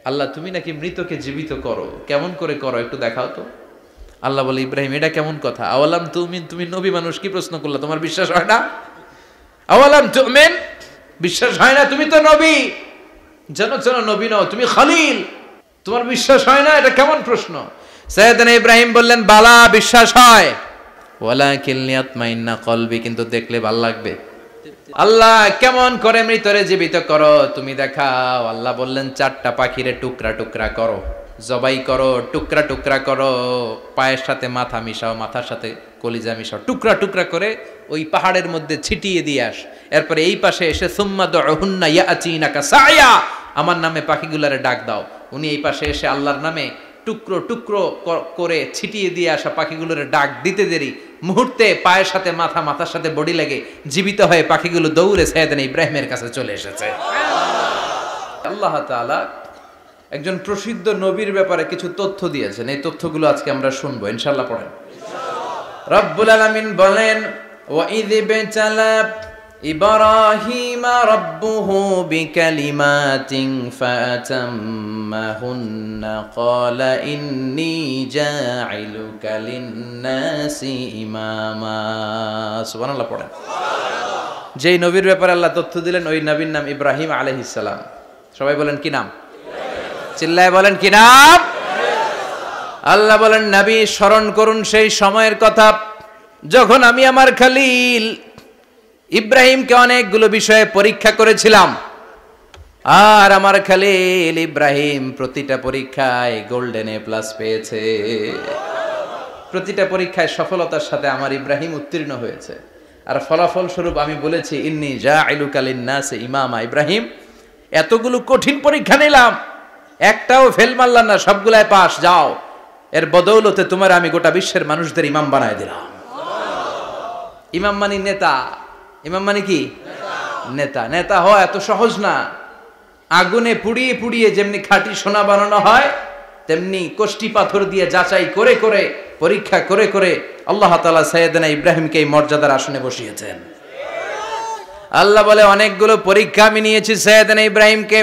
আল্লাহ তুমি নাকি মৃতকে জীবিত করো, কেমন করে করো একটু দেখাও তো। আল্লাহ বলে ইব্রাহিম এটা কেমন কথা, আওয়ালাম তুমিন, তুমি নবী মানুষ কি প্রশ্ন করলা, তোমার বিশ্বাস হয় না? আওয়ালাম তুমিন, বিশ্বাস হয় না? তুমি তো নবী, জানো নবী নও, তুমি খলিল, তোমার বিশ্বাস হয় না? এটা কেমন প্রশ্ন? সাইয়েদনা ইব্রাহিম বললেন বালা, বিশ্বাস হয়, ওয়ালাকিন লিয়াতমাইন্না কলবি, কিন্তু দেখলে ভালো লাগবে। আল্লাহ কেমন করে মৃতরে জীবিত করো তুমি দেখাও। আল্লাহ বললেন 4টা পাখিরে টুকরা টুকরা করো, জবাই করো, টুকরা টুকরা করো, পায়ের সাথে মাথা মিশাও, মাথার সাথে কলিজা মিশাও, টুকরা টুকরা করে ওই পাহাড়ের মধ্যে ছিটিয়ে দিয়ে আস। এরপরে এই পাশে এসে সুম্মা দুহুন্না ইয়াতিনাকা সায়া, আমার নামে পাখিগুলারে ডাক দাও। উনি এই পাশে এসে আল্লাহর নামে টুকরো টুকরো করে ছিটিয়ে দিয়ে আসা পাখিগুলোর ডাক দিতে দেরি মুহূর্তে পায়ের সাথে মাথা, মাথার সাথে বডি লেগে জীবিত হয়ে পাখিগুলো দৌড়ে সাইয়েদনা ইব্রাহিমের কাছে চলে এসেছে। আল্লাহ তাআলা একজন প্রসিদ্ধ নবীর ব্যাপারে কিছু তথ্য দিয়েছেন, এই তথ্যগুলো আজকে আমরা শুনবো ইনশাআল্লাহ। পড়েন। রব্বুল আলামিন বলেন ওয়াইয বিতালা ইব্রাহিমা রাব্বুহু বিকালিমাতিন ফাতাম্মাহুন্না ক্বালা ইন্নী জাঈলুকা লিন-নাসি ইমামা। সুবহানাল্লাহ পড়েন। যেই নবীর ব্যাপারে আল্লাহ তথ্য দিলেন ওই নবীর নাম ইব্রাহিম আলাইহিস সালাম। সবাই বলেন কি নাম? চিল্লায় বলেন কি নাম? আল্লাহ বলেন নবী স্মরণ করুন সেই সময়ের কথা যখন আমি আমার খলিল ইব্রাহিমকে অনেকগুলো বিষয়ে পরীক্ষা করেছিলাম, আর আমার খলিল ইব্রাহিম প্রতিটা পরীক্ষায় গোল্ডেন এ প্লাস পেয়েছে। প্রতিটা পরীক্ষায় সফলতার সাথে আমার ইব্রাহিম উত্তীর্ণ হয়েছে। আর ফলাফল স্বরূপ আমি বলেছি ইন্নী জাঈলুকা লিন-নাসি ইমামা। ইব্রাহিম এতগুলো কঠিন পরীক্ষা নিলাম, একটাও ফেল মারলাম না, সবগুলাই পাস, যাও। এর বদৌলতে তোমার আমি গোটা বিশ্বের মানুষদের ইমাম বানায় দিলাম। ইমাম মানে নেতা, ইমাম মানে কি? নেতা। নেতা হওয়া এত সহজ না। আগুনে পুড়িয়ে পুড়িয়ে যেমনি খাঁটি সোনা বানানো হয়, তেমনি কষ্টি পাথর দিয়ে যাচাই করে করে পরীক্ষা করে করে আল্লাহ তাআলা সাইয়েদনা ইব্রাহিমকে এই মর্যাদার আসনে বসিয়েছেন। আল্লাহ বলে অনেকগুলো পরীক্ষা আমি নিয়েছি সাইয়েদনা ইব্রাহিমকে।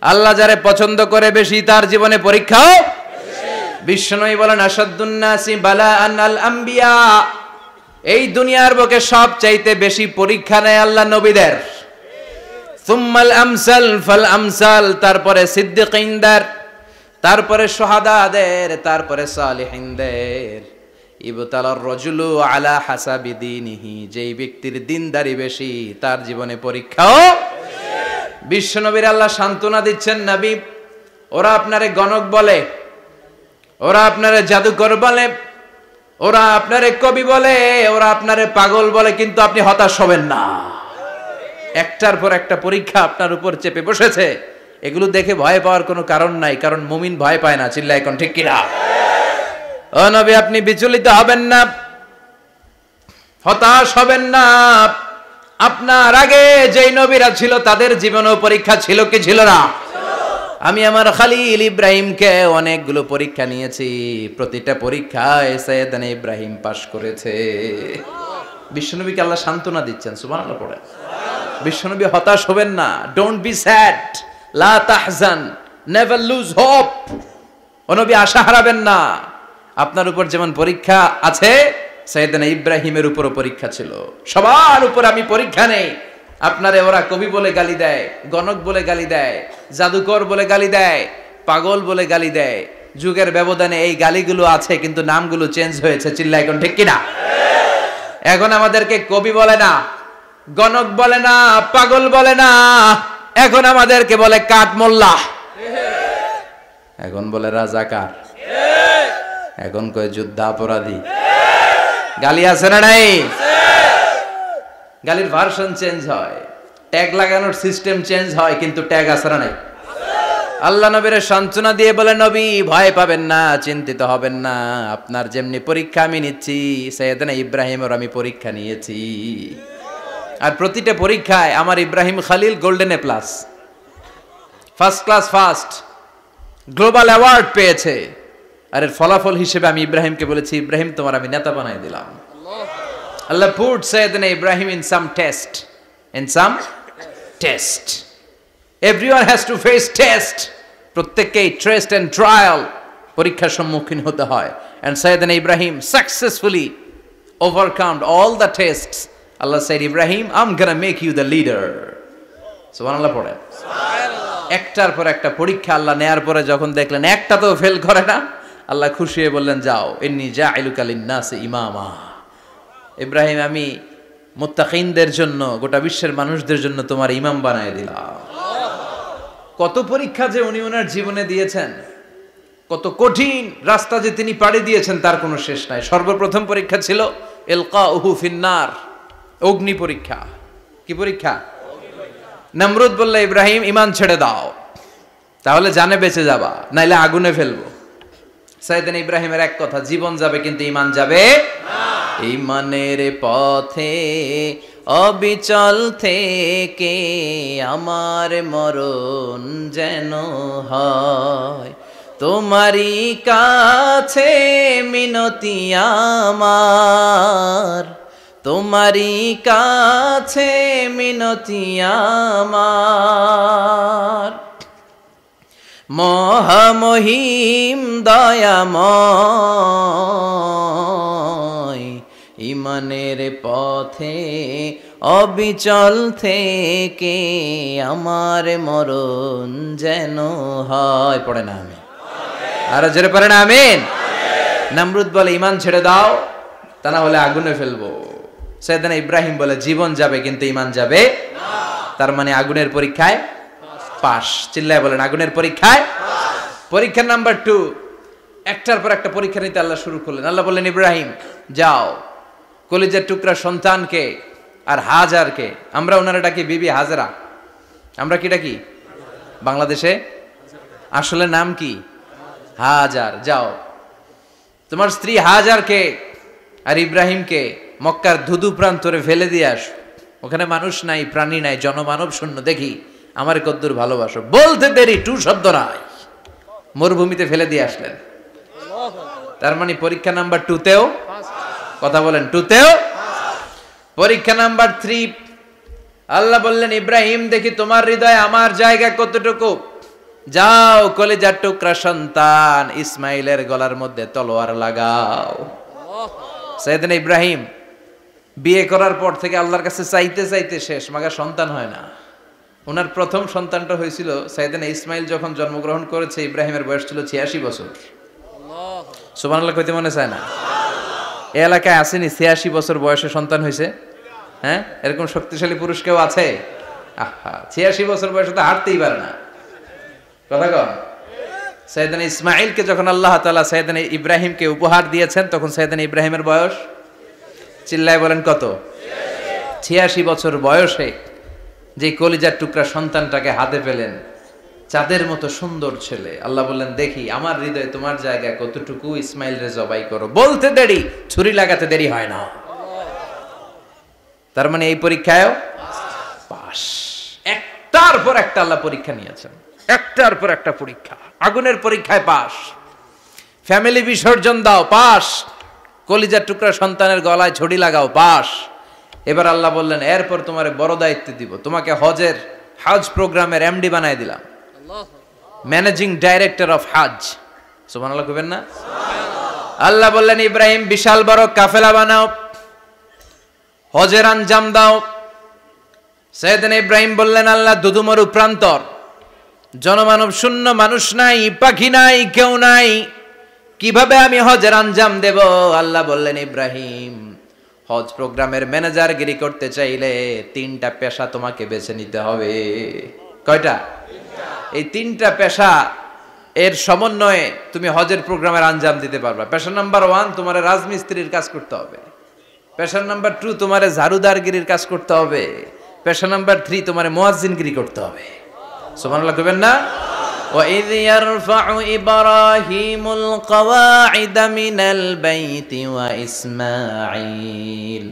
আল্লাহ যারে পছন্দ করে বেশি তার জীবনে পরীক্ষাও বিশ্বনবী বলেন আশাদ্দুন নাসি বালাআন আল আম্বিয়া। এই দুনিয়ার বুকে সবচাইতে বেশি পরীক্ষা নেয় আল্লাহ নবীদের। সুম্মাল আমসাল ফাল আমসাল, তারপরে সিদ্দিকিনদের, তারপরে শুহাদাদের, তারপরে সালিহিনদের। ইবতালার রাজুলু আলা হাসাবি দীনিহি, যেই ব্যক্তির দিনদারি বেশি তার জীবনে পরীক্ষাও বেশি। বিশ্বনবীর আল্লাহ সান্ত্বনা দিচ্ছেন নবী, ওরা আপনারে গণক বলে, ওরা আপনারে জাদুকর বলে, ওরা আপনারে কবি বলে, ওরা আপনারে পাগল বলে, কিন্তু আপনি হতাশ হবেন না। একটার পর একটা পরীক্ষা আপনার উপর চেপে বসেছে, এগুলো দেখে ভয় পাওয়ার কোনো কারণ নাই, কারণ মুমিন ভয় পায় না। চিল্লায় এখন ঠিক কিনা? ও নবী আপনি বিচলিত হবেন না, হতাশ হবেন না। আপনার আগে যেই নবীরা ছিল তাদের জীবনেও পরীক্ষা ছিল কি ছিল না? আমি আমার খলিল ইব্রাহিমকে অনেকগুলো পরীক্ষা নিয়েছি, প্রতিটা পরীক্ষায় সাইয়েদনা ইব্রাহিম পাশ করেছে। বিশ্বনবীকে আল্লাহ সান্ত্বনা দিচ্ছেন। সুবহানাল্লাহ পড়ে। বিশ্বনবী হতাশ হবেন না, ডোন্ট বি স্যাড, লা তাহজান, নেভার লুজ হোপ। ও নবী আশা হারাবেন না। আপনার উপর যেমন পরীক্ষা আছে, সাইয়েদনা ইব্রাহিমের উপরও পরীক্ষা ছিল। সবার উপর আমি পরীক্ষা নেই। আপনারে ওরা কবি বলে গালি দেয়, গণক বলে গালি দেয়, জাদুকর বলে গালি দেয়, পাগল বলে গালি দেয়। যুগের ব্যবধানে এই গালিগুলো আছে, কিন্তু নামগুলো চেঞ্জ হয়েছে। চিল্লা এখন ঠিক কিনা? এখন আমাদেরকে কবি বলে না, গণক বলে না, পাগল বলে না, এখন আমাদেরকে বলে কাঠ মোল্লা, এখন বলে রাজাকার, এখন কয় যুদ্ধাপরাধী। গালি আছে না নাই? গালির ভার্সন চেঞ্জ হয়, ট্যাগ লাগানোর সিস্টেম চেঞ্জ হয়, কিন্তু ট্যাগ আছে না নাই? আল্লাহ নবীর সান্ত্বনা দিয়ে বলে নবী ভয় পাবেন না, চিন্তিত হবেন না। আপনার যেমনি পরীক্ষা আমি নিচ্ছি, সাইয়েদনা ইব্রাহিমের আমি পরীক্ষা নিয়েছি। আর প্রতিটা পরীক্ষায় আমার Ibrahim Khalil golden A plus, first class first, global award পেয়েছে। আর এর ফলাফল হিসেবে আমি ইব্রাহিমকে বলেছি ইব্রাহিম তোমার আমি নেতা বানাই দিলাম। Allah put Sayyidina Ibrahim in some test. In some test. Everyone has to face test. প্রত্যেককেই টেস্ট এন্ড ট্রায়াল, পরীক্ষার সম্মুখীন হতে হয়। And Sayyidna Ibrahim successfully overcome all the tests. Allah said, Ibrahim, I'm gonna make you the leader. সুবহানাল্লাহ পড়েন। একটার পর একটা পরীক্ষা আল্লাহ নেয়ার পরে যখন দেখলেন একটা তো ফেল করে না, আল্লাহ খুশি হয়ে বললেন, যাও, ইন্নী জাইলুকা লিন-নাসি ইমামা। ইব্রাহিম, আমি মুত্তাকিনদের জন্য, গোটা বিশ্বের মানুষদের জন্য তোমার ইমাম বানায় দিলাম। কত পরীক্ষা যে উনি ওনার জীবনে দিয়েছেন, কত কঠিন রাস্তা যে তিনি পাড়ি দিয়েছেন তার কোনো শেষ নাই। সর্বপ্রথম পরীক্ষা ছিল ইলকাউহু ফিন্নার, অগ্নি পরীক্ষা। কি পরীক্ষা? নমরুদ বলল, ইব্রাহিম ঈমান ছেড়ে দাও, তাহলে জানে বেঁচে যাবা, নাইলে আগুনে ফেলবো। সাইয়েদনা ইব্রাহিমের এক কথা, জীবন যাবে কিন্তু ঈমান যাবে না। ঈমানের পথে অবিচল থেকে আমার মরণ যেন হয়, তোমারই কাছে মিনতি আমার, তোমারই কাছে মিনতি আমার। মহামহিম দয়াময়, ঈমানের পথে অবিচল থেকে আমার মরণ যেন হয়। পড়ে না আমি আরো জোরে পড়ে না আমিন। নমরুদ বলে, ঈমান ছেড়ে দাও, তা না হলে আগুনে ফেলবো। সাইয়েদনা ইব্রাহিম বলে, জীবন যাবে কিন্তু ঈমান যাবে না। তার মানে আগুনের পরীক্ষায় পাস। চিল্লায় বলেন, আগুনের পরীক্ষায় পরীক্ষা নাম্বার 2। একটার পর একটা পরীক্ষা নিতে আল্লাহ শুরু করলেন। আল্লাহ বললেন, ইব্রাহিম যাও, কলিজার টুকরা সন্তানকে আর হাজারকে, আমরা ওনারা ডাকি বিবি হাজরা, আমরা কি ডাকি বাংলাদেশে? আসলে নাম কি? হাজার। যাও, তোমার স্ত্রী হাজারকে আর ইব্রাহিমকে মক্কার ধুধু প্রান্তরে ফেলে দিয়ে আস। ওখানে মানুষ নাই, প্রাণী নাই, জনমানব শূন্য। দেখি আমার কদ্দুর ভালোবাসো। বলতে দেরি, টু শব্দ নাই, মরুভূমিতে ফেলে দিয়ে আসলেন। তার মানে পরীক্ষা নাম্বার 2তেও, কথা বলেন, 2তেও। পরীক্ষা নাম্বার 3, আল্লাহ বললেন, ইব্রাহিম দেখি তোমার হৃদয়ে আমার জায়গা কতটুকু। যাও, কলিজার টুকরা সন্তান ইসমাইলের গলার মধ্যে তলোয়ার লাগাও। সাইয়েদনা ইব্রাহিম বিয়ে করার পর থেকে আল্লাহর কাছে চাইতে চাইতে শেষ, মাগা সন্তান হয় না। ওনার প্রথম সন্তানটা হয়েছিল সাইয়েদনা ইসমাইল যখন জন্মগ্রহণ করেছে, ইব্রাহিমের বয়স ছিল 86 বছর। সুবহানাল্লাহ কইতে মনে চায় না? এই এলাকায় আসেনি 86 বছর বয়সে সন্তান হয়েছে? হ্যাঁ, এরকম শক্তিশালী পুরুষ কেউ আছে? আহা, 86 বছর বয়সে তো হাঁটতেই পারে না। কথা কন। সাইয়েদনা ইসমাইলকে যখন আল্লাহ তাআলা সাইয়েদনা ইব্রাহিমকে উপহার দিয়েছেন, তখন সাইয়েদনা ইব্রাহিমের বয়স, চিল্লায় বলেন কত? 86 বছর বয়সে যে কলিজার টুকরা সন্তানটাকে হাতে পেলেন, চাঁদের মতো সুন্দর ছেলে। আল্লাহ বললেন, দেখি আমার হৃদয়ে তোমার জায়গা কতটুকু, ইসমাইল রে জবাই করো। বলতে দেরি, ছুরি লাগাতে দেরি হয় না। তার মানে এই পরীক্ষায়ও পাস। একটার পর একটা আল্লাহ পরীক্ষা নিয়েছেন, একটার পর একটা পরীক্ষা। আগুনের পরীক্ষায় পাস, ফ্যামিলি বিসর্জন দাও, পাস। কলিজার টুকরা সন্তানের গলায় ছড়ি লাগাও, পাস। এবার আল্লাহ বললেন, এরপর তোমার বড় দায়িত্ব দিব, তোমাকে হজ প্রোগ্রামের এমডি বানায় দিলাম, ম্যানেজিং ডাইরেক্টর অফ হজ। সুবহানাল্লাহ কইবেন না? আল্লাহ বললেন, ইব্রাহিম বিশাল বড় কাফেলা বানাও, হজের আঞ্জাম দাও। সাইয়েদনা ইব্রাহিম বললেন, আল্লাহ দুদুমরু প্রান্তর, জনমানব শূন্য, মানুষ নাই, পাখি নাই, কেউ নাই, কিভাবে আমি হজের আঞ্জাম দেব? আল্লাহ বললেন, ইব্রাহিম হজ প্রোগ্রামের ম্যানেজারগিরি করতে চাইলে 3টা পেশা তোমাকে বেছে নিতে হবে। কয়টা? এই 3টা পেশা এর সমন্বয়ে তুমি হজের প্রোগ্রামের আঞ্জাম দিতে পারবা। পেশা নাম্বার 1, তোমার রাজমিস্ত্রির কাজ করতে হবে। পেশা নাম্বার 2, তোমার ঝাড়ুদারগিরির কাজ করতে হবে। পেশা নাম্বার 3, তোমার মুয়াজ্জিনগিরি করতে হবে। সুবহানাল্লাহ কইবেন না? وَإِذْ يَرْفَعُ إِبْرَاهِيمُ الْقَوَاعِدَ مِنَ الْبَيْتِ وَإِسْمَاعِيلُ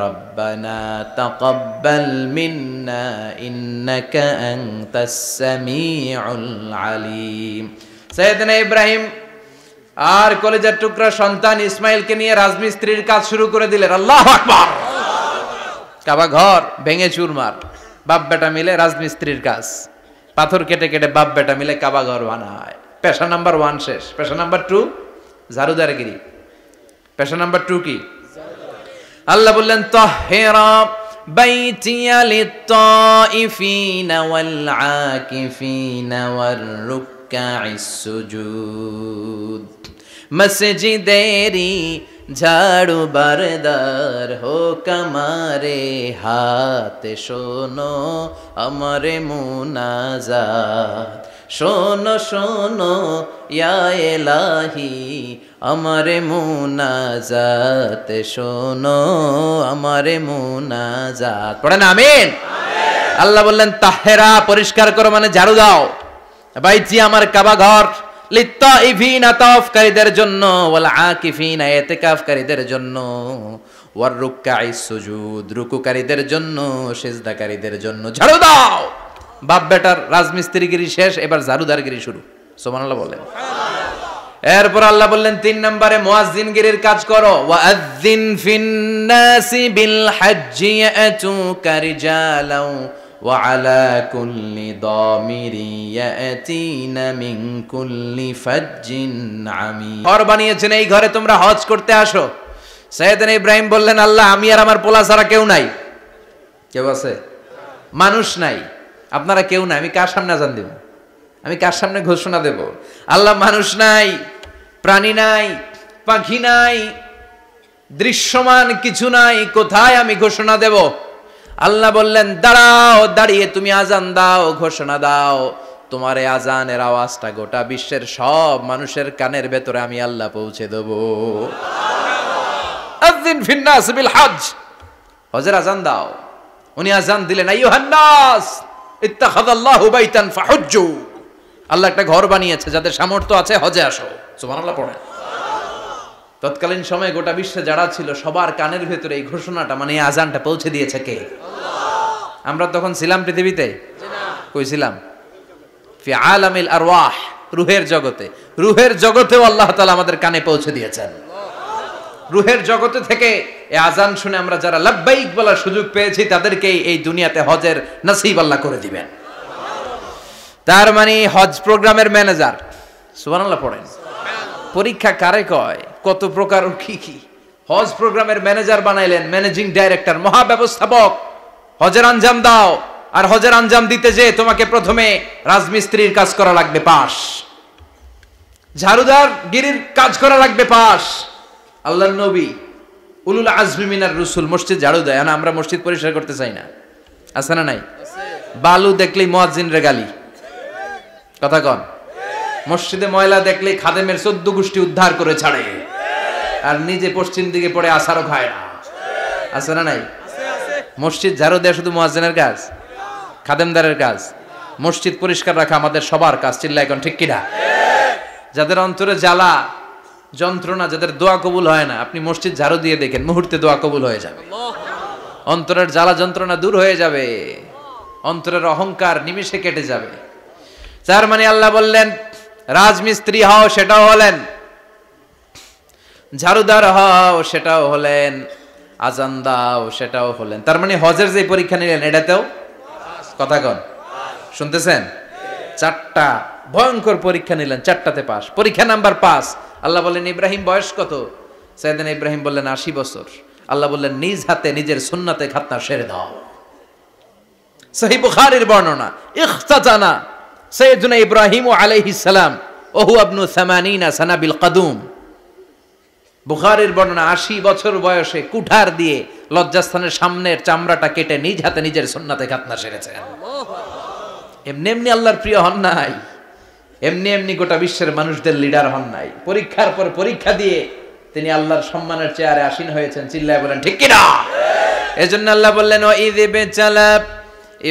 رَبَّنَا تَقَبَّلْ مِنَّا إِنَّكَ أَنْتَ السَّمِيعُ الْعَلِيمُ। সাইয়েদনা ইব্রাহিম আর কলিজার টুকরা সন্তান ইসমাইলকে নিয়ে রাজমিস্ত্রির কাজ শুরু করে দিলেন। আল্লাহু আকবার! কাবা ঘর ভেঙে চুরমার, বাপ বেটা মিলে রাজমিস্ত্রির কাজ। পাথর কেটে কেটে বাপ বেটা মিলে কাবা ঘর বানায়। পেশা নাম্বার 1 শেষ। পেশা নাম্বার 2 ঝাড়ুদারগিরি। পেশা নাম্বার 2 কি? আল্লাহ বললেন তাহহিরা বাইতিয়া লিত-তাইফিনা ওয়াল আকিফিনা ওয়ার রুকআইস সুজুদ। মসজিদেরি ঝাড়ু বারদার হোক আমারে হাত, শোনো আমারে মুনাজাত। শোনো শোনো ইয়া এলাহি আমারে মুনাজাত, শোনো আমারে মুনাজাত। পড়েন আমিন। আল্লাহ বললেন তাহেরা পরিষ্কার করো মানে ঝাড়ু দাও। বাইতি আমার কাবা ঘর, লিত্তাইফিনা তাওয়াফকারীদের জন্য, ওয়াল আকিফিনা ইতিকাফকারীদের জন্য, ওয়ার রুকআইস সুজুদ রুকুকারীদের জন্য, সিজদাকারীদের জন্য। ঝাড়ু দাও। বাপ বেটার রাজমিস্ত্রিগিরি শেষ, এবার ঝাড়ুদারগিরি শুরু। সুবহানাল্লাহ বলেন। এরপর আল্লাহ বললেন 3 নম্বরে মুয়াজ্জিনগিরির কাজ করো। ওয়াআযযিন ফিন-নাসি বিল হাজ্জি ইয়াতুকা রিজালাও ওয়া আলা কুল্লি দামিরি ইয়াতিনা মিন কুল্লি ফাজ্জিন আমিক। ঘর বানিয়েছেন, এই ঘরে তোমরা হজ করতে আসো। সাইয়েদনা ইব্রাহিম বললেন আল্লাহ আমি আর আমার পোলা ছাড়া কেউ নাই। কেউ আছে? মানুষ নাই, আপনারা কেউ নাই, আমি কার সামনে আযান দেব? আমি কার সামনে ঘোষণা দেব? আল্লাহ মানুষ নাই, প্রাণী নাই, পাখি নাই, দৃশ্যমান কিছু নাই, কোথায় আমি ঘোষণা দেব? আল্লাহ বললেন দাঁড়াও, দাঁড়িয়ে তুমি আজান দাও, ঘোষণা দাও। তোমার এই আজানের আওয়াজটা গোটা বিশ্বের সব মানুষের কানের ভেতরে আমি আল্লাহ পৌঁছে দেব। আযিন ফিন-নাস বিল হজ, হজের আজান দাও। উনি আজান দিলেন আইয়ুহান নাস ইত্তাখাযাল্লাহু বাইতান ফাহুজ্জু। আল্লাহ একটা ঘর বানিয়েছে, যাদের সামর্থ্য আছে হজে আসো। সুবহানাল্লাহ পড়ে। তৎকালীন সময়ে গোটা বিশ্বে যারা ছিল সবার কানের ভেতরে এই ঘোষণাটা মানে এই আজানটা পৌঁছে দিয়েছে কে? আল্লাহ। আমরা তখন ছিলাম পৃথিবীতে? না। কই ছিলাম? ফি আলামিল আরওয়াহ, রূহের জগতে। রূহের জগতেও আল্লাহ তাআলা আমাদের কানে পৌঁছে দিয়েছেন। রূহের জগতে থেকে এই আজান শুনে আমরা যারা লাব্বাইক বলার সুযোগ পেয়েছি তাদেরকেই এই দুনিয়াতে হজের নসিব আল্লাহ করে দিবেন। তার মানে হজ প্রোগ্রামের ম্যানেজার। সুবহানাল্লাহ পড়েন। পরীক্ষা কারে কয়? কত প্রকার কি কি। হজ প্রোগ্রামের ম্যানেজার বানাইলেন, ম্যানেজিং ডাইরেক্টর, মহাব্যবস্থাপক। হজের আঞ্জাম দাও, আর হজের আঞ্জাম দিতে যে তোমাকে প্রথমে রাজমিস্ত্রির কাজ করা লাগবে পাস, ঝাড়ুদার গিরির কাজ করা লাগবে পাস। আল্লাহর নবী উলুল আজমি মিনার রসুল মসজিদ ঝাড়ু দেয়, না আমরা মসজিদ পরিষ্কার করতে চাই না? আছে না নাই? বালু দেখলেই মুয়াজ্জিনরে গালি, কথা কন। মসজিদে ময়লা দেখলে খাদেমের 14 গোষ্ঠী উদ্ধার করে ছাড়ে, আর নিজে পশ্চিম দিকে পড়ে আসারও খায় না। আছে না নাই? মসজিদ ঝাড়ু দেয়া শুধু মুয়াজ্জিনের কাজ? খাদেমদারের কাজ? মসজিদ পরিষ্কার রাখা আমাদের সবার কাজ। চিল্লায় এখন ঠিক কিনা? যাদের অন্তরে জ্বালা যন্ত্রণা, যাদের দোয়া কবুল হয় না, আপনি মসজিদ ঝাড়ু দিয়ে দেখেন মুহূর্তে দোয়া কবুল হয়ে যাবে। অন্তরের জ্বালা যন্ত্রণা দূর হয়ে যাবে, অন্তরের অহংকার নিমেষে কেটে যাবে। তার মানে আল্লাহ বললেন রাজমিস্ত্রি হও, সেটাও হলেন, ঝাড়ুদার হও, সেটাও হলেন, আজান দাও, সেটাও হলেন। তার মানে হজের যে পরীক্ষা নিলেন এটাতেও, কথা কন, শুনতেছেন? 4টা ভয়ঙ্কর পরীক্ষা নিলেন, 4টাতে পাস। পরীক্ষা নাম্বার 5। আল্লাহ বললেন ইব্রাহিম বয়স কত? সাইয়েদনা ইব্রাহিম বললেন 80 বছর। আল্লাহ বললেন নিজ হাতে নিজের সুন্নাতে খাতনা সেরে দাও। সহিহ বুখারীর বর্ণনা, ইখতাতানা সাইয়েদনা ইব্রাহিম আলাইহিস সালাম ওয়া হুয়া ইবনু 80 সানা বিল কাদুম। বুখারীর বর্ণনা 80 বছর বয়সে কুঠার দিয়ে লজ্জাস্থানের সামনের চামড়াটা কেটে নিজ হাতে নিজের সুন্নাতে খাতনা সেরেছেন। এমনি এমনি আল্লাহর প্রিয় হন নাই, এমনি এমনি গোটা বিশ্বের মানুষদের লিডার হন নাই। পরীক্ষার পর পরীক্ষা দিয়ে তিনি আল্লাহর সম্মানের চেয়ারে আসীন হয়েছেন। চিল্লায় বলেন ঠিক কিনা? এজন্য আল্লাহ বললেন ওয়াইয ইবতালা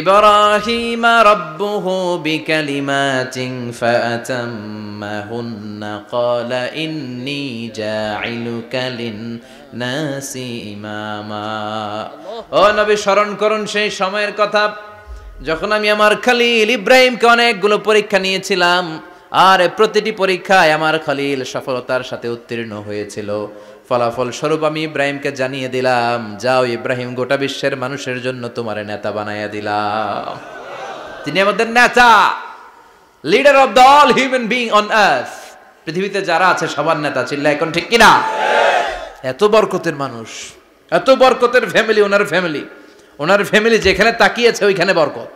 ইব্রাহিমা রাব্বুহু বিকালিমাতিন ফাআতাম্মাহুন্না ক্বালা ইন্নী জাঈলুকা লিন-নাসি ইমামা। ও নবী স্মরণ করুন সেই সময়ের কথা যখন আমি আমার খলিল ইব্রাহিমকে অনেকগুলো পরীক্ষা নিয়েছিলাম, আর প্রতিটি পরীক্ষায় আমার খলিল সফলতার সাথে উত্তীর্ণ হয়েছিল। ফলাফল স্বরূপ আমি ইব্রাহিমকে জানিয়ে দিলাম, যাও ইব্রাহিম, গোটা বিশ্বের মানুষের জন্য তোমার নেতা বানাইয়া দিলাম। তিনি আমাদের নেতা, leader of the all human being on earth. পৃথিবীতে যারা আছে সবার নেতা, চিল্লা এখন ঠিক কিনা? এত বরকতের মানুষ, এত বরকতের ফ্যামিলি, ওনার ফ্যামিলি যেখানে তাকিয়েছে ওইখানে বরকত,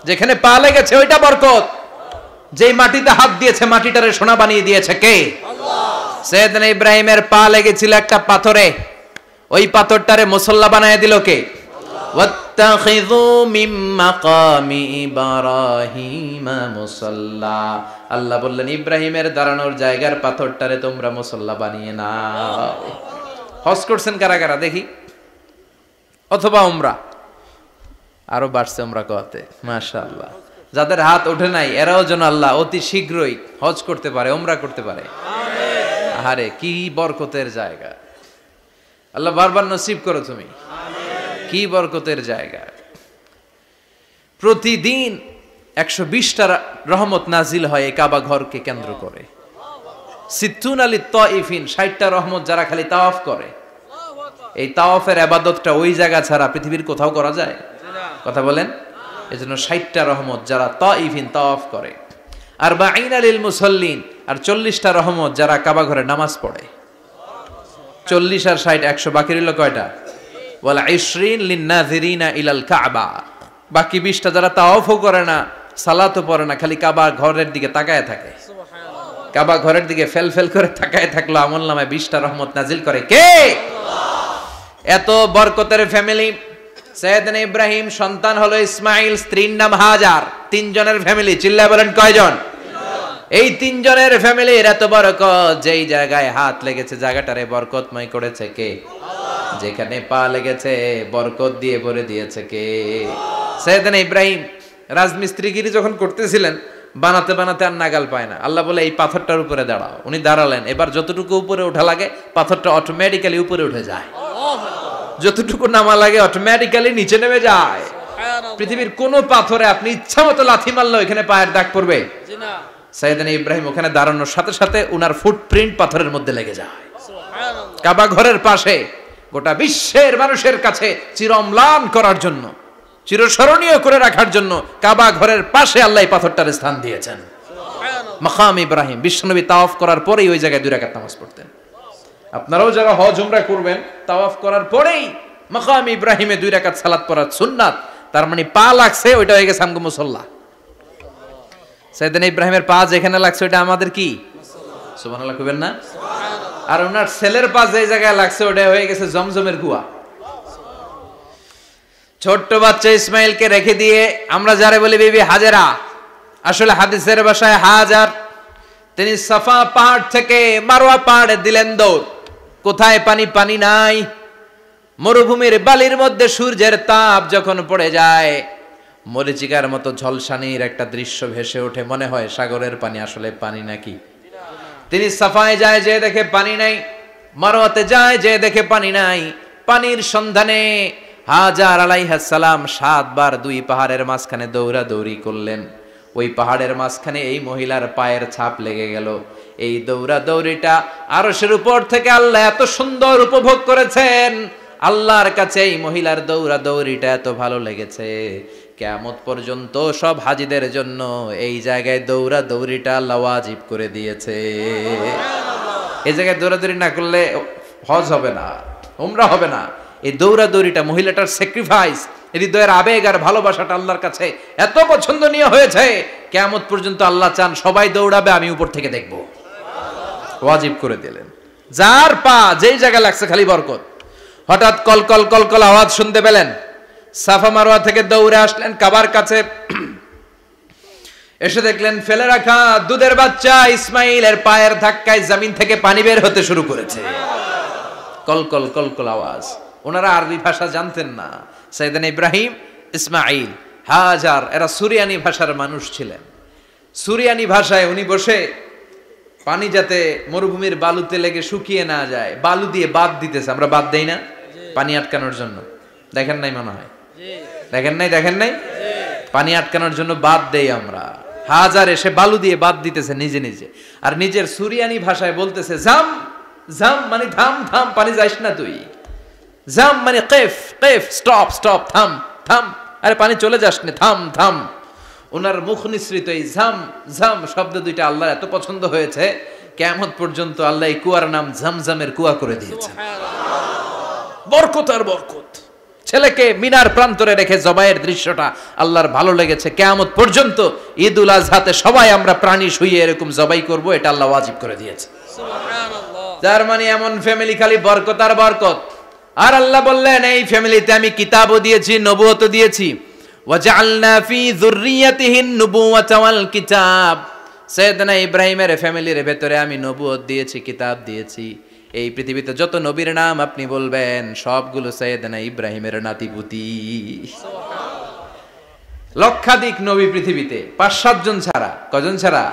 যেখানে পা লেগেছে ওইটা বরকত। যেই মাটিতে হাত দিয়েছে মাটিটারে সোনা বানিয়ে দিয়েছে কে? সৈয়দনা ইব্রাহিমের পা লেগেছিল একটা পাথরে, ওই পাথরটারে মুসল্লা বানায় দিল কে? ওয়াত্তাখিযু মিন মাকামি ইব্রাহিমা মুসাল্লা। আল্লাহ বললেন ইব্রাহিমের দাঁড়ানোর জায়গার পাথরটারে তোমরা মুসল্লা বানিয়ে নাও। হজ করছেন কারা কারা দেখি, অথবা উমরা? আরো বাড়ছে উমরা করতে, মাশাআল্লাহ। যাদের হাত ওঠে নাই এরাও যেন আল্লাহ অতি শীঘ্রই হজ করতে পারে, উমরা করতে পারে। আরে কি বরকতের জায়গা, আল্লাহ বারবার নসিব করো তুমি। কি বরকতের জায়গা। প্রতিদিন 120টা রহমত নাজিল হয় এই কাবা ঘরকে কেন্দ্র করে। সিত্তুন আলী তাইফিন, 60টা রহমত যারা খালি তাওয়াফ করে। এই তাওয়াফের ইবাদতটা ওই জায়গা ছাড়া পৃথিবীর কোথাও করা যায়? কথা বলেন। এজন্য 60টা রহমত যারা তাইফিন তাওয়াফ করে, আর বাঈনা লিল মুসাল্লিন, আর 40টা রহমত যারা কাবা ঘরে নামাজ পড়ে। 40 আর 60 100, বাকি রইল কয়টা? ওয়াল 20 লিন-নাযিরিনা ইলাল কাবা। বাকি 20টা যারা তাওয়াফও করে না, সালাতও পড়ে না, খালি কাবা ঘরের দিকে তাকায় থাকে। কাবা ঘরের দিকে ফেল করে তাকায় থাকলো, আমলনামায় 20টা রহমত নাজিল করে কে? এত বরকতের ফ্যামিলি। সৈয়দনা ইব্রাহিম সন্তান হলো ইসমাইল, স্ত্রীর নাম হাজার। 3 জনের ফ্যামিলি, চিল্লায় বলেন কয়জন? এই 3 জনের ফ্যামিলির এত বরকত, যেই জায়গায় হাত লেগেছে জায়গাটারে বরকতময় করেছে কে? যেখানে পা লেগেছে বরকত দিয়ে ভরে দিয়েছে কে? সৈয়দনা ইব্রাহিম রাজমিস্ত্রিগিরি যখন করতেছিলেন, বানাতে বানাতে আর নাগাল পায় না। আল্লাহ বলে এই পাথরটার উপরে দাঁড়াও। উনি দাঁড়ালেন, এবার যতটুকু উপরে ওঠা লাগে পাথরটা অটোমেটিক্যালি উপরে উঠে যায়, যতটুকু নামা লাগে অটোমেটিক্যালি নিচে নেমে যায়। পৃথিবীর কোন পাথরে আপনি ইচ্ছা মতো লাথি মারলে এখানে পায়ের দাগ পড়বে? সৈয়দনা ইব্রাহিম ওখানে দাঁড়ানোর সাথে সাথে উনার ফুটপ্রিন্ট পাথরের মধ্যে লেগে যায়। কাবা ঘরের পাশে গোটা বিশ্বের মানুষের কাছে চিরম্লান করার জন্য, চিরস্মরণীয় করে রাখার জন্য কাবা ঘরের পাশে আল্লাহ এই পাথরটার স্থান দিয়েছেন। মাকাম ইব্রাহিম। বিশ্বনবী তাওয়াফ করার পরেই ওই জায়গায় 2 রাকাত নামাজ পড়তেন। আপনারাও যারা হজ উমরা করবেন, তাওয়াফ করার পরেই মাকাম ইব্রাহিমে 2 রাকাত সালাত পড়া সুন্নাত। তার মানে পা লাগছে, ওইটা হয়ে গেছে আমগো মুসল্লা। সৈয়দনা ইব্রাহিমের পা যেখানে লাগছে ওইটা আমাদের কি? সুবহানাল্লাহ কইবেন না? আর ওনার ছেলের পা যে জায়গায় লাগছে ওটা হয়ে গেছে জমজমের কুয়া। ছোট্ট বাচ্চা ইসমাইলকে রেখে দিয়ে আমরা যারে বলি বিবি হাজেরা, আসলে হাদিসের ভাষায় হাজার, তিনি সাফা পাহাড় থেকে মারওয়া পাহাড়ে দিলেন দৌড়। কোথায় পানি? পানি নাই। মরুভূমির বালির মধ্যে সূর্যের তাপ যখন পড়ে যায়, মরিচিকার মতো ঝলসানির একটা দৃশ্য ভেসে ওঠে, মনে হয় সাগরের পানি, আসলে পানি নাকি। তিনি সাফায় যায়, যে দেখে পানি নাই। মারওয়াতে যায়, যে দেখে পানি নাই। পানির সন্ধানে হাজার আলাইহিস সালাম 7 বার 2 পাহাড়ের মাঝখানে দৌড়াদৌড়ি করলেন। ওই পাহাড়ের মাঝখানে এই মহিলার পায়ের ছাপ লেগে গেল। এই দৌড়াদৌড়িটা আরশের উপর থেকে আল্লাহ এত সুন্দর উপভোগ করেছেন। আল্লাহর কাছে এই মহিলার দৌড়াদৌড়িটা এত ভালো লেগেছে, কিয়ামত পর্যন্ত সব হাজীদের জন্য এই জায়গায় দৌড়াদৌড়িটা আল্লাহ ওয়াজিব করে দিয়েছে। এই জায়গায় দৌড়াদৌড়ি না করলে হজ হবে না, উমরা হবে না। এই দৌড়াদৌড়িটা, মহিলাটার স্যাক্রিফাইস, হৃদয়ের আবেগ আর ভালোবাসাটা আল্লাহর কাছে এত পছন্দনীয় হয়েছে, কিয়ামত পর্যন্ত আল্লাহ চান সবাই দৌড়াবে, আমি উপর থেকে দেখব। ওয়াজিব করে দিলেন। যার পা যেই জায়গায় লাগছে খালি বরকত। হঠাৎ কলকল কলকল আওয়াজ শুনতে পেলেন। সাফা মারওয়া থেকে দৌড়ে আসলেন কাবার কাছে। এসে দেখলেন ফেলে রাখা দুধের বাচ্চা ইসমাইলের পায়ের ধাক্কায় জমিন থেকে পানি বের হতে শুরু করেছে। কলকল কলকল আওয়াজ। ওনারা আরবি ভাষা জানতেন না। সৈয়দনা ইব্রাহিম, ইসমাইল, হাজার এরা সুরিয়ানি ভাষার মানুষ ছিলেন। সুরিয়ানি ভাষায় উনি বসে পানি যাতে মরুভূমির বালুতে লেগে শুকিয়ে না যায়, বালু দিয়ে বাঁধ দিতেছে। আমরা বাঁধ দেই না পানি আটকানোর জন্য? দেখেন নাই মনে হয়? দেখেন নাই? পানি আটকানোর জন্য বাঁধ দেই আমরা। হাজার এসে বালু দিয়ে বাঁধ দিতেছে নিজে নিজে, আর নিজের সুরিয়ানি ভাষায় বলতেছে জাম জাম, মানে থাম থাম, পানি যাইস না তুই। জাম মানে কেফ কেফ, স্টপ স্টপ, থাম থাম, আরে পানি চলে যাস না, থাম থাম। ওনার মুখ নিঃসৃত এই ঝাম ঝাম শব্দ দুইটা আল্লাহর এত পছন্দ হয়েছে, কিয়ামত পর্যন্ত আল্লাহ এই কুয়ার নাম ঝমঝমের কুয়া করে দিয়েছেন। বরকত আর বরকত। ছেলেকে মিনার প্রান্তরে রেখে জবাইয়ের দৃশ্যটা আল্লাহর ভালো লেগেছে। কিয়ামত পর্যন্ত ঈদ উল আজহাতে সবাই আমরা প্রাণী শুইয়ে এরকম জবাই করব, এটা আল্লাহ ওয়াজিব করে দিয়েছে। তার মানে এমন ফ্যামিলি খালি বরকত আর বরকত। আর আল্লাহ বললেন এই ফ্যামিলিতে আমি কিতাবও দিয়েছি, নবুয়তও দিয়েছি। ওয়াজআলনা ফি যুররিয়াতিহিন নুবুওয়াতা ওয়াল কিতাব। সাইয়েদনা ইব্রাহিমের ফ্যামিলির ভেতরে আমি নবুয়ত দিয়েছি, কিতাব দিয়েছি। এই পৃথিবীতে যত নবীর নাম আপনি বলবেন সবগুলো সাইয়েদনা ইব্রাহিমের নাতিপুতি। লক্ষাধিক নবী পৃথিবীতে, 5-7 জন ছাড়া। কজন ছাড়া?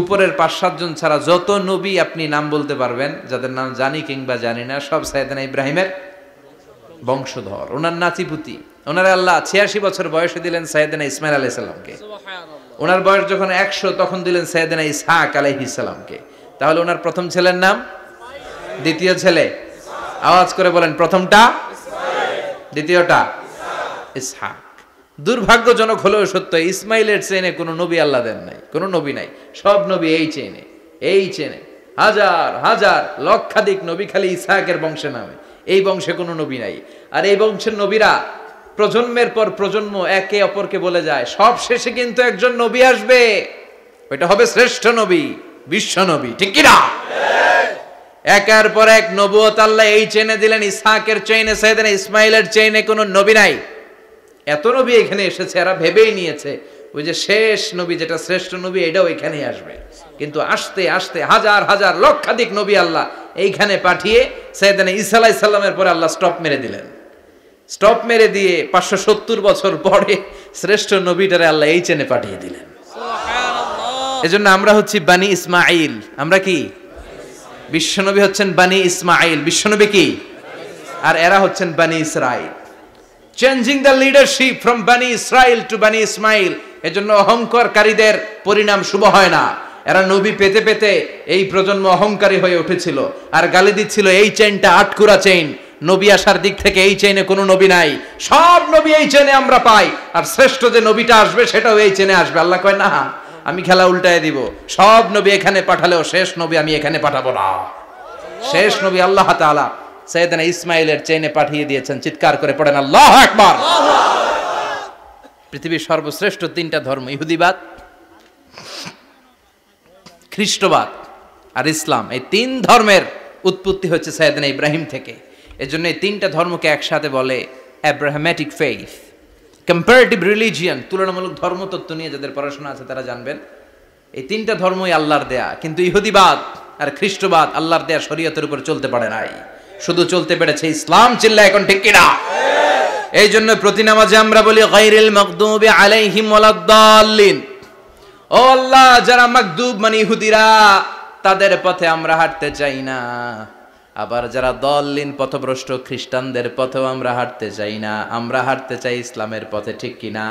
উপরের 5-7 জন ছাড়া যত নবী আপনি নাম বলতে পারবেন, যাদের নাম জানি কিংবা জানি না, সব সাইয়েদনা ইব্রাহিমের বংশধর, ওনার নাতিপুতি। ওনার আল্লাহ 86 বছর বয়সে দিলেন সাইয়েদনা ইসমাইল আলাইহিস সালামকে। ওনার বয়স যখন 100 তখন দিলেন সাইয়েদনা ইসহাক আলাইহিস সালামকে। তাহলে ওনার প্রথম ছেলের নাম, দ্বিতীয় ছেলে আওয়াজ করে বলেন, প্রথমটা দ্বিতীয়টা ইসহাক। দুর্ভাগ্যজনক হলেও সত্য, ইসমাইলের চেনে কোনো নবী আল্লাহ দেন নাই, কোনো নবী নাই। সব নবী এই চেনে হাজার হাজার লক্ষাধিক নবী খালি ইসহাকের বংশে নামে। এই বংশে কোনো নবী নাই। আর এই বংশের নবীরা প্রজন্মের পর প্রজন্ম একে অপরকে বলে যায়, সব শেষে কিন্তু একজন নবী আসবে, ওইটা হবে শ্রেষ্ঠ নবী, বিশ্ব নবী। ঠিক কি না? একের পর এক নবুয়ত আল্লাহ এই চেনে দিলেন। ইসহাকের চেইনে, সাইয়েদনা ইসমাইলের চেইনে কোনো নবী নাই। এত নবী এখানে এসেছে, এরা ভেবেই নিয়েছে ওই যে শেষ নবী যেটা শ্রেষ্ঠ নবী এটাও এখানেই আসবে। কিন্তু আস্তে আস্তে হাজার হাজার লক্ষাধিক নবী আল্লাহ এইখানে পাঠিয়ে সাইয়েদনা ঈসা আলাইহিস সালামের পরে আল্লাহ স্টপ মেরে দিলেন। স্টপ মেরে দিয়ে 570 বছর পরে শ্রেষ্ঠ নবীটারে আল্লাহ এই চেনে পাঠিয়ে দিলেন। এজন্য আমরা হচ্ছি বানি ইসমাইল। আমরা কি? বিশ্বনবী হচ্ছেন বানি ইসমাইল, বিশ্বনবী কি? আর এরা হচ্ছেন বানি Israil. Changing the leadership from বানি ইসরাইল টু বানি ইসমাইল। এজন্য অহংকারকারীদের পরিণাম শুভ হয় না। এরা নবী পেতে পেতে এই প্রজন্ম অহংকারী হয়ে উঠেছিল আর গালি দিচ্ছিল এই চেইনটা আটকুরা চেইন, নবী আসার দিক থেকে এই চেইনে কোনো নবী নাই, সব নবী এই চেইনে আমরা পাই, আর শ্রেষ্ঠ যে নবীটা আসবে সেটাও এই চেইনে আসবে। আল্লাহ কয় না, আমি খেলা উল্টায় দিব, সব নবী এখানে পাঠালেও শেষ নবী আমি এখানে পাঠাবো না। শেষ নবী আল্লাহ তাআলা সাইয়েদনা ইসমাইলের চেইনে পাঠিয়ে দিয়েছেন। চিৎকার করে পড়েন আল্লাহু আকবার। পৃথিবীর সর্বশ্রেষ্ঠ 3টা ধর্ম, ইহুদিবাদ, খ্রিস্টবাদ আর ইসলাম, এই 3 ধর্মের উৎপত্তি হচ্ছে সাইয়েদনা ইব্রাহিম থেকে। এজন্য এই 3টা ধর্মকে একসাথে বলে অ্যাব্রাহামেটিক ফেইথ, কম্পারেটিভ রিলিজিয়ান। তুলনামূলক ধর্মতত্ত্ব নিয়ে যাদের পড়াশোনা আছে তারা জানবেন এই 3টা ধর্মই আল্লাহর দেয়া। কিন্তু ইহুদিবাদ আর খ্রিস্টবাদ আল্লাহর দেয়া শরীয়তের উপর চলতে পারে নাই, শুধু চলতে পেরেছে ইসলাম। চিল্লা এখন ঠিক কিনা? এই জন্য প্রতি নামাজে আমরা বলি গায়রিল মাগদুবি আলাইহিম ওয়ালাদ-দাল্লিন। ও আল্লাহ, যারা মাগদুব মানে ইহুদিরা, তাদের পথে আমরা হাঁটতে চাই না। আবার যারা দল্লিন পথভ্রষ্ট খ্রিস্টানদের পথেও আমরা হাঁটতে চাই না। আমরা হাঁটতে চাই ইসলামের পথে। ঠিক কিনা?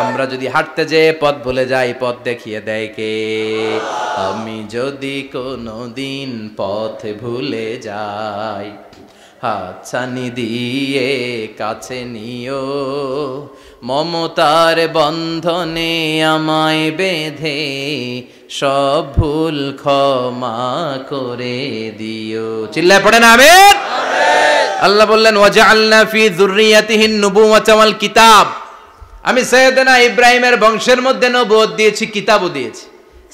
আমরা যদি হাঁটতে যেয়ে পথ ভুলে যাই, পথ দেখিয়ে দেয় কে? আমি যদি কোনোদিন পথ ভুলে যাই, হাতছানি দিয়ে কাছে নিও, মমতার বন্ধনে আমায় বেঁধে সব ভুল ক্ষমা করে দিও। চিল্লায় পড়েন আমিন। আল্লাহ বললেন ওয়াজআলনা ফি যুররিয়াতিহিন নুবুওয়াতা ওয়াল কিতাব। আমি সাইয়েদনা ইব্রাহিমের বংশের মধ্যে নবুয়ত দিয়েছি, কিতাবও দিয়েছি।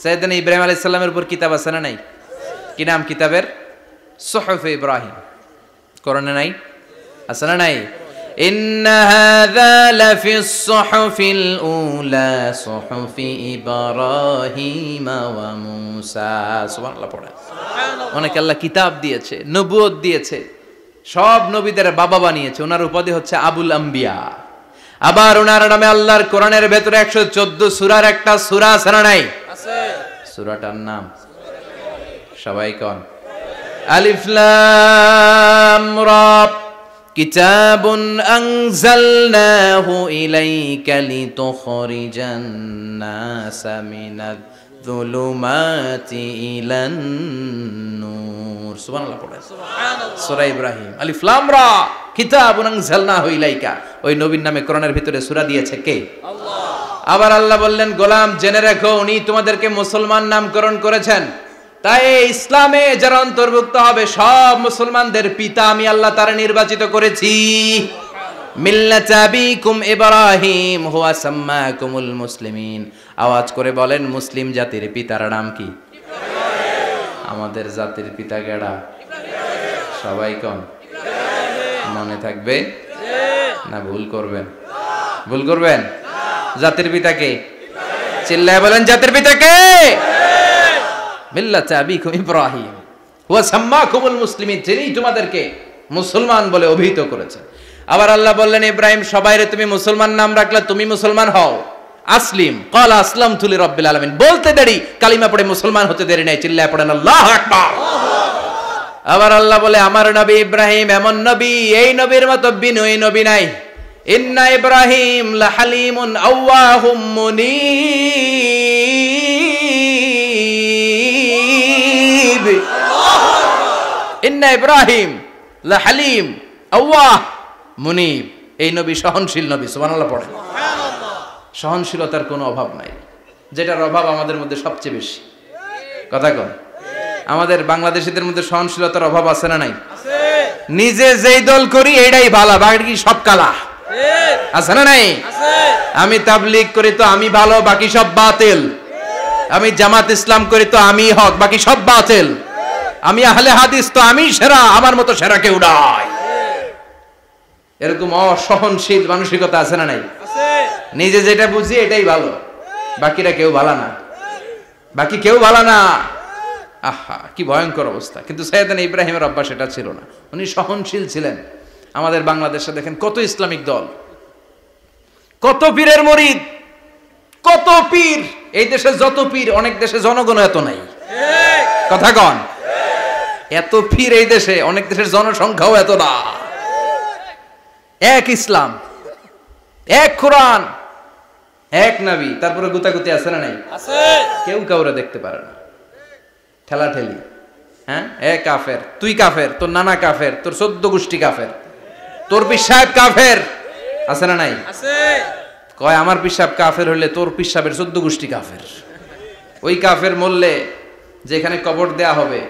সাইয়েদনা ইব্রাহিম আলাইহিস সালামের উপর কিতাব আছে না নাই? কি নাম কিতাবের? সুহুফে ইব্রাহিম। কোরআনে নাই? আছে না নাই? ইন্না হাযা লাফিস সুহুফিল উলা সুহুফি ইব্রাহিম ওয়া মূসা। সুবহানাল্লাহ পড়ে। অনেক আল্লাহ কিতাব দিয়েছে, নবুয়ত দিয়েছে, সব নবীদের বাবা বানিয়েছে। ওনার উপাধি হচ্ছে আবুল আম্বিয়া। আবার ওনার নামে আল্লাহর কোরআনের ভেতরে 114 সূরার একটা সূরা আছে না নাই? আছে। সূরাটার নাম সবাই কোন? আলিফ লাম রা। কিতাবুন আনজালনাহু ইলাইকা লিতুখরিজান নাসা মিনাজ যুলুমাতি ইলান নূর। সুবহানাল্লাহ পড়ে। সুবহানাল্লাহ। সূরা ইব্রাহিম। আলিফ লাম রা। কিতাবুন আনজালনাহু ইলাইকা। ওই নবীর নামে কোরআনের ভিতরে সূরা দিয়েছে কে? আল্লাহ। আবার আল্লাহ বললেন গোলাম জেনে রাখো উনি তোমাদেরকে মুসলমান নামকরণ করেছেন, তাই ইসলামে যারা অন্তর্ভুক্ত হবে সব মুসলমানদের পিতা আমি আল্লাহ তারা নির্বাচিত করেছি। মিল্লাত আবিকুম ইব্রাহিম হুয়া সাম্মাকুমুল মুসলিমিন। আওয়াজ করে বলেন মুসলিম জাতির পিতার নাম কি? আমাদের জাতির পিতা কেডা? সবাই কোন? মনে থাকবে না ভুল করবেন? ভুল করবেন? জাতির পিতা কে? চিল্লায় বলেন জাতির পিতা কে? মিল্লাত আবিকুম ইব্রাহিম হুয়া সাম্মাকুমুল মুসলিমিন, যিনি তোমাদেরকে মুসলমান বলে অভিহিত করেছেন। আবার আল্লাহ বললেন ইব্রাহিম সবাইরে তুমি মুসলমান নাম রাখলে তুমি মুসলমান হও। আসলিম ক্বালা আসলামতু লিরাব্বিল আলামিন, বলতে দেরি কালিমা পড়ে মুসলমান হতে দেরি নাই, চিল্লায় পড়েন আল্লাহু আকবার। আবার আল্লাহ বলে আমার নবী ইব্রাহিম এমন নবী, এই নবীর মতো বিনয়ী নবী নাই। ইন্না ইব্রাহিম লাহালিমুন আওয়াহুম মুনীব। ইন্না ইব্রাহিম লাহালিম আওয়াহ মুনীব, এই নবী সহনশীল নবী। সুবহানাল্লাহ পড়ে। সহনশীলতার কোনো অভাব নাই, যেটার অভাব আমাদের মধ্যে সবচেয়ে বেশি। কথা কন, আমাদের বাংলাদেশীদের মধ্যে সহনশীলতার অভাব আছে না নাই? নিজে যেই দল করি এইটাই ভালো, বাকি সব কালা। আছে না নাই? আমি তাবলীগ করি তো আমি ভালো, বাকি সব বাতিল। আমি জামাত ইসলাম করি তো আমি হক, বাকি সব বাতিল। আমি আহলে হাদিস তো আমি সেরা, আমার মতো সেরা কেউ নাই। এরকম অসহনশীল মানসিকতা আছে না নাই? নিজে যেটা বুঝি এটাই ভালো, বাকিরা কেউ ভালো না, বাকি কেউ ভালো না। আহা কি ভয়ঙ্কর অবস্থা। কিন্তু সাইয়েদনা ইব্রাহিমের অভ্যাস এটা ছিল না, উনি সহনশীল ছিলেন। আমাদের বাংলাদেশে দেখেন কত ইসলামিক দল, কত পীরের মুরিদ, কত পীর। এই দেশে যত পীর অনেক দেশে জনগণ এত নাই। কথা কন, এত পীর এই দেশে, অনেক দেশের জনসংখ্যাও এত না। এক ইসলাম, এক কোরআন, এক নবী, তারপরে গুতাগুতি আছে না নাই? কেউ কাউরে দেখতে পারে না, ঠেলাঠেলি। হ্যাঁ, এ কাফের, তুই কাফের, তোর নানা কাফের, তোর 14 গোষ্ঠী কাফের, তোর পীর সাহেব কাফের, আছে না নাই? কয় আমার পীর সাহেব কাফের হলে তোর পীর সাহেবের 14 গোষ্ঠী কাফের। ওই কাফের মরলে যেখানে কবর দেয়া হবে,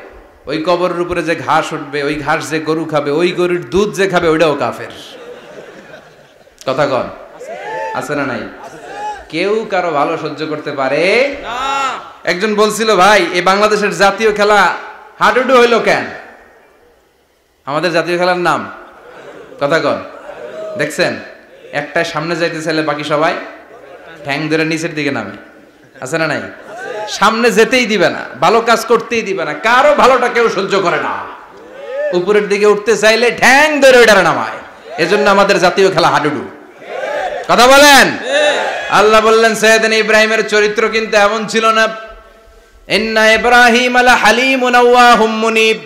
ওই কবরের উপরে যে ঘাস উঠবে, ওই ঘাস যে গরু খাবে, ওই গরুর দুধ যে খাবে, ওইটাও কাফের। কথা কন, আছে না নাই? কেউ কারো ভালো সহ্য করতে পারে না। একজন বলছিল ভাই এই বাংলাদেশের জাতীয় খেলা হাডুডু হইলো কেন? আমাদের জাতীয় খেলার নাম, কথা কন, দেখছেন একটা সামনে যাইতে চাইলে বাকি সবাই ঠ্যাং ধরে নিচের দিকে নামে। আছে না নাই? সামনে যেতেই দিবে না, ভালো কাজ করতেই দিবে না, কারো ভালোটা কেউ সহ্য করে না। উপরের দিকে উঠতে চাইলে ঠ্যাং ধরে ওইটারে নামায়। এজন্য আমাদের জাতীয় খেলা হাডুডু। কথা বলেন। আল্লাহ বললেন সাইয়েদনা ইব্রাহিমের চরিত্র কিন্তু এমন ছিল না। ইন্না ইব্রাহিম আলা হালিমুন আওয়াহুম মুনীব,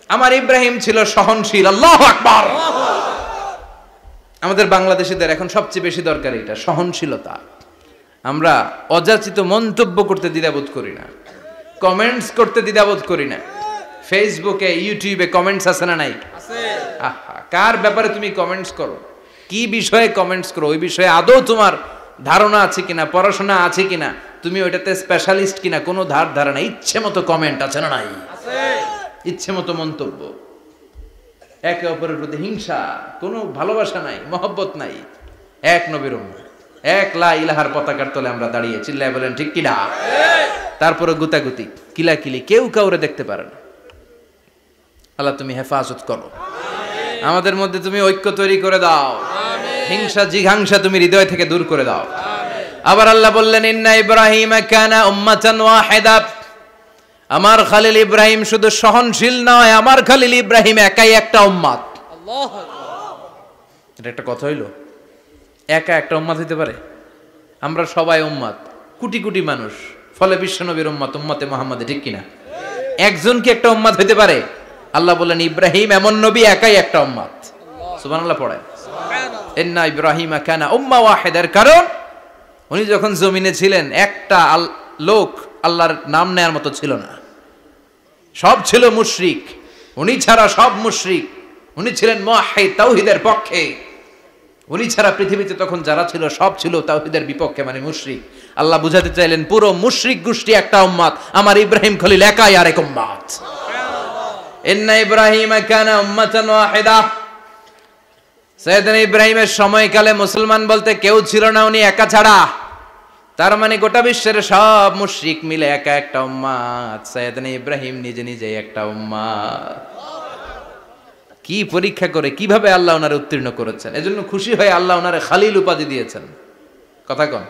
আমার ইব্রাহিম ছিল সহনশীল। আল্লাহু আকবার। আমাদের বাংলাদেশীদের এখন সবচেয়ে বেশি দরকার এটা, সহনশীলতা। আমরা অযাচিত মন্তব্য করতে দ্বিধাবোধ করি না, কমেন্টস করতে দ্বিধাবোধ করি না। ফেসবুকে ইউটিউবে কমেন্টস আছে না নাই? আহা, কার ব্যাপারে তুমি কমেন্টস করো, কি বিষয়ে কমেন্টস করো, ওই বিষয়ে আদৌ তোমার ধারণা আছে কিনা, পড়াশোনা আছে কিনা, তুমি ওইটাতে স্পেশালিস্ট কিনা, কোনো ধারণা, ইচ্ছে মতো কমেন্ট আছে না নাই? ইচ্ছে মতো মন্তব্য, একে অপরের প্রতি হিংসা, কোনো ভালোবাসা নাই, মহব্বত নাই। এক নবীর উম্মত, এক লা ইলাহার পতাকার তলে আমরা দাঁড়িয়ে, চিল্লায় বলেন ঠিক কিনা? তারপরে গুতাগুতি, কিলাকিলি, কেউ কাউরে দেখতে পারে না। আল্লাহ তুমি হেফাজত করো, আমাদের মধ্যে তুমি ঐক্য তৈরি করে দাও, হিংসা জিঘাংসা তুমি হৃদয় থেকে দূর করে দাও। আবার আল্লাহ বললেন ইন্না ইব্রাহিম কানা উম্মাতান ওয়াহিদা, আমার খলিল ইব্রাহিম শুধু সহনশীল নয়, আমার খলিল ইব্রাহিম একাই একটা উম্মত। আল্লাহু আকবার। এটা একটা কথা হইলো, একা একটা উম্মত হইতে পারে? আমরা সবাই উম্মত, কোটি কোটি মানুষ, ফলে বিশ্বনবীর উম্মত, উম্মতে মুহাম্মাদে, ঠিক কিনা? একজন কি একটা উম্মত হইতে পারে? আল্লাহ বললেন ইব্রাহিম এমন নবী, একাই একটা উম্মত। সুবহানাল্লাহ পড়েন। ইন্না ইব্রাহিম কানা উম্মা ওয়াহিদার কারণ উনি যখন জমিনে ছিলেন একটা লোক আল্লাহর নাম নেয়ার মতো ছিল না, সব ছিল মুশরিক, উনি ছাড়া সব মুশরিক। উনি ছিলেন মুওয়াহহিদ, তাওহীদের পক্ষে। উনি ছাড়া পৃথিবীতে তখন যারা ছিল সব ছিল তাওহীদের বিপক্ষে, মানে মুশরিক। আল্লাহ বুঝাতে চাইলেন পুরো মুশরিক গোষ্ঠী একটা উম্মত, আমার ইব্রাহিম খলিল একাই আরেক উম্মত। ইন্না ইব্রাহিম কানা উম্মাতান ওয়াহিদা। সাইয়েদনা ইব্রাহিমের সময়কালে মুসলমান বলতে কেউ ছিল না, উনি একা ছাড়া। তার মানে গোটা বিশ্বের সব মুশরিক মিলে একা একটা উম্মত, সাইয়েদনা ইব্রাহিম নিজে নিজেই একটা উম্মত। কি পরীক্ষা করে কিভাবে আল্লাহ ওনারে উত্তীর্ণ করেছেন, এজন্য খুশি হয়ে আল্লাহ ওনারে খালিল উপাধি দিয়েছেন। কথা কন,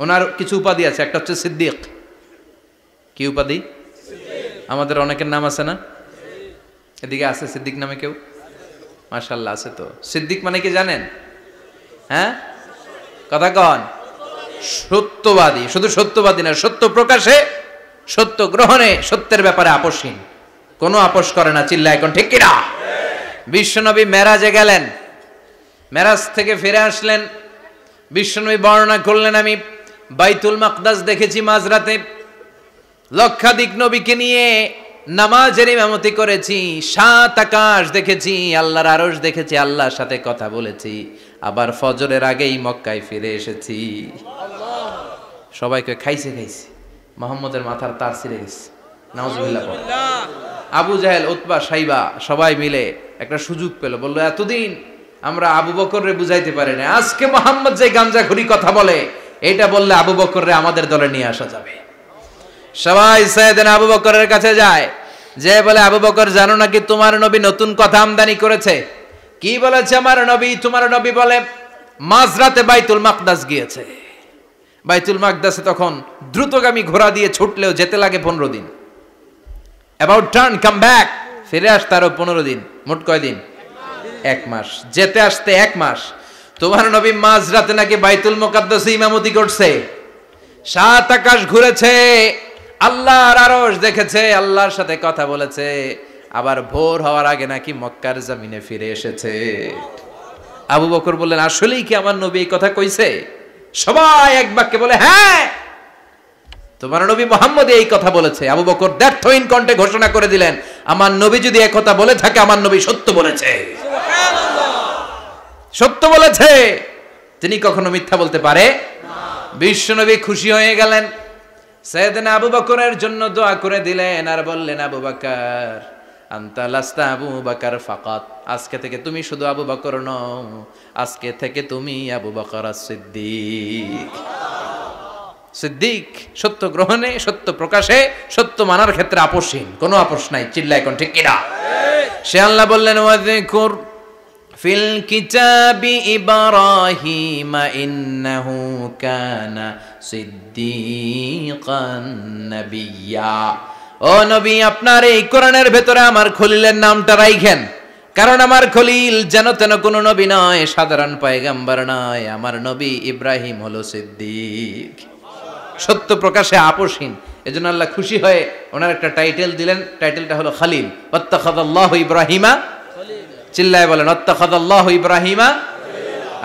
ওনার কিছু উপাধি আছে, একটা হচ্ছে সিদ্দিক। কি উপাধি? আমাদের অনেকের নাম আছে না? এদিকে আছে সিদ্দিক নামে কেউ? মাশাআল্লাহ আছে। তো সিদ্দিক মানে কি জানেন? হ্যাঁ, কথা কন। সত্যবাদী, শুধু সত্যবাদী না, সত্য প্রকাশে, সত্য গ্রহণে, সত্যের ব্যাপারে আপোষহীন, কোনো আপোষ করে না। চিল্লা এখন ঠিক কিনা? বিশ্বনবী মেরাজে গেলেন, মেরাজ থেকে ফিরে আসলেন। বিশ্বনবী বর্ণনা করলেন, আমি বাইতুল মাকদাস দেখেছি মাঝরাতে, লক্ষাধিক নবীকে নিয়ে নামাজের ইমামতি করেছি, 7 আকাশ দেখেছি, আল্লাহর আরশ দেখেছি, আল্লাহর সাথে কথা বলেছি, আবার ফজরের আগেই মক্কায় ফিরে এসেছি। সবাইকে খাইছে খাইছে, মুহাম্মদের মাথার তার ছিঁড়ে গেছে। নাউজুবিল্লাহ। আবু জাহেল, উতবা, সাইবা সবাই মিলে একটা সুযোগ পেল, বলল এতদিন আমরা আবু বকররে বুঝাইতে পারি না, আজকে মুহাম্মদ যে গাঞ্জাখুরি কথা বলে, এটা বললে আবু বকররে আমাদের দলে নিয়ে আসা যাবে। সবাই সাইয়েদনা আবু বকরের কাছে যায়, যে বলে আবু বকর জানো নাকি তোমার নবী নতুন কথা আমদানি করেছে? কি বলেছে আমার নবী? তোমার নবী বলে মাঝরাতে বাইতুল মাকদাস গিয়েছে। বাইতুল মাকদাসে তখন দ্রুতগামী ঘোড়া দিয়ে ছুটলেও যেতে লাগে 15 দিন। অ্যাবাউট টার্ন কাম ব্যাক, ফিরে আসতে আরো 15 দিন, মোট কয় দিন? 1 মাস। যেতে আসতে 1 মাস। তোমার নবী মাঝরাতে নাকি বাইতুল মুকাদ্দাসে ইমামতি করছে, 7 আকাশ ঘুরেছে, আল্লাহর আরশ দেখেছে, আল্লাহর সাথে কথা বলেছে, আবার ভোর হওয়ার আগে নাকি মক্কার জমিনে ফিরে এসেছে। আবু বকর বললেন আসলেই কি আমার নবী এই কথা কইছে? সবাই এক বাক্যে বলে হ্যাঁ, তোমার নবী মুহাম্মদ এই কথা বলেছে। আবু বকর দ্ব্যর্থহীন কণ্ঠে ঘোষণা করে দিলেন, আমার নবী যদি এই কথা বলে থাকে, আমার নবী সত্য বলেছে। সুবহানাল্লাহ, সত্য বলেছে, তিনি কখনো মিথ্যা বলতে পারে না। বিশ্বনবী খুশি হয়ে গেলেন, সাইয়েদনা আবু বকরের জন্য দোয়া করে দিলেন, আর বললেন আবু বকর আনতা লাস্তা আবু বকর ফাকাত, আজকে থেকে তুমি শুধু আবু বকর নও, আজকে থেকে তুমি আবু বকর as-সিদ্দিক। সিদ্দিক সত্য গ্রহণে, সত্য প্রকাশে, সত্য মানার ক্ষেত্রে আপোষহীন, কোনো আপোষ নাই। চিল্লা এখন ঠিক কিনা? সে আল্লাহ বললেন ওয়াযকুর ফিল কিতাবি ইব্রাহিম ইন্নাহু কানা সিদ্দিকান নাবিয়্যা। ও নবী, আপনার এই কোরআনের ভেতরে আমার খলিলের নামটা রাখেন, কারণ আমার খলিল যেন তেন কোনো নবী নয়, সাধারণ পয়গম্বর নয়, আমার নবী ইব্রাহিম হলো সিদ্দিক, সত্য প্রকাশে আপোষহীন। এজন্য আল্লাহ খুশি হয়ে ওনার একটা টাইটেল দিলেন, টাইটেলটা হলো খালিল। ওয়াত্তাখাযাল্লাহু ইব্রাহিমা, চিল্লায় বলেন ওয়াত্তাখাযাল্লাহু ইব্রাহিমা,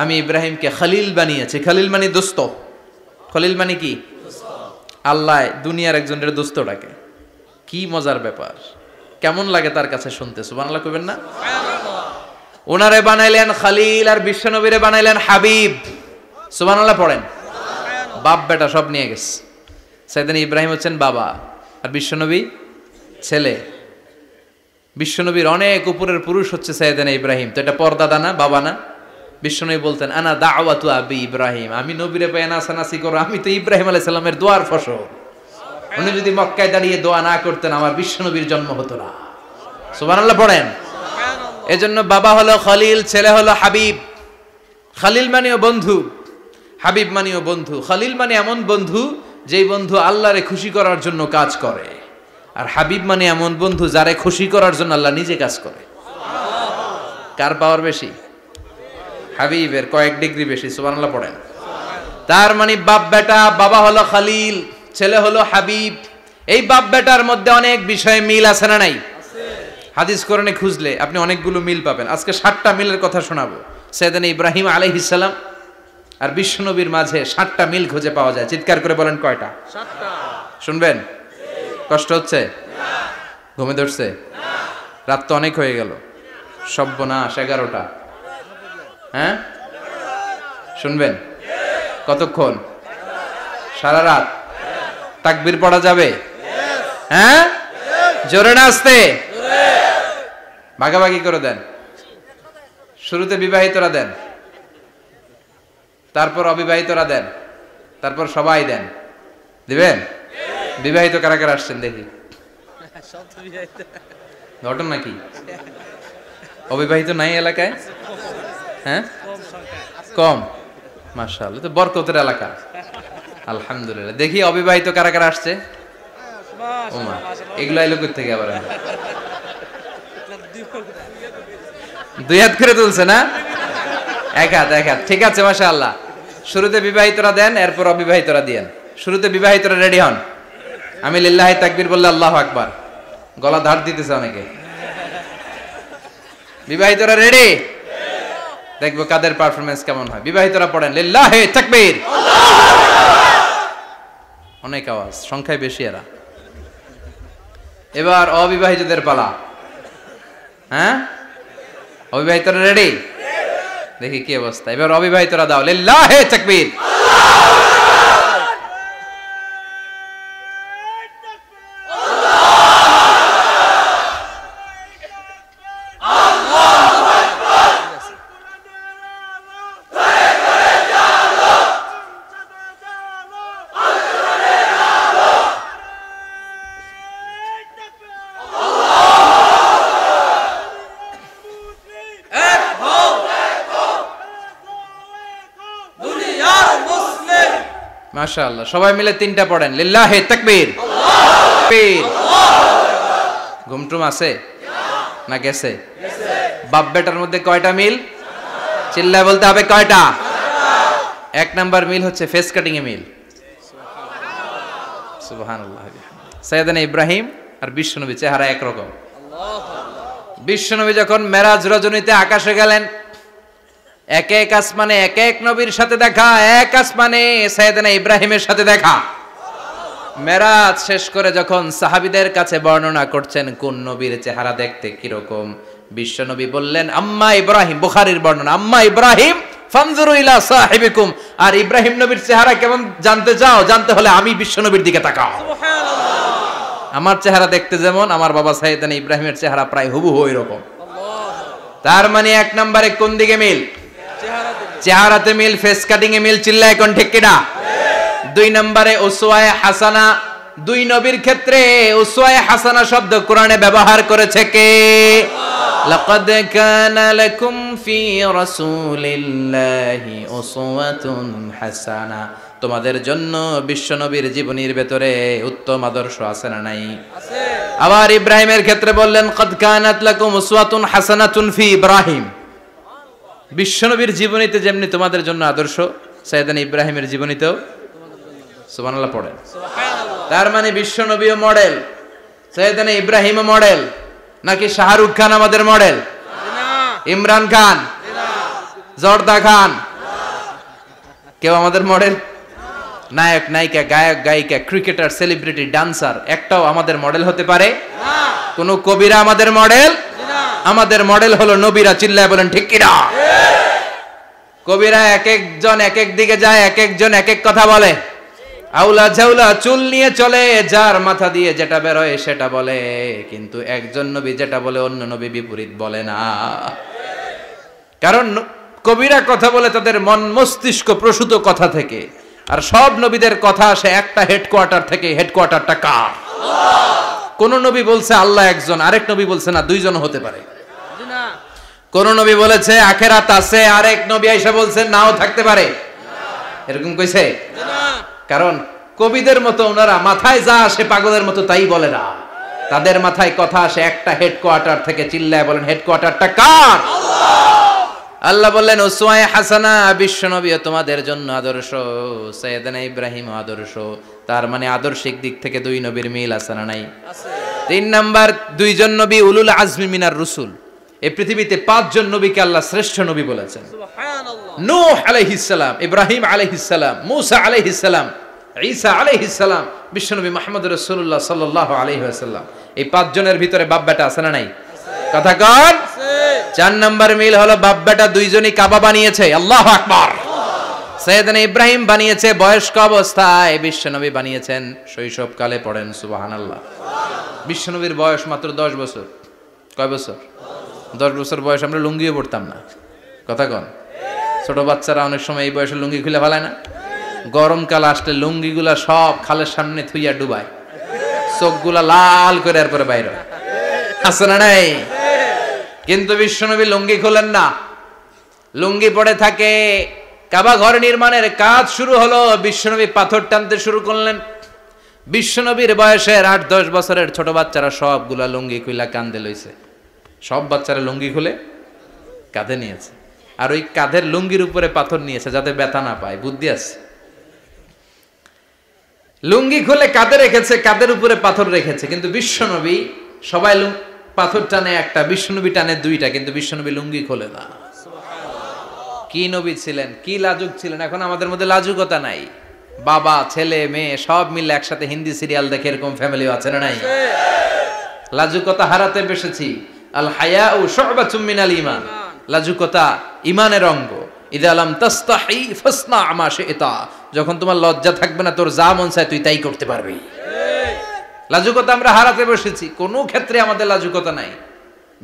আমি ইব্রাহিমকে খালিল বানিয়েছি। খালিল মানে দোস্ত। খলিল মানে কি? আল্লাহ দুনিয়ার একজনের দোস্ত ডাকে। কি মজার ব্যাপার, কেমন লাগে তার কাছে শুনতে? সুবহানাল্লাহ কইবেন না? ওনারে বানাইলেন খালিল, আর বিশ্বনবীরে বানাইলেন হাবিব। সুবহানাল্লাহ পড়েন। বাপ বেটা সব নিয়ে গেছে। সাইয়েদনা ইব্রাহিম হচ্ছেন বাবা, আর বিশ্বনবী ছেলে। বিশ্বনবীর অনেক উপরের পুরুষ হচ্ছে সাইয়েদনা ইব্রাহিম। তো এটা পরদাদা না, বাবা না? বিশ্বনবী বলতেন আনা দাওয়াতু আবি ইব্রাহিম, আমি নবীরে পায় নাসানাসি করো, আমি তো ইব্রাহিম আলাইহিস সালামের দোয়ার ফসল। উনি যদি মক্কায় দাঁড়িয়ে দোয়া না করতেন, আমার বিশ্বনবীর জন্ম হতো না। সুবহানাল্লাহ পড়েন। এজন্য বাবা হলো খলিল, ছেলে হলো হাবিব। খলিল মানেও বন্ধু, হাবিব মানেও বন্ধু। খলিল মানে এমন বন্ধু যেই বন্ধু আল্লাহরে খুশি করার জন্য কাজ করে, আর হাবিব মানে এমন বন্ধু যারে খুশি করার জন্য আল্লাহ নিজে কাজ করে। কার পাওয়ার বেশি? হাবিবের কয়েক ডিগ্রি বেশি। সুবহানাল্লাহ পড়েন। তার মানে বাপ বেটা, বাবা হলো খলিল, ছেলে হলো হাবিব। এই বাপ বেটার মধ্যে অনেক বিষয়ে মিল আছে না নাই? হাদিস কোরআনে খুঁজলে আপনি অনেকগুলো মিল পাবেন। আজকে 7টা মিলের কথা শোনাবো। সাইয়েদনা ইব্রাহিম আলাইহিস সালাম আর বিশ্বনবীর মাঝে 7টা মিল খুঁজে পাওয়া যায়। চিৎকার করে বলেন কয়টা? 7টা। শুনবেন? কষ্ট হচ্ছে? ঘুমে ধরছে? রাত তো অনেক হয়ে গেল। সর্বনাশ, 11টা। হ্যাঁ, শুনবেন? কতক্ষণ? সারা রাত। তাকবীর পড়া যাবে? হ্যাঁ, জোরে না আস্তে? ভাগাভাগি করে দেন। শুরুতে বিবাহিতরা দেন, তারপর অবিবাহিতরা দেন, তারপর সবাই দেন। দিবেন? বিবাহিত কারা কারা আসছেন দেখি? ঘটনা কি? অবিবাহিত নাই এলাকায়? হ্যাঁ, কম। মাশাআল্লাহ, তো বরকতের এলাকা। আলহামদুলিল্লাহ। দেখি অবিবাহিত কারা কারা আসছে? ওমা, এগুলো এলো কই থেকে আবার? দুই হাত করে তুলছে না? এক হাত, এক হাত। ঠিক আছে, মাশাআল্লাহ। শুরুতে বিবাহিতরা দেন, এরপর অবিবাহিতরা দিয়েন। শুরুতে বিবাহিতরা রেডি হন। আমি লিল্লাহি তাকবীর বললে আল্লাহু আকবার। গলা ধার দিতেছে অনেকে। বিবাহিতরা রেডি? দেখবো কাদের পারফরম্যান্স কেমন হয়। বিবাহিতরা পড়েন লিল্লাহি তাকবীর। অনেক আওয়াজ, সংখ্যায় বেশি এরা। এবার অবিবাহিতদের পালা। হ্যাঁ, অবিবাহিতরা রেডি? দেখি কি অবস্থা। এবার অবিবাহিতরা দাও লিল্লাহি তাকবীর। মাশাআল্লাহ, সবাই মিলে তিনটা পড়েন লিল্লাহি তাকবীর। ঘুমটুম আছে না গেছে? বাপ বেটার মধ্যে কয়টা মিল? চিল্লায় বলতে হবে কয়টা? এক নাম্বার মিল হচ্ছে ফেস কাটিং এ মিল। সুবহানাল্লাহ। সাইয়েদনা ইব্রাহিম আর বিশ্বনবী চেহারা একরকম। বিশ্বনবী যখন মেরাজ রজনীতে আকাশে গেলেন, এক এক আসমানে এক এক নবীর সাথে দেখা, এক আসমানে সাইয়েদনা ইব্রাহিমের সাথে দেখা। মেরাজ শেষ করে যখন সাহাবীদের কাছে বর্ণনা করছেন কোন নবীর চেহারা দেখতে কিরকম, বিশ্বনবী বললেন আম্মা ইব্রাহিম। বুখারীর বর্ণনা, আম্মা ইব্রাহিম ফানজুরু ইলা সাহিবিকুম। আর ইব্রাহিম নবীর চেহারা কেমন জানতে চাও? জানতে হলে আমি বিশ্বনবীর দিকে তাকাও। সুবহানাল্লাহ। আমার চেহারা দেখতে যেমন, আমার বাবা সাইয়েদনা ইব্রাহিমের চেহারা প্রায় হুবহু এরকম। তার মানে এক নম্বরে কোন দিকে মিল? চেহারাতে মিল, ফেস কাটিং এ মিল। চিল্লায় কোন ঠিক কিনা? দুই নম্বরে উসওয়ায়ে হাসানা। দুই নবীর ক্ষেত্রে উসওয়ায়ে হাসানা শব্দ কোরআনে ব্যবহার করেছে কে? লাকাদ কানা লাকুম ফি রাসূলিল্লাহি উসওয়াতুন হাসানা। তোমাদের জন্য বিশ্বনবীর জীবনীর ভেতরে উত্তম আদর্শ আছে না নাই? আছে। আবার ইব্রাহিমের ক্ষেত্রে বললেন কাদ কানাত লাকুম উসওয়াতুন হাসানাতুন ফি ইব্রাহিম। বিশ্বনবীর জীবনীতে যেমনি তোমাদের জন্য আদর্শ, সাইয়েদনা ইব্রাহিমের জীবনীতেও। সুবহানাল্লাহ পড়েন। সুবহানাল্লাহ। তার মানে বিশ্বনবীও মডেল, সাইয়েদনা ইব্রাহিমও মডেল। নাকি শাহরুখ খান আমাদের মডেল? না। ইমরান খান? না। জর্দা খান? না। কেউ আমাদের মডেল? নায়ক নায়িকা, গায়ক গায়িকা, ক্রিকেটার, সেলিব্রিটি, ডান্সার একটাও আমাদের মডেল হতে পারে না। কোন কবিরা আমাদের মডেল? আমাদের মডেল হলো নবীরা। চিল্লায় বলেন ঠিক কিনা? কবিরা এক একজন এক এক দিকে যায়, এক একজন এক এক কথা বলে। আউলা ঝাউলা চুল নিয়ে চলে, যার মাথা দিয়ে যেটা বের হয় সেটা বলে। কিন্তু একজন নবী যেটা বলে অন্য নবী বিপরীত বলে না। কারণ কবিরা কথা বলে তাদের মন মস্তিষ্ক প্রসূত কথা থেকে, আর সব নবীদের কথা আসে একটা হেডকোয়ার্টার থেকে। হেডকোয়ার্টারটা কার? কোন নবী বলছে আল্লাহ একজন, আরেক নবী বলছে না দুইজন হতে পারে। কোন নবী বলেছে আখিরাত আছে, আরেক নবী আইসা বলছে নাও থাকতে পারে। এরকম কইছে? কারণ কবিদের মতো ওনারা মাথায় যা আসে পাগলের মতো তাই বলে না। তাদের মাথায় কথা আসে একটা হেডকোয়ার্টার থেকে। চিল্লায় বলেন হেডকোয়ার্টারটা কার? আল্লাহ বললেন উসওয়ায়ে হাসানা। বিশ্বনবীও তোমাদের জন্য আদর্শ, সাইয়েদনা ইব্রাহিম আদর্শ। তার মানে আদর্শিক দিক থেকে দুই নবীর মিল আছে না নাই? আছে। তিন নাম্বার, দুইজন নবী উলুল আজমি মিনার রুসুল। এই পৃথিবীতে পাঁচজন নবীকে আল্লাহ শ্রেষ্ঠ নবী বলেছেন। সুবহানাল্লাহ। নূহ আলাইহিস সালাম, ইব্রাহিম আলাইহিস সালাম, মূসা আলাইহিস সালাম, ঈসা আলাইহিস সালাম, বিশ্বনবী মুহাম্মদ রাসূলুল্লাহ সাল্লাল্লাহু আলাইহি ওয়াসাল্লাম। এই পাঁচজনের ভিতরে বাপ বেটা আছে না নাই? কথা কন। চার নাম্বার মিল হলো বাপ বেটা দুইজনই কাবা বানিয়েছে। আল্লাহু আকবার। সাইয়েদনা ইব্রাহিম বানিয়েছে বয়স্ক অবস্থায়, বিশ্বনবী বানিয়েছেন শৈশবকালে। পড়েন সুবহানাল্লাহ। বিশ্বনবীর বয়স মাত্র 10 বছর। কয় বছর? 10 বছর বয়স আমরা লুঙ্গিও পড়তাম না। কথা কন। ছোট বাচ্চারা অনেক সময় এই বয়সে লুঙ্গি খুলে ফেলায় না? গরমকাল আসলে লুঙ্গিগুলা সব খালের সামনে থুইয়া ডুবায়, চোখগুলা লাল করে এরপরে বাইরে আছে না নাই? কিন্তু বিশ্বনবী লুঙ্গি খোলেন না, লুঙ্গি পড়ে থাকে। কাবা ঘর নির্মাণের কাজ শুরু হলো, বিশ্বনবী পাথর টানতে শুরু করলেন। বিশ্বনবীর বয়সের 8-10 বছরের ছোট বাচ্চারা সবগুলা লুঙ্গি খুলে কাঁধে লইছে। সব বাচ্চারা লুঙ্গি খুলে কাঁধে নিয়েছে, আর ওই কাঁধের লুঙ্গির উপরে পাথর নিয়েছে যাতে ব্যথা না পায়। বুদ্ধি আছে। লুঙ্গি খুলে কাঁধে রেখেছে, কাঁধের উপরে পাথর রেখেছে। কিন্তু বিশ্বনবী, সবাই পাথর টানে একটা, বিশ্বনবী টানে দুইটা, কিন্তু বিশ্বনবী লুঙ্গি খোলে না। কি নবী ছিলেন, কি লাজুক ছিলেন। এখন আমাদের মধ্যে লাজুকতা নাই। বাবা ছেলে মেয়ে সব মিলে একসাথে হিন্দি সিরিয়াল দেখে এরকম ফ্যামিলিও আছে না নাই? লাজুকতা হারাতে বসেছি। আল হায়াউ শুবাতুম মিনাল ঈমান। লাজুকতা ঈমানের অঙ্গ। ইযা লাম তাস্তাহি ফাসনা মা শি'তা। যখন তোমার লজ্জা থাকবে না, তোর যা মন চায় তুই তাই করতে পারবি। লাজুকতা আমরা হারাতে বসেছি, কোনো ক্ষেত্রে আমাদের লাজুকতা নাই।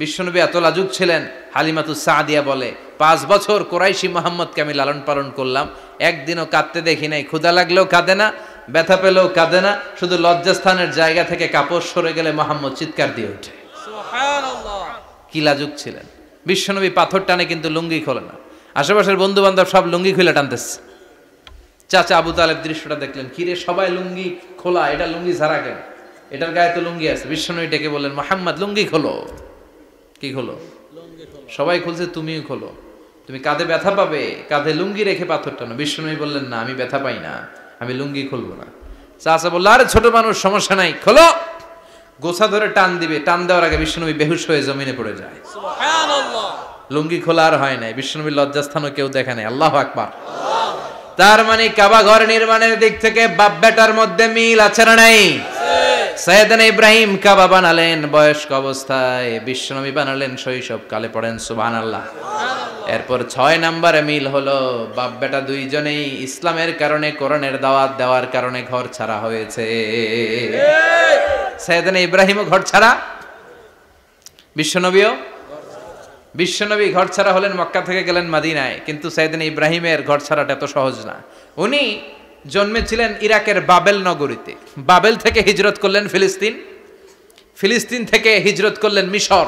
বিশ্বনবী এত লাজুক ছিলেন, হালিমাতুস সাদিয়া বলে 5 বছর কোরাইশি মুহাম্মদকে আমি লালন পালন করলাম, একদিনও কাঁদতে দেখি নাই। ক্ষুধা লাগলেও কাঁদে না, ব্যথা পেলেও কাঁদে না, শুধু লজ্জাস্থানের জায়গা থেকে কাপড় সরে গেলে মুহাম্মদ চিৎকার দিয়ে ওঠে। সুবহানাল্লাহ। কি লাজুক ছিলেন। বিশ্বনবী পাথর টানে কিন্তু লুঙ্গি খোলে না। আশেপাশের বন্ধু বান্ধব সব লুঙ্গি খুলে টানতেছে। চাচা আবু তালেব দৃশ্যটা দেখলেন, কিরে সবাই লুঙ্গি খোলা, এটা লুঙ্গি ছাড়া কেন? এটার গায়ে তো লুঙ্গি আছে। বিশ্বনবী ডেকে বললেন, মুহাম্মদ লুঙ্গি খোলো। কি খোলো? সবাই খুলছে, তুমিও খোলো। তুমি কাঁধে ব্যথা পাবে, কাঁধে লুঙ্গি রেখে পাথর টানো। বিশ্বনবী বললেন, না আমি ব্যথা পাই না, আমি লুঙ্গি খুলবো না। চাচা বলল, আরে ছোট মানুষ, সমস্যা নাই, খোলো। গোছা ধরে টান দিবে, টান দেওয়ার আগে বিশ্বনবী বেহুশ হয়ে জমিনে পড়ে যায়। সুবহানাল্লাহ। লুঙ্গি খোলা আর হয় নাই। বিশ্বনবীর লজ্জাস্থানও কেউ দেখে নাই। আল্লাহু আকবার। তার মানে কাবা ঘর নির্মাণের দিক থেকে বাপ বেটার মধ্যে মিল আছে না নাই? সাইয়েদনা ইব্রাহিম কাবা বানালেন বয়স্ক অবস্থায়, বিশ্বনবী বানালেন শৈশবকালে। পড়েন সুবহানাল্লাহ। এরপর 6 নম্বরে মিল হলো, বাপ বেটা দুইজনেই ইসলামের কারণে, কোরআনের দাওয়াত দেওয়ার কারণে ঘর ছাড়া হয়েছে। সাইয়েদনা ইব্রাহিমও ঘর ছাড়া, বিশ্বনবী ঘর ছাড়া হলেন, মক্কা থেকে গেলেন মদিনায়। কিন্তু সাইয়েদনা ইব্রাহিমের ঘর ছাড়াটা এত সহজ না। উনি জন্মেছিলেন ইরাকের বাবেল নগরীতে। বাবেল থেকে হিজরত করলেন ফিলিস্তিন, ফিলিস্তিন থেকে হিজরত করলেন মিশর,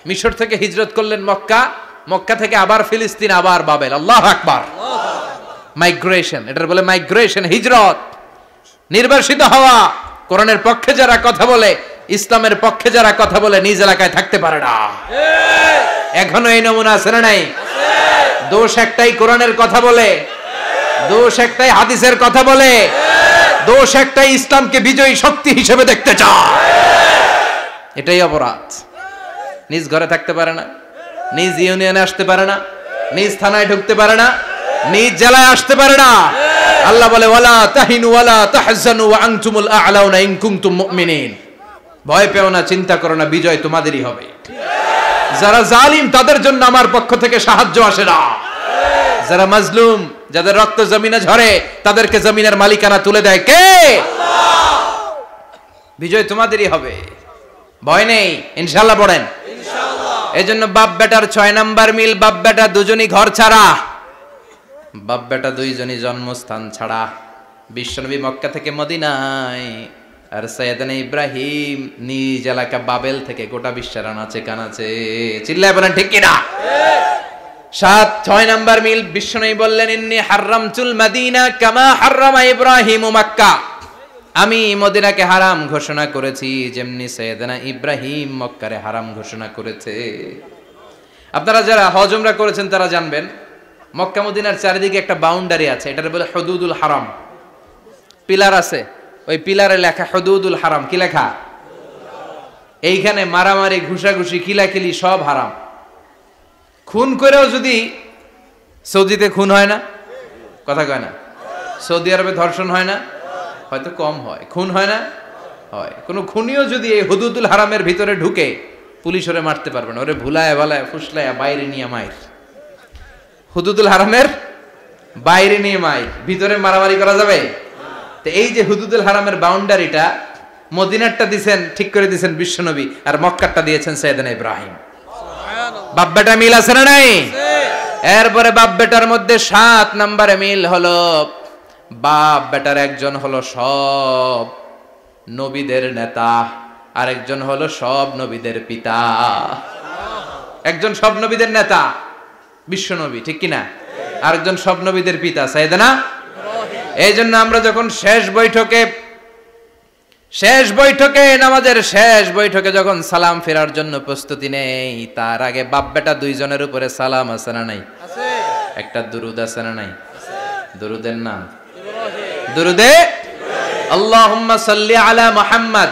মিশর থেকে হিজরত করলেন মক্কা, মক্কা থেকে আবার ফিলিস্তিন, আবার বাবেল। আল্লাহু আকবার। মাইগ্রেশন, এটার বলে মাইগ্রেশন, হিজরত। নির্বাসিত হওয়া। কোরআনের পক্ষে যারা কথা বলে, ইসলামের পক্ষে যারা কথা বলে, নিজ এলাকায় থাকতে পারে না। এখনো এই নমুনা আছে না নাই? দোষ একটাই, কোরআনের কথা বলে। দোষ একটাই, হাদিসের কথা বলে। দোষ একটাই, ইসলামকে বিজয়ী শক্তি হিসেবে দেখতে চায়। এটাই অপরাধ। নিজ ঘরে থাকতে পারে না, নিজ ইউনিয়নে আসতে পারে না, নিজ থানায় ঢুকতে পারে না, নিজ জেলায় আসতে পারে না। আল্লাহ বলে, ওয়ালা তাহিনু ওয়ালা তাহজানু ওয়া আনতুমুল আ'লাউনা ইন কুনতুম মুমিনিন। ভয় পেও না, চিন্তা করো না, বিজয় তোমাদেরই হবে। যারা জালিম তাদের জন্য আমার পক্ষ থেকে সাহায্য আসে না। যারা মাজলুম, যাদের রক্ত জমিনে ঝরে, তাদেরকে জমিনের মালিকানা তুলে দেয় কে? আল্লাহ। বিজয় তোমাদেরই হবে, ভয় নেই, ইনশাআল্লাহ। পড়েন ইনশাআল্লাহ। এজন্য বাপ বেটার 6 নাম্বার মিল, বাপ বেটা দুজনই ঘর ছাড়া, বাপ বেটা দুইজনই জন্মস্থান ছাড়া। বিশ্বনবী মক্কা থেকে মদিনায়, আর সাইয়েদনা ইব্রাহিম নিজ এলাকা বাবেল থেকে গোটা বিশ্বের আনাচে কানাচে। চিল্লায় বলেন ঠিক কিনা? 6 নাম্বার মিল, বিশ্বনবী বললেন, ইন্নী হারামতুল মদিনা কামা হারামা ইব্রাহিম মক্কা। আমি মদিনাকে হারাম ঘোষণা করেছি যেমনি সাইয়েদনা ইব্রাহিম মক্কারে হারাম ঘোষণা করেছে। আপনারা যারা হজ উমরা করেছেন তারা জানবেন, মক্কা মদিনার চারিদিকে একটা বাউন্ডারি আছে, এটার বলে হুদুদুল হারাম। পিলার আছে, ওই পিলারে লেখা হুদুদুল হারাম। কি লেখা? এইখানে মারামারি, ঘুষাঘুষি, কিলাকিলি সব হারাম। খুন করেও যদি, সৌদিতে খুন হয় না, কথা কয় না? সৌদি আরবে ধর্ষণ হয় না, হয়তো কম হয়, খুন হয় না, হয়। কোনো খুনিও যদি এই হুদুদুল হারামের ভিতরে ঢুকে, পুলিশ ওরে মারতে পারবে না, ওরে ভুলায় ভালায় ফুসলায় বাইরে নিয়ে মায়ের। হুদুদুল হারামের বাইরে নিয়ে মাইক, ভিতরে মারামারি করা যাবে? তো এই যে হুদুদুল হারামের বাউন্ডারিটা, মদিনারটা দিয়েছেন ঠিক করে দিয়েছেন বিশ্বনবী, আর মক্কারটা দিয়েছেন সাইয়েদনা ইব্রাহিম। বাপ বেটা মিল আছে না নাই? এরপরে বাপ বেটার মধ্যে 7 নম্বরে মিল হলো, বাপ বেটার একজন হলো সব নবীদের নেতা, আর একজন হলো সব নবীদের পিতা। একজন সব নবীদের নেতা বিশ্বনবী, ঠিক কিনা? আরেকজন সব নবীদের পিতা সাইয়েদনা ইব্রাহিম। এই জন্য আমরা যখন শেষ বৈঠকে নামাজের শেষ বৈঠকে যখন সালাম ফেরার জন্য প্রস্তুতি নেই, তার আগে বাপ বেটা দুইজনের উপরে সালাম আছে না নাই? একটা দুরুদ আছে না নাই? দুরুদের নাম দুরুদে আল্লাহুম্মা সাল্লি আলা মুহাম্মদ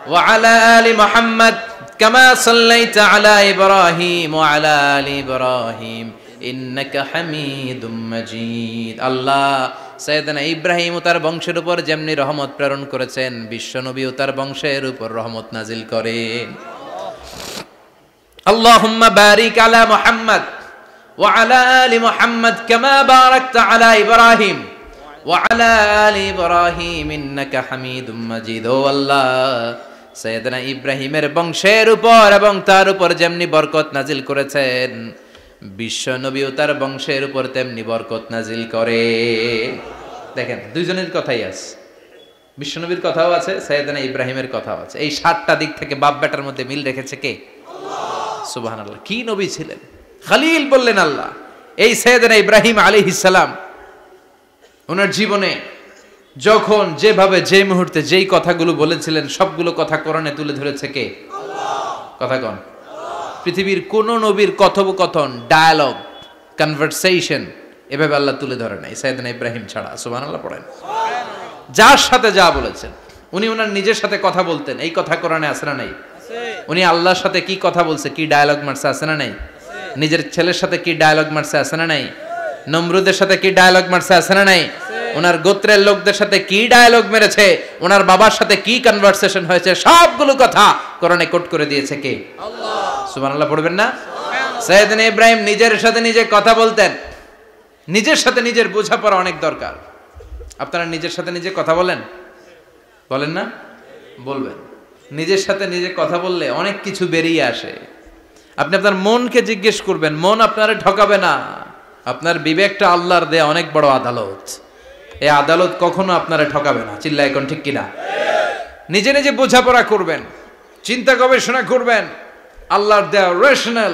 ওয়া আলা আলি মুহাম্মদ কামা সাল্লাইতা আলা ইব্রাহিম ওয়া আলা আলি ইব্রাহিম ইন্নাকা হামিদুম মাজিদ। আল্লাহ সাইয়েদনা ইব্রাহিম ও তার বংশের উপর যেমনি রহমত প্রেরণ করেছেন, বিশ্বনবী ও তার বংশের উপর রহমত নাজিল করেন। আল্লাহুম্মা বারিক আলা মুহাম্মদ ওয়া আলা আলি মুহাম্মদ কামা বারাকতা আলা ইব্রাহিম ওয়া আলা আলি ইব্রাহিম ইন্নাকা হামিদুম মাজিদ। ও আল্লাহ, সাইয়েদনা ইব্রাহিমের বংশের উপর এবং তার উপর যেমনি বরকত নাজিল করেছেন, বিশ্বনবী ও তার বংশের উপর তেমনি বরকত নাজিল করে। দেখেন, দুইজনের কথাই আছে, বিশ্বনবীর কথাও আছে, সাইয়েদনা ইব্রাহিমের কথাও আছে। এই 7টা দিক থেকে বাপ বেটার মধ্যে মিল রেখেছে কে? আল্লাহ। সুবহানাল্লাহ। কি নবী ছিলেন! খলিল বললেন আল্লাহ। এই সাইয়েদনা ইব্রাহিম আলাইহিস সালাম ওনার জীবনে যখন যেভাবে যে মুহূর্তে যেই কথাগুলো বলেছিলেন, সবগুলো কথা কোরআনে তুলে ধরেছে কে? আল্লাহ। কথা কোন? পৃথিবীর কোন নবীর কথোপকথন, ডায়ালগ, কনভারসেশন এভাবে আল্লাহ তুলে ধরে নাই সাইয়েদনা ইব্রাহিম ছাড়া। সুবহানাল্লাহ পড়েন। যার সাথে যা বলেছেন, উনি ওনার নিজের সাথে কথা বলতেন, এই কথা কোরআনে আছে না নাই? উনি আল্লাহর সাথে কি কথা বলছে, কি ডায়ালগ মারছে, আছে না নাই? নিজের ছেলের সাথে কি ডায়ালগ মারছে, আছে না নাই? নমরুদের সাথে কি ডায়ালগ মারছে, আছে না নাই? ওনার গোত্রের লোকদের সাথে কি ডায়ালগ মেরেছে, ওনার বাবার সাথে কি কনভারসেশন হয়েছে, সবগুলো কথা কোরআনে কোট করে দিয়েছে কে? আল্লাহ। সুবহানাল্লাহ পড়বেন না? সাইয়েদনা ইব্রাহিম নিজের সাথে নিজে কথা বলতেন। নিজের সাথে নিজের বোঝাপড়া অনেক দরকার। আপনারা নিজের সাথে নিজে কথা বলেন? বলেন না? বলবেন। নিজের সাথে নিজে কথা বললে অনেক কিছু বেরিয়ে আসে। আপনি আপনার মনকে জিজ্ঞেস করবেন, মন আপনারে ঠকাবে না। আপনার বিবেকটা আল্লাহর দেয়া অনেক বড় আদালত। এই আদালত কখনো আপনারে ঠকাবে না। চিল্লায় এখন ঠিক কিনা? নিজে নিজে বোঝাপড়া করবেন, চিন্তা গবেষণা করবেন, আল্লাহর দেয়া রেশনাল,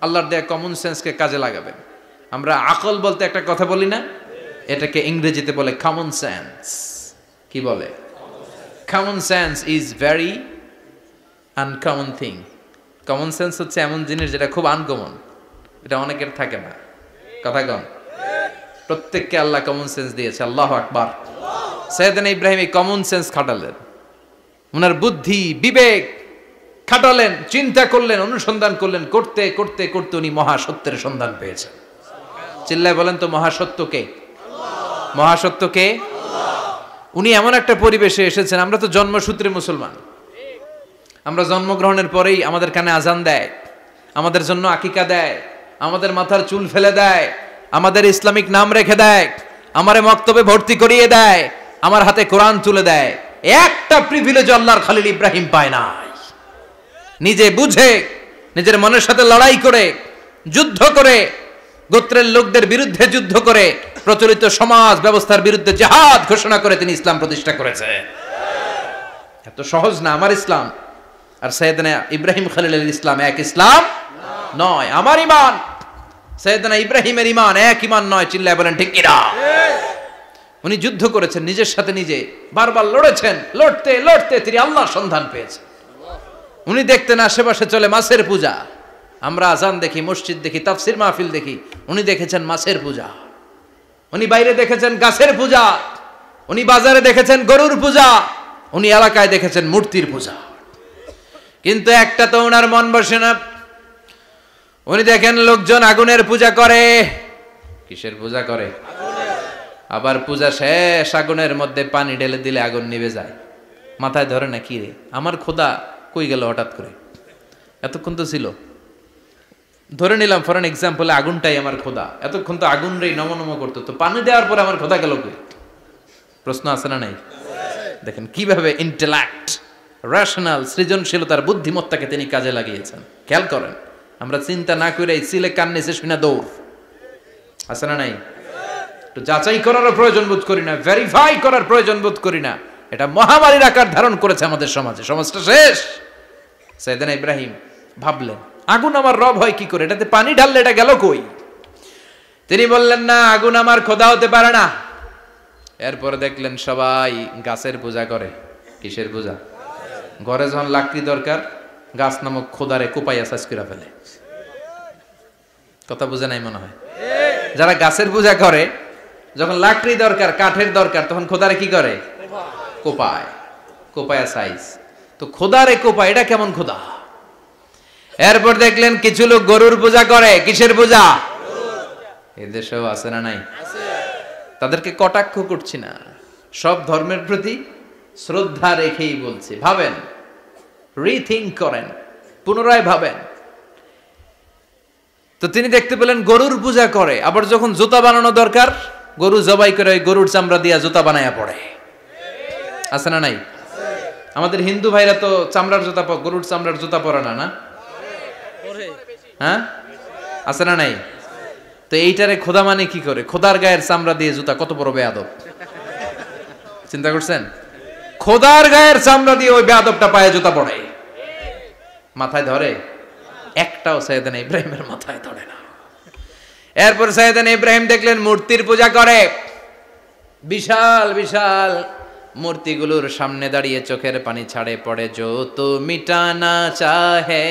আল্লাহর দেয়া কমন সেন্সকে কাজে লাগাবেন। আমরা আকল বলতে একটা কথা বলি না, এটাকে ইংরেজিতে বলে কমন সেন্স। কি বলে? Common sense is very uncommon thing. Common sense হচ্ছে এমন জিনিস যেটা খুব আনকমন, এটা অনেকের থাকে না। কথা কম। প্রত্যেককে আল্লাহ কমন সেন্স দিয়েছে। আল্লাহু আকবার। সাইয়েদনা ইব্রাহিম এই কমন সেন্স খাটালেন, ওনার বুদ্ধি বিবেক খাটালেন, চিন্তা করলেন, অনুসন্ধান করলেন, করতে করতে করতে উনি মহাসত্যের সন্ধান পেয়েছেন। চিল্লায় বলেন তো, মহাসত্যকে? মহাসত্যকে? উনি এমন একটা পরিবেশে এসেছেন, আমরা তো জন্মসূত্রে মুসলমান, আমরা জন্মগ্রহণের পরেই আমাদের কানে আজান দেয়, আমাদের জন্য আকিকা দেয়, আমাদের মাথার চুল ফেলে দেয়, আমাদের ইসলামিক নাম রেখে দেয়, আমারে মক্তবে ভর্তি করিয়ে দেয়, আমার হাতে কোরআন তুলে দেয়। একটা প্রিভিলেজ আল্লাহর খলিল ইব্রাহিম পায় নাই। নিজে বুঝে, নিজের মনের সাথে লড়াই করে, যুদ্ধ করে, গোত্রের লোকদের বিরুদ্ধে যুদ্ধ করে, প্রচলিত সমাজ ব্যবস্থার বিরুদ্ধে জিহাদ ঘোষণা করে তিনি ইসলাম প্রতিষ্ঠা করেছে। এত সহজ না আমার ইসলাম আর সাইয়েদনা ইব্রাহিম খলিলের ইসলাম এক ইসলাম নয়। আমার ঈমান সাইয়েদনা ইব্রাহিমের ঈমান এক ঈমান নয়। চিল্লায় বলেন ঠিক কিনা? উনি যুদ্ধ করেছেন, নিজের সাথে নিজে বারবার লড়েছেন, লড়তে লড়তে তিনি আল্লাহর সন্ধান পেয়েছেন। উনি দেখতেন আশেপাশে চলে মাছের পূজা, আমরা আজান দেখি, মসজিদ দেখি, তাফসির মাহফিল দেখি, উনি দেখেছেন মাছের পূজা। উনি বাইরে দেখেছেন গাছের পূজা, উনি বাজারে দেখেছেন গরুর পূজা, উনি এলাকায় দেখেছেন মূর্তির পূজা। কিন্তু একটা তো ওনার মন বসে না। উনি দেখেন লোকজন আগুনের পূজা করে। কিসের পূজা করে? আবার পূজা শেষ আগুনের মধ্যে পানি ঢেলে দিলে আগুন নিভে যায়। মাথায় ধরে না, কি রে আমার খোদা কই গেল হঠাৎ করে, এতক্ষণ তো ছিল। ধরে নিলাম ফর এন এক্সাম্পল আগুনটাই আমার খোদা, এতক্ষণ তো আগুন রে নম নম করতো, তো পানি দেওয়ার পরে আমার খোদা গেল কই? প্রশ্ন আছে না নাই? দেখেন কিভাবে ইন্টেলেক্ট, রেশনাল, সৃজনশীলতার বুদ্ধিমত্তাকে তিনি কাজে লাগিয়েছেন। খেয়াল করেন, আমরা চিন্তা না করে সিলে কান নিচে শুনে দৌড়, আছে না নাই? তো যাচাই করারও প্রয়োজন বোধ করি না, ভেরিফাই করার প্রয়োজন বোধ করি না। এটা মহামারীর আকার ধারণ করেছে আমাদের সমাজে, সমাজটা শেষ। সাইয়েদনা ইব্রাহিম ভাবলেন আগুন আমার রব হয় কি করে, এটাতে পানি ঢাললে এটা গেল কই? তিনি বললেন না, আগুন আমার খোদা হতে পারে না। এরপরে দেখলেন সবাই গাছের পূজা করে। কিসের পূজা? ঘরে যখন লাকড়ি দরকার, গাছ নামক খোদারে কোপাইয়া সাজ করে ফেলে। কথা বুঝে নাই মনে হয়? যারা গাছের পূজা করে, যখন লাকড়ি দরকার, কাঠের দরকার, তখন খোদারে কি করে? কোপায়, কোপায়া সাইজ। তো খোদারে কোপায়, এটা কেমন খোদা? এরপর দেখলেন কিছু লোক গরুর পূজা করে। কিসের পূজা? এদেশেও আছে না নাই? তাদেরকে কটাক্ষ করছি না, সব ধর্মের প্রতি শ্রদ্ধা রেখেই বলছি। ভাবেন, রিথিঙ্ক করেন, পুনরায় ভাবেন। তো তিনি দেখতে পেলেন গরুর পূজা করে, আবার যখন জুতা বানানো দরকার, গরু জবাই করে গরুর চামড়া দিয়া জুতা বানায়া পড়ে। আছে না নাই? আমাদের হিন্দু ভাইরা তো চামড়ার জুতা, গরুর চামড়ার জুতা পরে না, না? হ্যাঁ, আছে না নাই? তো এইটারে খোদা মানে কি করে? খোদার গায়ের চামড়া দিয়ে জুতা, কত বড় বেয়াদব! চিন্তা করছেন? খোদার গায়ের চামড়া দিয়ে ওই বেয়াদবটা পায়ে জুতা পড়ে। মাথায় ধরে? একটাও সাইয়েদনা ইব্রাহিমের মাথায় ধরে না। এরপর সাইয়েদনা ইব্রাহিম দেখলেন মূর্তির পূজা করে। বিশাল বিশাল মূর্তিগুলোর সামনে দাঁড়িয়ে চোখের পানি ছাড়ে পড়ে। যো তো মিটানা চাহে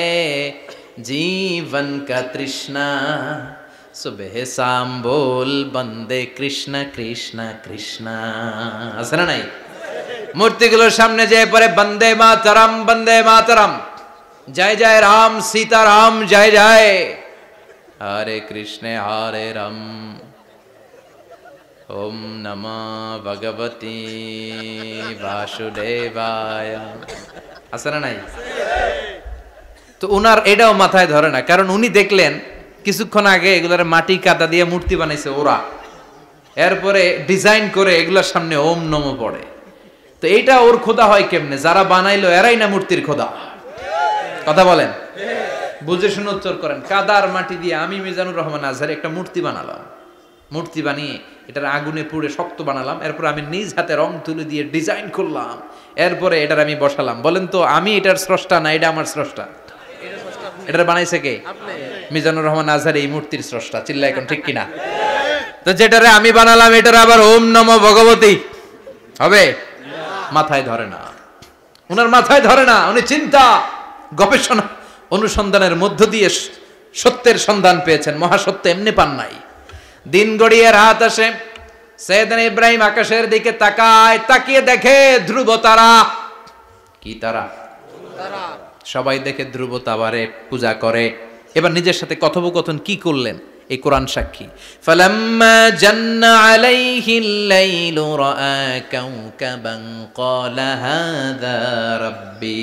জীবন কা তৃষ্ণা, সুবহ শাম বল বন্দে কৃষ্ণ কৃষ্ণ কৃষ্ণ। আছে না নাই? মূর্তিগুলোর সামনে যেয়ে পরে বন্দে মাতরম, বন্দে মাতরম, জয় জয় রাম সীতারাম, জয় জয় হরে কৃষ্ণ হরে রাম, ওম নমঃ ভগবতে বাসুদেবায়। আছে না নাই? তো উনার এটাও মাথায় ধরে না, কারণ উনি দেখলেন কিছুক্ষণ আগে এগুলার মাটি কাদা দিয়ে মূর্তি বানাইছে ওরা, এরপরে ডিজাইন করে এগুলার সামনে ওম নমঃ পড়ে। তো এইটা ওর খোদা হয় কেমনে? যারা বানাইলো এরাই না মূর্তির খোদা। কথা বলেন, বুঝে শুনে উত্তর করেন। কাদার মাটি দিয়ে আমি মিজানুর রহমান আজহারি একটা মূর্তি বানালাম, মূর্তি বানিয়ে এটার আগুনে পুড়ে শক্ত বানালাম, এরপর আমি নিজ হাতে রং তুলে দিয়ে ডিজাইন করলাম, এরপরে এটার আমি বসালাম। বলেন তো আমি এটার স্রষ্টা না এটা আমার স্রষ্টা? এটার বানাইছে কে? মিজানুর রহমান আজহারি এই মূর্তির স্রষ্টা। চিল্লা এখন ঠিক কিনা? তো যেটারে আমি বানালাম এটার আবার ওম নমঃ ভগবতী হবে? মাথায় ধরে না, উনার মাথায় ধরে না। উনি চিন্তা, গবেষণা, অনুসন্ধানের মধ্য দিয়ে সত্যের সন্ধান পেয়েছেন। মহাসত্য এমনি পান নাই। দিন গড়িয়ে রাত আসে, সাইয়েদনা ইব্রাহিম আকাশের দিকে তাকায়, তাকিয়ে দেখে ধ্রুব তারা। কি তারা? সবাই দেখে ধ্রুব তারারে পূজা করে। এবার নিজের সাথে কথোপকথন কি করলেন এই কোরআন সাক্ষী। ফালাম্মা জান্না আলাইহিল লাইলু রাআ কাওকাবান ক্বালা হাযা রাব্বি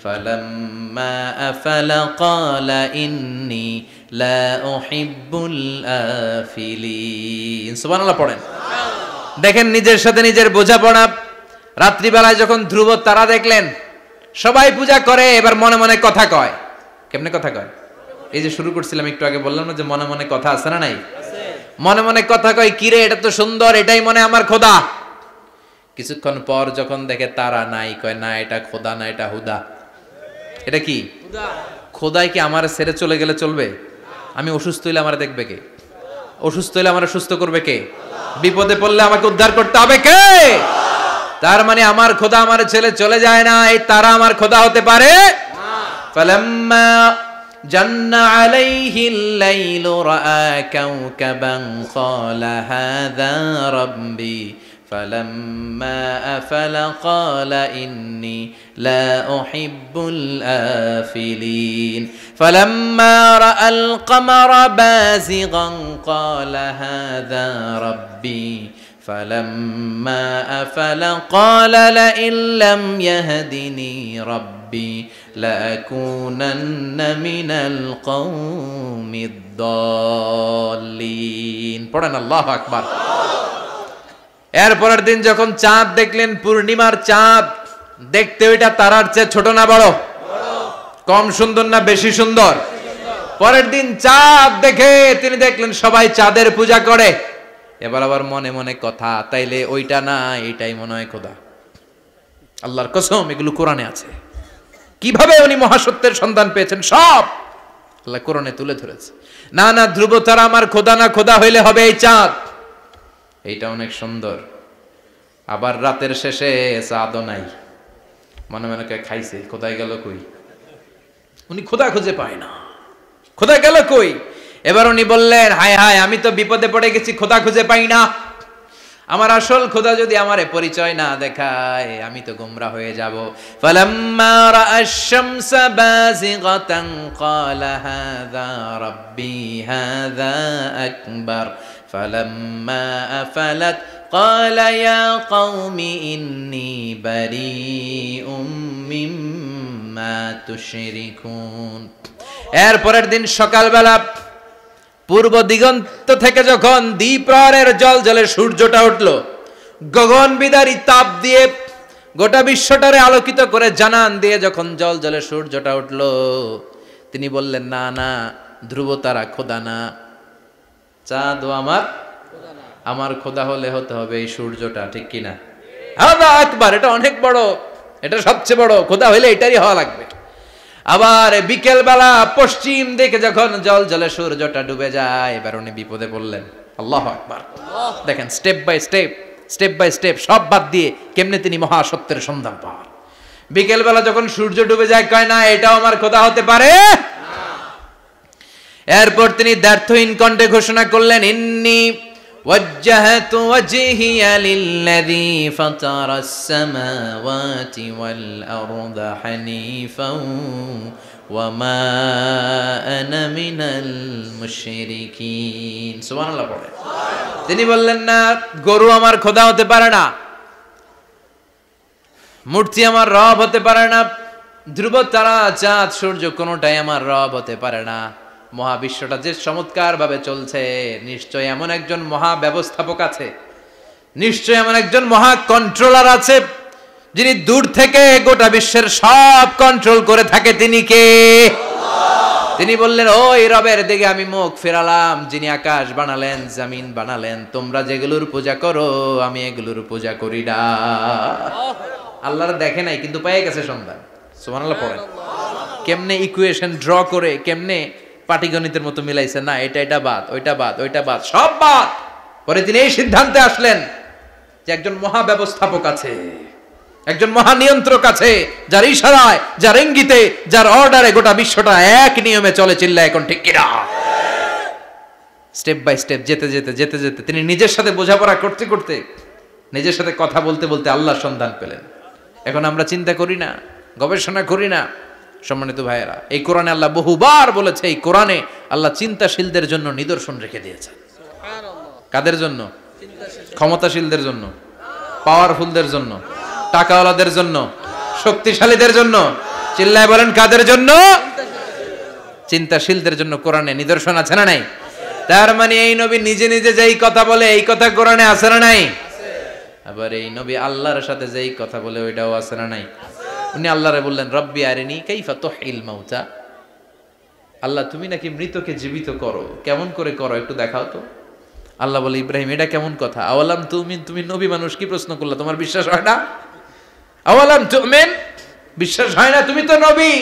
ফালাম্মা আফালা ক্বালা ইন্নী লা উহিব্বুল আফিলিন। সুবহানাল্লাহ পড়েন। দেখেন নিজের সাথে নিজের বোঝাপড়া। রাত্রিবেলায় যখন ধ্রুব তারা দেখলেন, সবাই পূজা করে, এবার মনে মনে কথা কয়। কেমনে কথা কয়? এই যে শুরু করছিলাম একটু আগে, বললাম না যে মনে মনে কথা আছে না নাই? মনে মনে কথা কয়, কিরে এটা তো সুন্দর, এটাই মনে আমার খোদা। কিছুক্ষণ পর যখন দেখে তারা নাই, কয় না এটা খোদা না, এটা হুদা। এটা কি? খোদাই কি আমার ছেড়ে চলে গেলে চলবে? আমি অসুস্থ হইলে আমার দেখবে কে? অসুস্থ হইলে আমার সুস্থ করবে কে? বিপদে পড়লে আমাকে উদ্ধার করতে হবে কে? তার মানে আমার খোদা আমার ছেলে চলে যায় না, এই তারা আমার খোদা হতে পারে? ফালাম্মা জান্না আলাইহিল লাইলু রাআ কাওকাবান ক্বালা হাযা রাব্বি ফালাম্মা আফালা ক্বালা ইন্নী লা উহিব্বুল আফিলিন ফালাম্মা রাআল কমারা বাযিগান ক্বালা হাযা রাব্বি فلما أفل قال لئن لم يهدني ربي ربي لأكونن من القوم الضالين পড়েন আল্লাহু আকবার। এরপরের দিন যখন চাঁদ দেখলেন, পূর্ণিমার চাঁদ, দেখতে ওইটা তারার চেয়ে ছোট না বড়? কম সুন্দর না বেশি সুন্দর? পরের দিন চাঁদ দেখে তিনি দেখলেন সবাই চাঁদের পূজা করে। এবার আবার মনে মনে কথা, তাইলে ওইটা না এটাই মনে হয় খোদা। আল্লাহর কসম, এগুলো কোরআনে আছে। কিভাবে উনি মহাসত্যের সন্ধান পেয়েছেন সব আল্লাহ কোরআনে তুলে ধরেছে। না না, ধ্রুব তারা আমার খোদা না, খোদা হইলে হবে এই চাঁদ। এইটা অনেক সুন্দর। আবার রাতের শেষে চাঁদও নাই, মনে মনে খাইছে, খোদাই গেল কই? উনি খোদা খুঁজে পায় না, খোদা গেল কই? এবার উনি বললেন, হায় হায়, আমি তো বিপদে পড়ে গেছি, খোদা খুঁজে পাই না। আমার আসল খোদা যদি আমারে পরিচয় না দেখায়, আমি তো গোমরাহ হয়ে যাব। ফালাম্মা রাআশ শামসা বাযিগাতান ক্বালা হাযা রাব্বি হাযা আকবার ফালাম্মা আফালাত ক্বালা ইয়া কওমি ইন্নী বারীউম মিম্মা তুশরিকুন। এর পরের দিন সকালবেলা পূর্ব দিগন্ত থেকে যখন দ্বিপ্রহরের জলজলে সূর্যটা উঠল, গগন বিদারী তাপ দিয়ে গোটা বিশ্বটারে আলোকিত করে জানান দিয়ে যখন জলজলে সূর্যটা উঠল, তিনি বললেন, না না, ধ্রুব তারা খোদা না, চাঁদ আমার খোদা হলে হতে হবে এই সূর্যটা, ঠিক কিনা? আল্লাহু আকবার, এটা অনেক বড়, এটা সবচেয়ে বড়, খোদা হইলে এটারই হওয়া লাগবে। আবার বিকেল বেলা পশ্চিম দিকে যখন জল জলে সূর্যটা ডুবে যায়, এবার উনি বিপদে পড়লেন। আল্লাহু আকবার। দেখেন, স্টেপ বাই স্টেপ সব বাদ দিয়ে কেমনে তিনি মহাসত্যের সন্ধান পান। বিকেল বেলা যখন সূর্য ডুবে যায়, কয় না এটাও আমার খোদা হতে পারে। এরপর তিনি দ্ব্যর্থহীন কণ্ঠে ঘোষণা করলেন, ইন্নী وجهت وجهي للذي فطر السماوات والأرض حنيفا وما أنا من المشركين। সুবহানাল্লাহ পড়ে। তিনি বললেন, না, গরু আমার খোদা হতে পারে না, মূর্তি আমার রব হতে পারে না, ধ্রুব তারা চাঁদ সূর্য কোনোটাই আমার রব হতে পারে না। মহাবিশ্বটা যে চমৎকার ভাবে চলছে, নিশ্চয় এমন একজন মহা ব্যবস্থাপক আছে, নিশ্চয় এমন একজন মহা কন্ট্রোলার আছে, যিনি দূর থেকে গোটা বিশ্বের সব কন্ট্রোল করে থাকে। তিনি কে? তিনি বললেন, ওই রবের দিকে আমি মুখ ফেরালাম, যিনি আকাশ বানালেন, জমিন বানালেন। তোমরা যেগুলোর পূজা করো, আমি এগুলোর পূজা করি না। আল্লাহর দেখে নাই, কিন্তু পেয়ে গেছে সন্ধান। সুবহানাল্লাহ পড়েন। কেমনে ইকুয়েশন ড্র করে, কেমনে পাটিগণিতের মতো মিলাইছে, না এটা বাদ, ওইটা বাদ, ওইটা বাদ, সব বাদ। পরে তিনি এই সিদ্ধান্তে আসলেন যে একজন মহা ব্যবস্থাপক আছে, একজন মহা নিয়ন্ত্রক আছে, যার ইশারায়, যার ইঙ্গিতে, যার অর্ডারে গোটা বিশ্বটা এক নিয়মে চলে। চিল্লা এখন ঠিক কিনা? স্টেপ বাই স্টেপ যেতে যেতে তিনি নিজের সাথে বোঝাপড়া করতে করতে, নিজের সাথে কথা বলতে বলতে আল্লাহর সন্ধান পেলেন। এখন আমরা চিন্তা করি না, গবেষণা করি না। সম্মানিত ভাইয়েরা, এই কোরআনে আল্লাহ বহুবার বলেছে, এই কোরআনে আল্লাহ চিন্তাশীলদের জন্য নিদর্শন রেখে দিয়েছে। কাদের জন্য? ক্ষমতাশীলদের জন্য, পাওয়ারফুলদের জন্য, টাকাওয়ালাদের জন্য, শক্তিশালীদের জন্য। চিল্লায় বলেন, কাদের জন্য? চিন্তাশীলদের জন্য কোরআনে নিদর্শন আছে না নাই? তার মানে এই নবী নিজে নিজে যেই কথা বলে, এই কথা কোরআনে আছে না নাই? আবার এই নবী আল্লাহর সাথে যেই কথা বলে, ওইটাও আছে না নাই? উনি আল্লাহরে বললেন, রব্বি আরিনি কাইফা তুহিল মাউতা। আল্লাহ, তুমি নাকি মৃতকে জীবিত করো, কেমন করে করো একটু দেখাও তো। আল্লাহ বলে, ইব্রাহিম, এটা কেমন কথা? আওয়ালাম তুমিন, তুমি নবী মানুষ, কি প্রশ্ন করলা? তোমার বিশ্বাস হয় না? আওয়ালাম তুমিন, বিশ্বাস হয় না? তুমি তো নবী,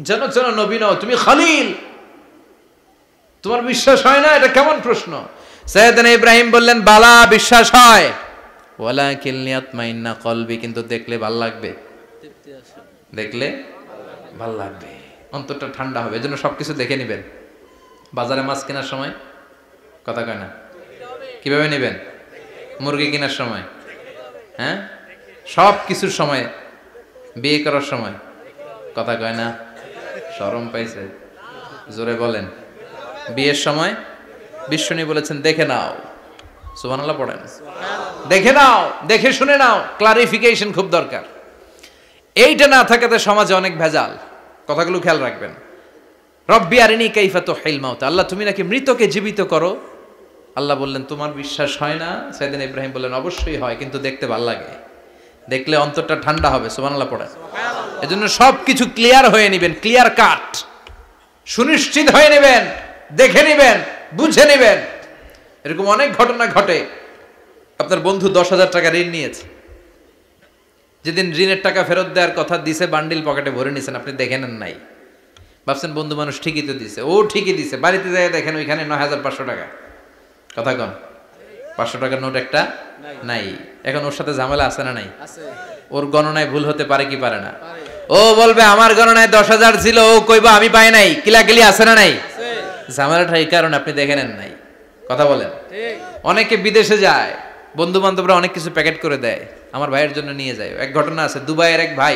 জানো নবী নও, তুমি খলিল, তোমার বিশ্বাস হয় না? এটা কেমন প্রশ্ন? সাইয়েদনা ইব্রাহিম বললেন, বালা, বিশ্বাস হয়, ওয়ালাকিন লিয়াতমাইন্না কলবি, কিন্তু দেখলে ভাল লাগবে, দেখলে ভাল লাগবে, অন্তরটা ঠান্ডা হবে। এজন্য সবকিছু দেখে নেবেন। বাজারে মাছ কেনার সময় কথা কয় না, কিভাবে নেবেন? মুরগি কেনার সময়, হ্যাঁ, সব কিছুর সময়, বিয়ে করার সময় কথা কয় না, শরম পাইছে, জোরে বলেন। বিয়ের সময় বিশ্বনী বলেছেন, দেখে নাও। সুবহানাল্লাহ পড়েন। দেখে নাও, দেখে শুনে নাও, ক্লারিফিকেশন খুব দরকার। এইটা না থাকাতে সমাজে অনেক ভেজাল। কথাগুলো খেয়াল রাখবেন। রব্বি আরিনি কাইফা তুহিল মাউত, আল্লাহ তুমি নাকি মৃতকে জীবিত করো। আল্লাহ বললেন তোমার বিশ্বাস হয় না? সাইয়েদনা ইব্রাহিম বললেন অবশ্যই হয়, কিন্তু দেখতে ভালো লাগে, দেখলে অন্তরটা ঠান্ডা হবে। সুবহানাল্লাহ পড়েন। এজন্য সবকিছু ক্লিয়ার হয়ে নেবেন, ক্লিয়ার কাট, সুনিশ্চিত হয়ে নেবেন, দেখে নেবেন, বুঝে নেবেন। এরকম অনেক ঘটনা ঘটে। আপনার বন্ধু 10,000 টাকা ঋণ নিয়েছে, যেদিন ঋণের টাকা ফেরত দেওয়ার কথা দিছে বান্ডিল পকেটে ভরে নিয়েছেন, আপনি দেখে নেন নাই, ভাবছেন বন্ধু মানুষ ঠিকই তো দিছে। ও ঠিকই দিছে, বাড়িতে যাই দেখেন ওইখানে 9,500 টাকা। কথা কন, 500 টাকার নোট একটা নাই। এখন ওর সাথে ঝামেলা আছে না নাই? ওর গণনায় ভুল হতে পারে কি পারে না? ও বলবে আমার গণনায় 10,000 ছিল, ও কইবা আমি পাই নাই, কিলাকিলি আছে না নাই? ঝামেলাটা এই কারণে আপনি দেখে নেন নাই। কথা বলেন। অনেকে বিদেশে যায়, বন্ধু বান্ধবরা অনেক কিছু প্যাকেট করে দেয়, আমার ভাইয়ের জন্য নিয়ে যায়। এক ঘটনা আছে, দুবাইয়ের এক ভাই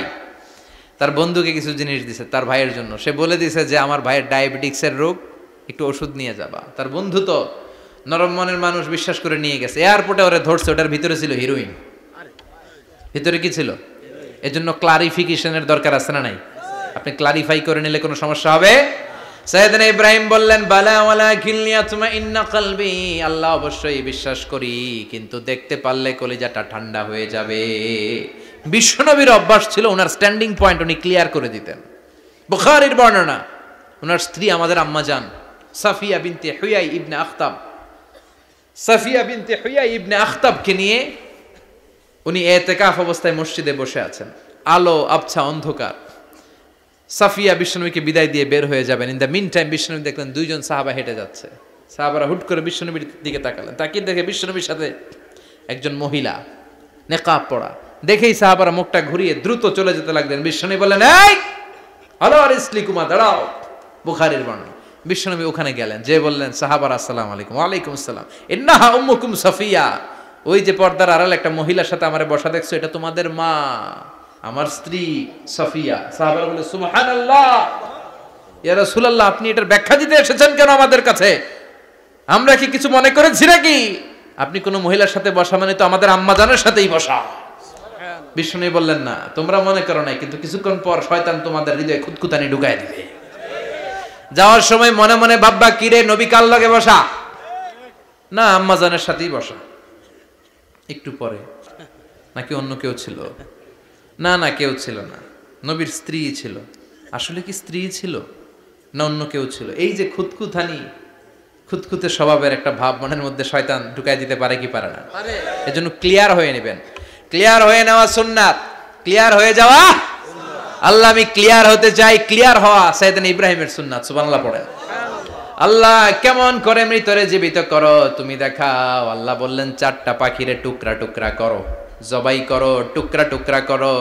তার বন্ধুকে কিছু জিনিস দিছে তার ভাইয়ের জন্য। সে বলে দিছে যে আমার ভাইয়ের ডায়াবেটিক্সের রোগ, একটু ওষুধ নিয়ে যাবা। তার বন্ধু তো নরম মনের মানুষ, বিশ্বাস করে নিয়ে গেছে। এয়ারপোর্টে ওরে ধরছে, ওটার ভিতরে ছিল হিরোইন। ভিতরে কি ছিল? এজন্য ক্লারিফিকেশনের দরকার আছে না নাই? আপনি ক্লারিফাই করে নিলে কোনো সমস্যা হবে? সাইয়েদনা ইব্রাহিম বললেন বালা ওয়ালাকিন লিয়াতমাইন্না কলবি, আল্লাহ অবশ্যই বিশ্বাস করি, কিন্তু দেখতে পারলে কলিজাটা ঠান্ডা হয়ে যাবে। বিশ্বনবীর অভ্যাস ছিল, ওনার স্ট্যান্ডিং পয়েন্ট উনি ক্লিয়ার করে দিতেন। বুখারীর বর্ণনা, ওনার স্ত্রী আমাদের আম্মা জান সাফিয়া বিনতে হুয়াই ইবনে আখতাব, সাফিয়া বিনতে হুয়াই ইবনে আখতাবকে নিয়ে উনি ইতিকাফ অবস্থায় মসজিদে বসে আছেন। আলো আবছা অন্ধকার। সাফিয়া বিশ্বনবীকে বিদায় দিয়ে বের হয়ে যাবেন। ইন দ্য মিন টাইম বিশ্বনবী দেখলেন 2 জন সাহাবা হেঁটে যাচ্ছে। সাহাবারা হুট করে বিশ্বনবীর দিকে তাকালেন, তাকিয়ে দেখে বিশ্বনবীর সাথে একজন মহিলা, নেকাব পরা। দেখেই সাহাবারা মুখটা ঘুরিয়ে দ্রুত চলে যেতে লাগলেন। বিশ্বনবী বললেন এই হ্যালো আরিসলিকুমা, দাঁড়াও। বুখারীর বর্ণনা। বিশ্বনবী ওখানে গেলেন, যে বললেন সাহাবারা আসসালামু আলাইকুম। ওয়ালাইকুম আসসালাম। ইন্নাহা উম্মুকুম সাফিয়া, ওই যে পর্দার আড়ালে একটা মহিলার সাথে আমারে বসা দেখছো, এটা তোমাদের মা, আমার স্ত্রী সাফিয়া। সাহাবারা বলে সুবহানাল্লাহ, ইয়া রাসূলুল্লাহ আপনি এটার ব্যাখ্যা দিতে এসেছেন কেন আমাদের কাছে? আমরা কি কিছু মনে করেছি নাকি? আপনি কোন মহিলার সাথে বসা মানে তো আমাদের আম্মা জানের সাথেই বসা। বিষ্ণু বললেন না, তোমরা মনে করো নাই, কিন্তু কিছুক্ষণ পর শয়তান তোমাদের হৃদয়ে খুঁতখুঁতানি ঢুকায় দিবে। যাওয়ার সময় মনে মনে ভাববা কিরে নবী কার লগে বসা? না, আম্মা জানের সাথেই বসা। একটু পরে নাকি অন্য কেউ ছিল? না না, কেউ ছিল না, নবীর স্ত্রী ছিল। আসলে কি স্ত্রী ছিল না অন্য কেউ ছিল? এই যে খুঁতখুঁতানি, খুঁতখুঁতে স্বভাবের একটা ভাব মনের মধ্যে শয়তান ঢুকাই দিতে পারে কি পারে না? এজন্য ক্লিয়ার হয়ে নেবেন। ক্লিয়ার হয়ে নেওয়া সুন্নাত, ক্লিয়ার হয়ে যাওয়া। আল্লাহ আমি ক্লিয়ার হতে চাই, ক্লিয়ার হওয়া সাইয়েদনা ইব্রাহিমের সুন্নাত। সুবহানাল্লাহ পড়েন। আল্লাহ কেমন করে মৃতরে জীবিত করো তুমি দেখাও। আল্লাহ বললেন 4টা পাখিরে টুকরা টুকরা করো, জবাই করো, টুকরা টুকরা করো,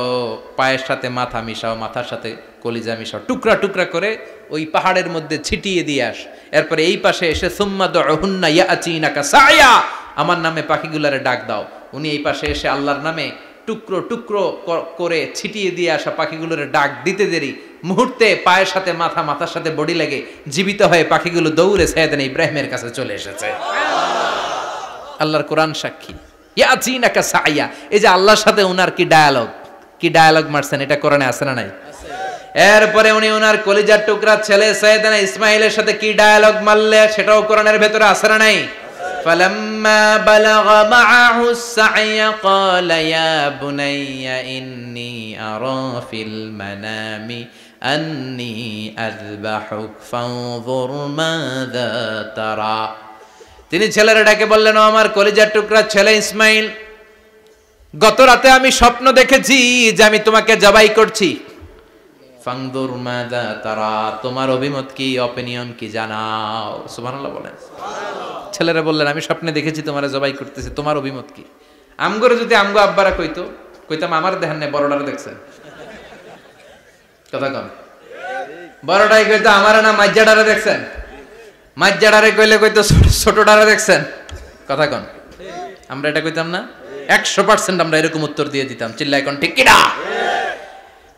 পায়ের সাথে মাথা মিশাও, মাথার সাথে কলিজা মিশাও, টুকরা টুকরা করে ওই পাহাড়ের মধ্যে ছিটিয়ে দিয়ে আস। এরপরে এই পাশে এসে সুম্মা দুহুন্না ইয়াতিনাকা সায়া, আমার নামে পাখিগুলারে ডাক দাও। উনি এই পাশে এসে আল্লাহর নামে টুকরো টুকরো করে ছিটিয়ে দিয়ে আসা পাখিগুলোর ডাক দিতে দেরি মুহূর্তে পায়ের সাথে মাথা, মাথার সাথে বডি লেগে জীবিত হয়ে পাখিগুলো দৌড়ে সাইয়েদনা ইব্রাহিমের কাছে চলে এসেছে। আল্লাহর কোরআন সাক্ষী। ইয়াতিনাকা সায়া, এই যে আল্লাহর সাথে উনার কি ডায়ালগ মারছেন, এটা কোরআনে আছে না নাই? এরপরে উনি ওনার কলিজার টুকরা ছেলে সাইয়েদনা ইসমাইলের সাথে কি ডায়ালগ মারলে, সেটাও কোরআনের ভেতরে আছে না নাই? فلما بلغ معه السعي قال يا بني إني أرى في المنام أني أذبحك فانظر ماذا ترى। তিনি ছেলের ডাকে বললেন, ও আমার কলিজার টুকরা ছেলে ইসমাইল, গত রাতে আমি স্বপ্ন দেখেছি যে আমি তোমাকে জবাই করছি। ফানজুর মাযা তারা, তোমার অভিমত কি, অপিনিয়ন কি জানাও। সুবহানাল্লাহ বলেন। ছেলেরা বললেন আমি স্বপ্নে দেখেছি তোমারে জবাই করতেছি, তোমার অভিমত কি? আমগরে যদি আমগো আব্বারা কইতাম আমার দেখেন না, বড়টারে দেখছেন। কথা কম, বড়টাই কইতো আমার না মাজ্জাডারে দেখছেন, মাজ্জাডারে কইলে কইতো ছোটটারে দেখছেন। কথা কন, আমরা এটা কইতাম না? 100% আমরা এরকম উত্তর দিয়ে দিতাম, চিল্লায় কোন ঠিক কিনা?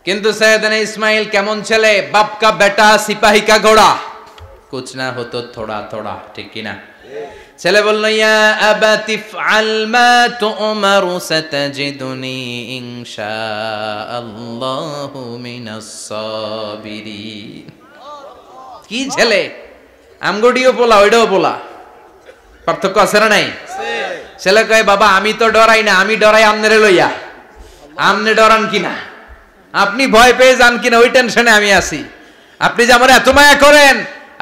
কিন্তু সাইয়েদনা ইসমাইল কেমন ছেলে, বাপ কা বেটা সিপাহী কা ঘোড়া, কুছ না হতো থোড়া থোড়া, ঠিক কিনা? ছেলে বলল, ইয়া আবাতি ফআল মা তু'মারু সাতাজিদুনি ইনশাআল্লাহু মিনাস সাবিরিন। কি ছেলে, আমগডিও পোলা ওইটাও পোলা, পার্থক্য আছে না নাই? ছেলে কয়, বাবা আমি তো ডরাই না, আমি ডরাই আমনেরে লইয়া। আমনে ডরান কিনা, আপনি ভয় পেয়ে যান কিনা ওই টেনশনে আমি আছি। আপনি যে আমার এত মায়া করেন,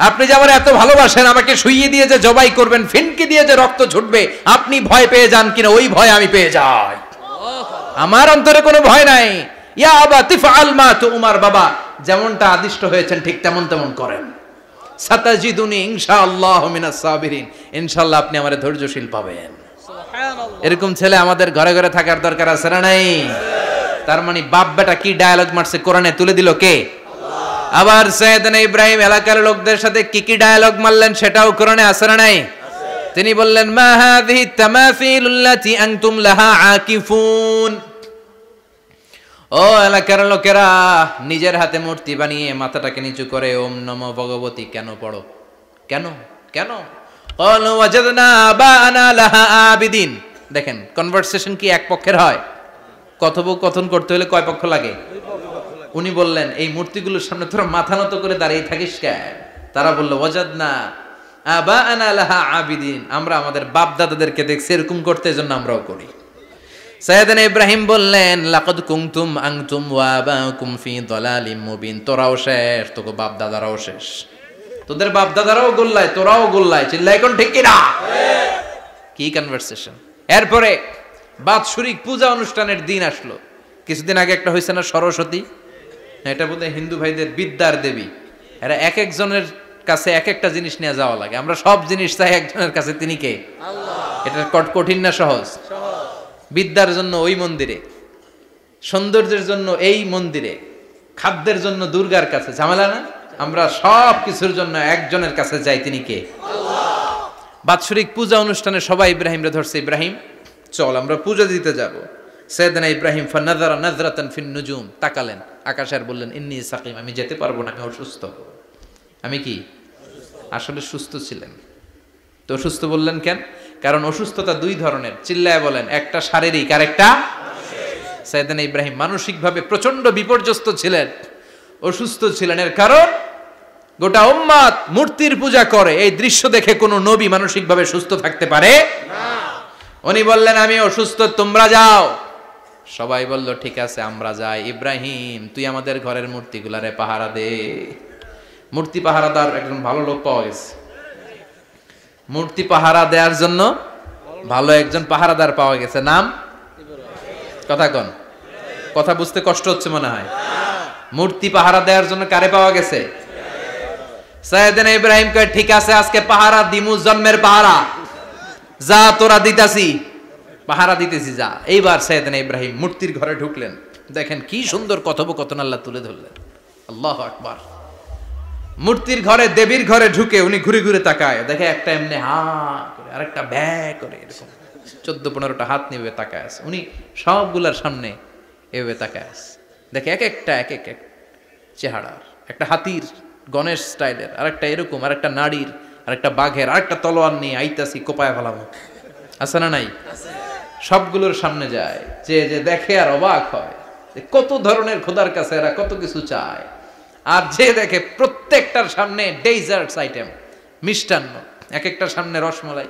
আপনি যে আমার এত ভালোবাসেন, আমাকে শুইয়ে দিয়ে যে জবাই করবেন, ফিনকি দিয়ে যে রক্ত ছুটবে, আপনি ভয় পেয়ে যান কিনা ওই ভয় আমি পেয়ে যাই। আমার অন্তরে কোনো ভয় নাই। ইয়া আবাতি ফাআল মা তু'মার, বাবা যেমনটা আদিষ্ট হয়েছেন ঠিক তেমন তেমন করেন। সাতাজিদুনি ইনশাআল্লাহু মিনাস সাবিরিন, ইনশাআল্লাহ আপনি আমারে ধৈর্যশীল পাবেন। সুবহানাল্লাহ। এরকম ছেলে আমাদের ঘরে ঘরে থাকার দরকার আছে না নাই? তার মানে বাপ বেটা কি ডায়ালগ মারছে কোরআনে তুলে দিল কে? আবার সাইয়েদনা ইব্রাহিম এলাকার লোকদের সাথে কি কি ডায়ালগ মারলেন সেটাও কোরআনে আছে না নাই? তিনি বললেন, মা হাযিহি তামাসিলুল্লাতী আনতুম লাহা আকিফুন। ও এলাকার লোকেরা, নিজের হাতে মূর্তি বানিয়ে মাথাটাকে নিচু করে ওম নমো ভগবতী কেন পড়ো? কেন কেন? ক্বালু ওয়াজাদনা আবানা লাহা আবিদিন। দেখেন কনভারসেশন কি এক পক্ষের হয়? কথোপকথন করতে হলে কয় পক্ষ লাগে? উনি বললেন, এই মূর্তিগুলোর সামনে তোরা মাথা নত করে দাঁড়িয়ে থাকিস কেন? তারা বলল, ওয়াজাদনা আবানা লাহা আবিদিন, আমরা আমাদের বাপ দাদাদেরকে দেখছি এরকম করতে, এজন্য আমরাও করি। সাইয়েদনা ইব্রাহিম বললেন, লাকাদ কুনতুম আনতুম ওয়া আবাকুম ফি দালালিম মুবিন। তোরাও শেষ, তোকে বাপ দাদারাও শেষ, তোদের বাপ দাদারাও গোল্লায়, তোরাও গোল্লায়। চিল্লাই কোন ঠিক কিনা? কি কনভারসেশন। এরপরে বাৎসরিক পূজা অনুষ্ঠানের দিন আসলো। কিছুদিন আগে একটা হয়েছে না সরস্বতী, এটা বোধহয় হিন্দু ভাইদের বিদ্যার দেবী। এরা এক একজনের কাছে এক একটা জিনিস নিয়ে যাওয়া লাগে। আমরা সব জিনিস চাই একজনের কাছে, তিনি কে? আল্লাহ। এটা কঠিন না সহজ? বিদ্যার জন্য ওই মন্দিরে, সৌন্দর্যের জন্য এই মন্দিরে, খাদ্যের জন্য দুর্গার কাছে, ঝামেলা না? আমরা সব কিছুর জন্য একজনের কাছে যাই, তিনি কে? আল্লাহ। বাৎসরিক পূজা অনুষ্ঠানে সবাই ইব্রাহিমরে ধরছে, ইব্রাহিম চল আমরা পূজা দিতে যাব। সাইয়েদনা ইব্রাহিম ফানাযারা নাযরাতান ফিন নুজুম, তাকালেন আকাশে আর বললেন, ইন্নী সাকিম, আমি যেতে পারবো না, আমি অসুস্থ। আমি কি আসলে সুস্থ ছিলেন? তো অসুস্থ বললেন কেন? কারণ অসুস্থতা দুই ধরনের, চিল্লায় বলেন, একটা শারীরিক আর একটা মানসিক। সাইয়েদনা ইব্রাহিম মানসিকভাবে প্রচন্ড বিপর্যস্ত ছিলেন, অসুস্থ ছিলেন। এর কারণ গোটা উম্মত মূর্তির পূজা করে, এই দৃশ্য দেখে কোনো নবী মানসিকভাবে সুস্থ থাকতে পারে না। উনি বললেন, আমি অসুস্থ, তোমরা যাও। সবাই বলল, ঠিক আছে আমরা যাই। ইব্রাহিম তুই আমাদের ঘরের মূর্তিগুলারে পাহারা দে। মূর্তি পাহারাদার একজন ভালো লোক পাওয়া গেছে, মূর্তি পাহারা দেওয়ার জন্য ভালো একজন পাহারাদার পাওয়া গেছে। নাম? কথা কন, কথা বুঝতে কষ্ট হচ্ছে মনে হয়। মূর্তি পাহারা দেওয়ার জন্য কারে পাওয়া গেছে? সাইয়েদনা ইব্রাহিম কয়, ঠিক আছে আজকে পাহারা দিমু, জন্মের পাহারা। যা তোরা দিতাছি, পাহারা দিতেছি, যা। এইবার সাইয়েদনা ইব্রাহিম মূর্তির ঘরে ঢুকলেন। দেখেন কি সুন্দর কথোপকথন আল্লাহ তুলে ধরলেন। আল্লাহু আকবার। মূর্তির ঘরে, দেবীর ঘরে ঢুকে উনি ঘুরে ঘুরে তাকায়, দেখে একটা এমনি হা করে, আরেকটা ব্যা করে, এরকম 14-15টা হাত নিয়ে তাকায় আছে। উনি সবগুলার সামনে এভাবে তাকায় আছে, দেখে এক একটা এক এক এক চেহারার, একটা হাতির গণেশ স্টাইলের, আরেকটা এরকম, আরেকটা নারীর, আরেকটা বাঘের, আরেকটা তলোয়ার নিয়ে আইতাছি কোপায় ফেলাম। আছে না নাই? সবগুলোর সামনে যায়, যে যে দেখে আর অবাক হয়, কত ধরনের খোদার কাছে এরা কত কিছু চায়। আর যে দেখে প্রত্যেকটার সামনে ডেজার্টস আইটেম, মিষ্টান্ন, এক একটার সামনে রসমালাই,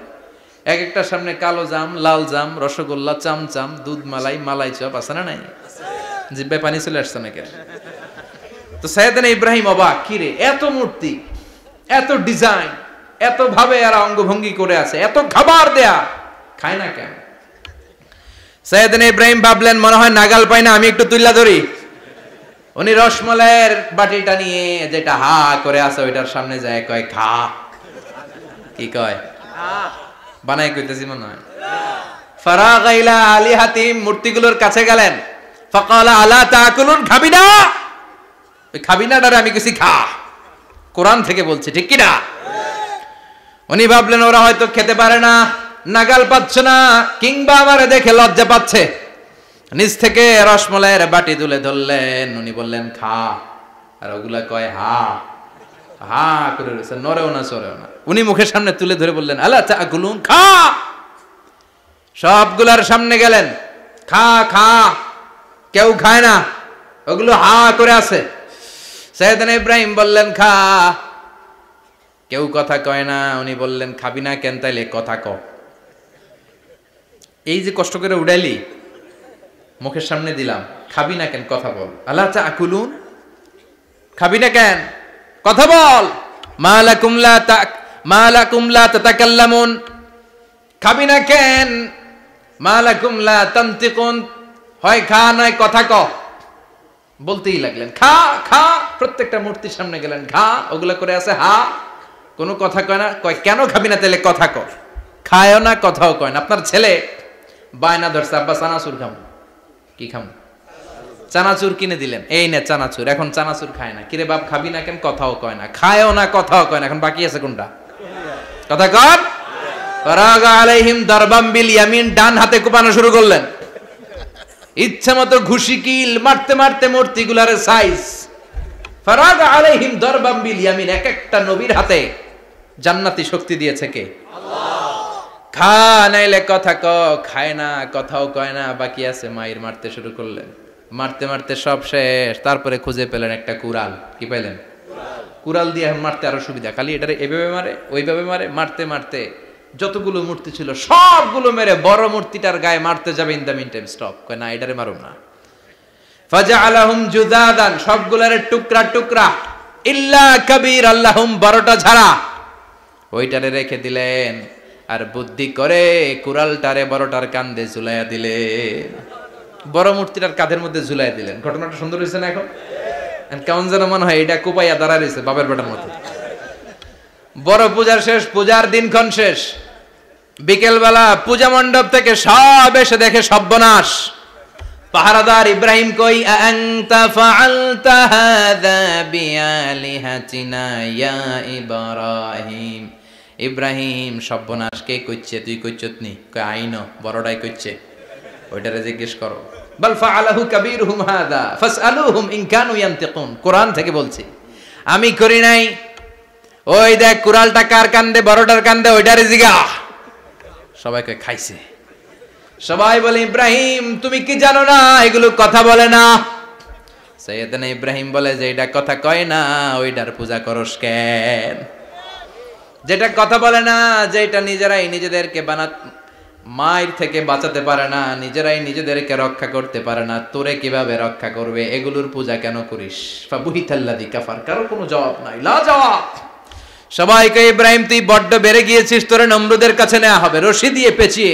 এক একটার সামনে কালো জাম, লাল জাম, রসগোল্লা, চামচাম, দুধ মালাই, মালাই চপ। আছে না নাই? জিব্বায় পানি চলে আসছে নাকি? তো সাইয়েদনা ইব্রাহিম অবাক, কি রে এত মূর্তি, এত ডিজাইন, এত ভাবে এরা অঙ্গভঙ্গি করে আছে, এত খাবার দেয়া, খায় না কেন? সাইয়েদনা ইব্রাহিম ভাবলেন, মনে হয় নাগাল পাই না, আমি একটু তুল্লা ধরি। উনি রসমালাইয়ের বাটিটা নিয়ে, যেটা হা করে আছে, ওইটার সামনে যায়, কয় খা। কি কয়? বানাই কইতেছি মনে হয়। ফারাগা ইলা আলিহাতিম, মূর্তিগুলোর কাছে গেলেন। ফাকালা আলা তাকুলুন, খাবি না? ওই খাবি না ডারে আমি কিছু খা, কোরআন থেকে বলছি, ঠিক কি না? উনি ভাবলেন ওরা হয়তো খেতে পারে না, নাগাল পাচ্ছে না, কিংবা আমারে দেখে লজ্জা পাচ্ছে। নিজ থেকে রসমালাইয়ের বাটি তুলে ধরলেন, উনি বললেন খা, আর ওগুলা কয় হা। হা করে রয়েছে, নড়েও না চড়েও না। উনি মুখের সামনে তুলে ধরে বললেন আলা তাকুলুন, খা। সবগুলার সামনে গেলেন, খা খা। কেউ খায় না, ওগুলো হা করে আছে। সাইয়েদনা ইব্রাহিম বললেন খা, কেউ কথা কয় না। উনি বললেন খাবি না কেন, তাইলে কথা ক। এই যে কষ্ট করে উড়াইলি, মুখের সামনে দিলাম, খাবি না কেন, কথা বল। আলা তাকুলুন, খাবি না কেন, কথা বল। মালাকুম লা তাতাকাল্লামুন, খাবি না কেন। মালাকুম লা তানতিকুন, হয় খা নয় কথা ক। বলতেই লাগলেন খা খা। প্রত্যেকটা মূর্তির সামনে গেলেন, খা। ওগুলা করে আছে হা, কোনো কথা কয় না। কয় কেন খাবি না, তাহলে কথা ক। খায়ও না, কথাও কয় না। আপনার ছেলে বায়না ধরছে, আব্বা চানাচুর খাম। কি খাম? চানাচুর কিনে দিলেন, এই নে চানাচুর। এখন চানাচুর খায় না। কিরে বাপ খাবি না কেন, কথাও কয় না। খায়ও না, কথাও কয় না। এখন বাকি আছে কোনটা? কথা কর। ফারাগা আলাইহিম দারবাম বিল ইয়ামিন, ডান হাতে কোপানো শুরু করলেন। ইচ্ছা মতো ঘুষি কিল মারতে মারতে মূর্তিগুলার সাইজ। ফারাগা আলাইহিম দারবাম বিল ইয়ামিন, এক একটা নবীর হাতে জান্নাতি শক্তি দিয়েছে কে? আল্লাহ। খা নাইলে কথা ক। খায় না, কথাও কয় না, বাকি আছে। মায়ের মারতে শুরু করলেন। মারতে মারতে সব শেষ। তারপরে খুঁজে পেলেন একটা কুড়াল। কি পাইলেন? কুড়াল দিয়ে মারতে আরো সুবিধা। খালি এটারে এভাবে মারে, ওইভাবে মারে। মারতে মারতে যতগুলো মূর্তি ছিল সবগুলো মেরে বড় মূর্তিটার গায়ে মারতে যাবে। In the meantime stop, কয় না এটারে মারো না। ফাজআলাহুম জুদাদান, সবগুলারে টুকরা টুকরা। ইল্লা কাবীর আল্লাহুম, বড়টা ছাড়া। ওইটারে রেখে দিলেন। আর বুদ্ধি করে কুড়ালটারে বড়টার কাঁধে ঝুলাইয়া দিলেন। বড় মূর্তিটার কাঁধের মধ্যে ঝুলাই দিলেন। ঘটনাটা সুন্দর হয়েছে না? এখন কেমন যেন মনে হয় এটা কোপাইয়া দাঁড়া রয়েছে বাবের বেটার মতো। বড় পূজার শেষ, পূজার দিনক্ষণ শেষ। বিকেলবেলা পূজা মণ্ডপ থেকে সব এসে দেখে সর্বনাশ। পাহারাদার ইব্রাহিম কই, আনতা ফাআলতা হাযা বিআলিহাতিনা ইয়া ইব্রাহিম। ইব্রাহিম, সর্বনাশ কে কইছে? তুই কইছত নি? কই আইনো, বড়টাই কইছে। ওইটারে জিজ্ঞেস করো। বাল ফাআলাহু কাবীরুহুম হাযা ফাসআলুহুম ইন কানু ইয়ানতিকুন। কোরআন থেকে বলছি, আমি করি নাই। ওই দেখ কুড়ালটা কার কান্দে, বড়টার কান্দে, ওইটারে জিগা। সবাইকে খাইছে। সবাই বলে ইব্রাহিম তুমি কি জানো না এগুলো কথা বলে না? সাইয়েদনা ইব্রাহিম বলে যে এটা কথা কয় না, ওইটার পূজা করস কেন? যেটা কথা বলে না, যেটা নিজেরাই নিজেদেরকে মায়ের থেকে বাঁচাতে পারে না, নিজেরাই নিজেদেরকে রক্ষা করতে পারে না, তোরে কিভাবে রক্ষা করবে? এগুলোর পূজা কেন করিস? ফাবুহিতাল্লাযী কাফার। কারো কোনো জবাব নাই, লা জবাব। সবাইকে ইব্রাহিম তুই বড্ড বেড়ে গিয়েছিস, তোরে নমরুদের কাছে নেওয়া হবে। রশি দিয়ে পেঁচিয়ে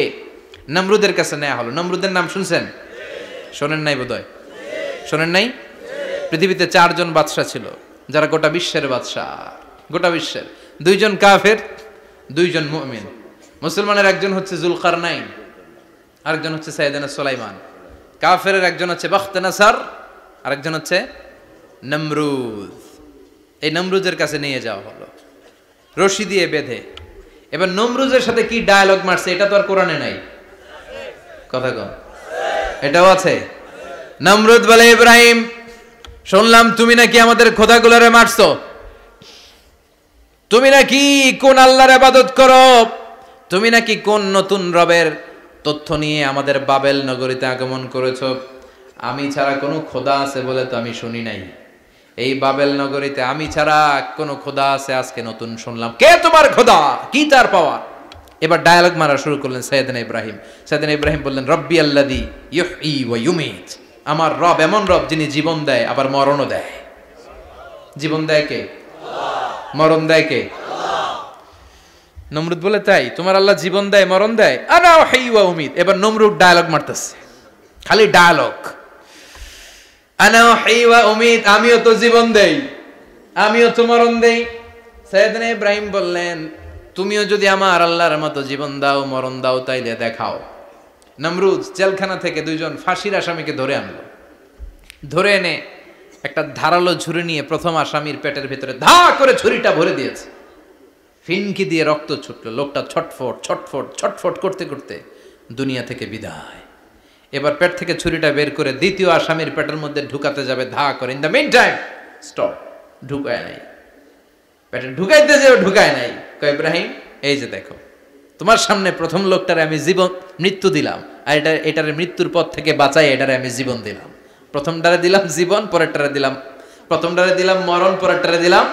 নমরুদের কাছে নেওয়া হলো। নমরুদের নাম শুনছেন? শোনেন নাই বোধহয়। শোনেন নাই? পৃথিবীতে 4 জন বাদশা ছিল, যারা গোটা বিশ্বের বাদশা। গোটা বিশ্বের 2 জন কাফের, 2 জন মুমিন। মুসলমানের একজন হচ্ছে জুলকারনাইন, আরেকজন হচ্ছে সাইয়েদনা সুলাইমান। কাফেরের একজন হচ্ছে বাখতানাসার, আরেকজন হচ্ছে নমরুদ। এই নমরুদের কাছে নিয়ে যাওয়া হলো রশি দিয়ে বেঁধে। এবার নমরুদের সাথে কি ডায়ালগ মারছে এটা তো আর কোরআনে নাই। কথা কন, এটাও আছে। নমরুদ বলে, ইব্রাহিম শুনলাম তুমি নাকি আমাদের খোদাগুলোরে মারছো। তুমি নাকি কোন আল্লাহর ইবাদত করো। তুমি নাকি কোন নতুন রবের তথ্য নিয়ে আমাদের বাবেল নগরীতে আগমন করেছো। আমি ছাড়া কোনো খোদা আছে বলে তো আমি শুনি নাই। এই বাবেল নগরীতে আমি ছাড়া কোনো খোদা আছে আজকে নতুন শুনলাম। কে তোমার খোদা? কি তার পাওয়া? এবার ডায়ালগ মারা শুরু করলেন সাইয়েদনা ইব্রাহিম। সাইয়েদনা ইব্রাহিম বললেন, রব্বি আল্লাযী ইউহয়ী ওয়া ইউমীত। আমার রব এমন রব যিনি জীবন দেয় আবার মরণও দেয়। জীবন দেয় কে? আল্লাহ। মরণ দেয় কে? আল্লাহ। নমরুদ বলে, তাই তোমার আল্লাহ জীবন দেয় মরণ দেয়? আনা উহয়ী ওয়া উমীত। এবার নমরুদ ডায়ালগ মারতেছে, খালি ডায়ালগ। আনা উহয়ী ওয়া উমীত, আমিও তো জীবন দেই, আমিও তো মরণ দেই। সাইয়েদনা ইব্রাহিম বললেন, তুমিও যদি আমার আল্লাহর মতো জীবন দাও মরণ দাও তাইলে দেখাও। নমরুদ জেলখানা থেকে 2 জন ফাঁসির আসামিকে ধরে আনলো। ধরে এনে একটা ধারালো ছুরি নিয়ে প্রথম আসামির পেটের ভিতরে ধা করে ছুরিটা ভরে দিয়েছে। ফিনকি দিয়ে রক্ত ছুটলো। লোকটা ছটফট ছটফট ছটফট করতে করতে দুনিয়া থেকে বিদায়। এবার পেট থেকে ছুরিটা বের করে দ্বিতীয় আসামির পেটের মধ্যে ঢুকাতে যাবে ধা করে। In the meantime stop, ঢুকায় নাই। পেটে ঢুকাইতে যে ঢুকায় নাই। কয় ইব্রাহিম এই যে দেখো তোমার সামনে প্রথম লোকটারে আমি মৃত্যু দিলাম, আর এটারে মৃত্যুর পথ থেকে বাঁচাই এটারে আমি জীবন দিলাম। প্রথমটারে দিলাম জীবন, পরেরটারে দিলাম, প্রথমটারে দিলাম মরণ, পরেরটারে দিলাম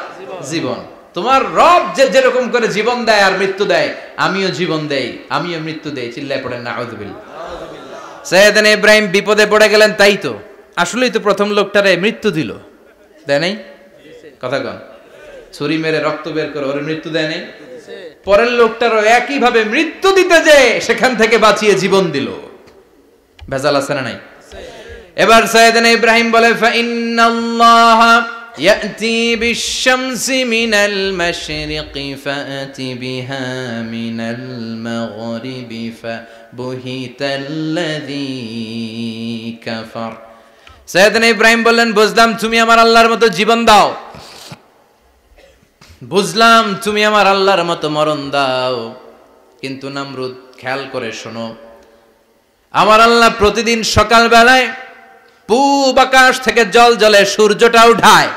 জীবন। তোমার রব যেরকম করে জীবন দেয় আর মৃত্যু দেয়, আমিও জীবন দেই, আমিও মৃত্যু দেই। চিল্লায় পড়েন নাউযুবিল্লাহ। সাইয়েদনা ইব্রাহিম বিপদে পড়ে গেলেন, তাই তো আসলেই তো প্রথম লোকটারে মৃত্যু দিল, দেয় নাই? কথা কন, ছুরি মেরে রক্ত বের করে ওর মৃত্যু দেয় নাই? পরের লোকটারও একই ভাবে মৃত্যু দিতে যে সেখান থেকে বাঁচিয়ে জীবন দিল। ভেজাল আছে না নাই? এবার সাইয়েদনা ইব্রাহিম বলে ফাইন্নাল্লাহা ইয়াতি বিশ-শামসি মিনাল মাশরিকি ফাআতি বিহা মিনাল মাগরিবি ফাবুহিতাল্লাযী কাফার। সাইয়েদনা ইব্রাহিম বললেন বুঝলাম তুমি আমার আল্লাহর মতো জীবন দাও, বুঝলাম তুমি আমার আল্লাহর মতো মরণ দাও, কিন্তু নমরুদ খেয়াল করে শোনো, আমার আল্লাহ প্রতিদিন সকাল বেলায় পূব আকাশ থেকে জল জলে সূর্যটা উঠায়।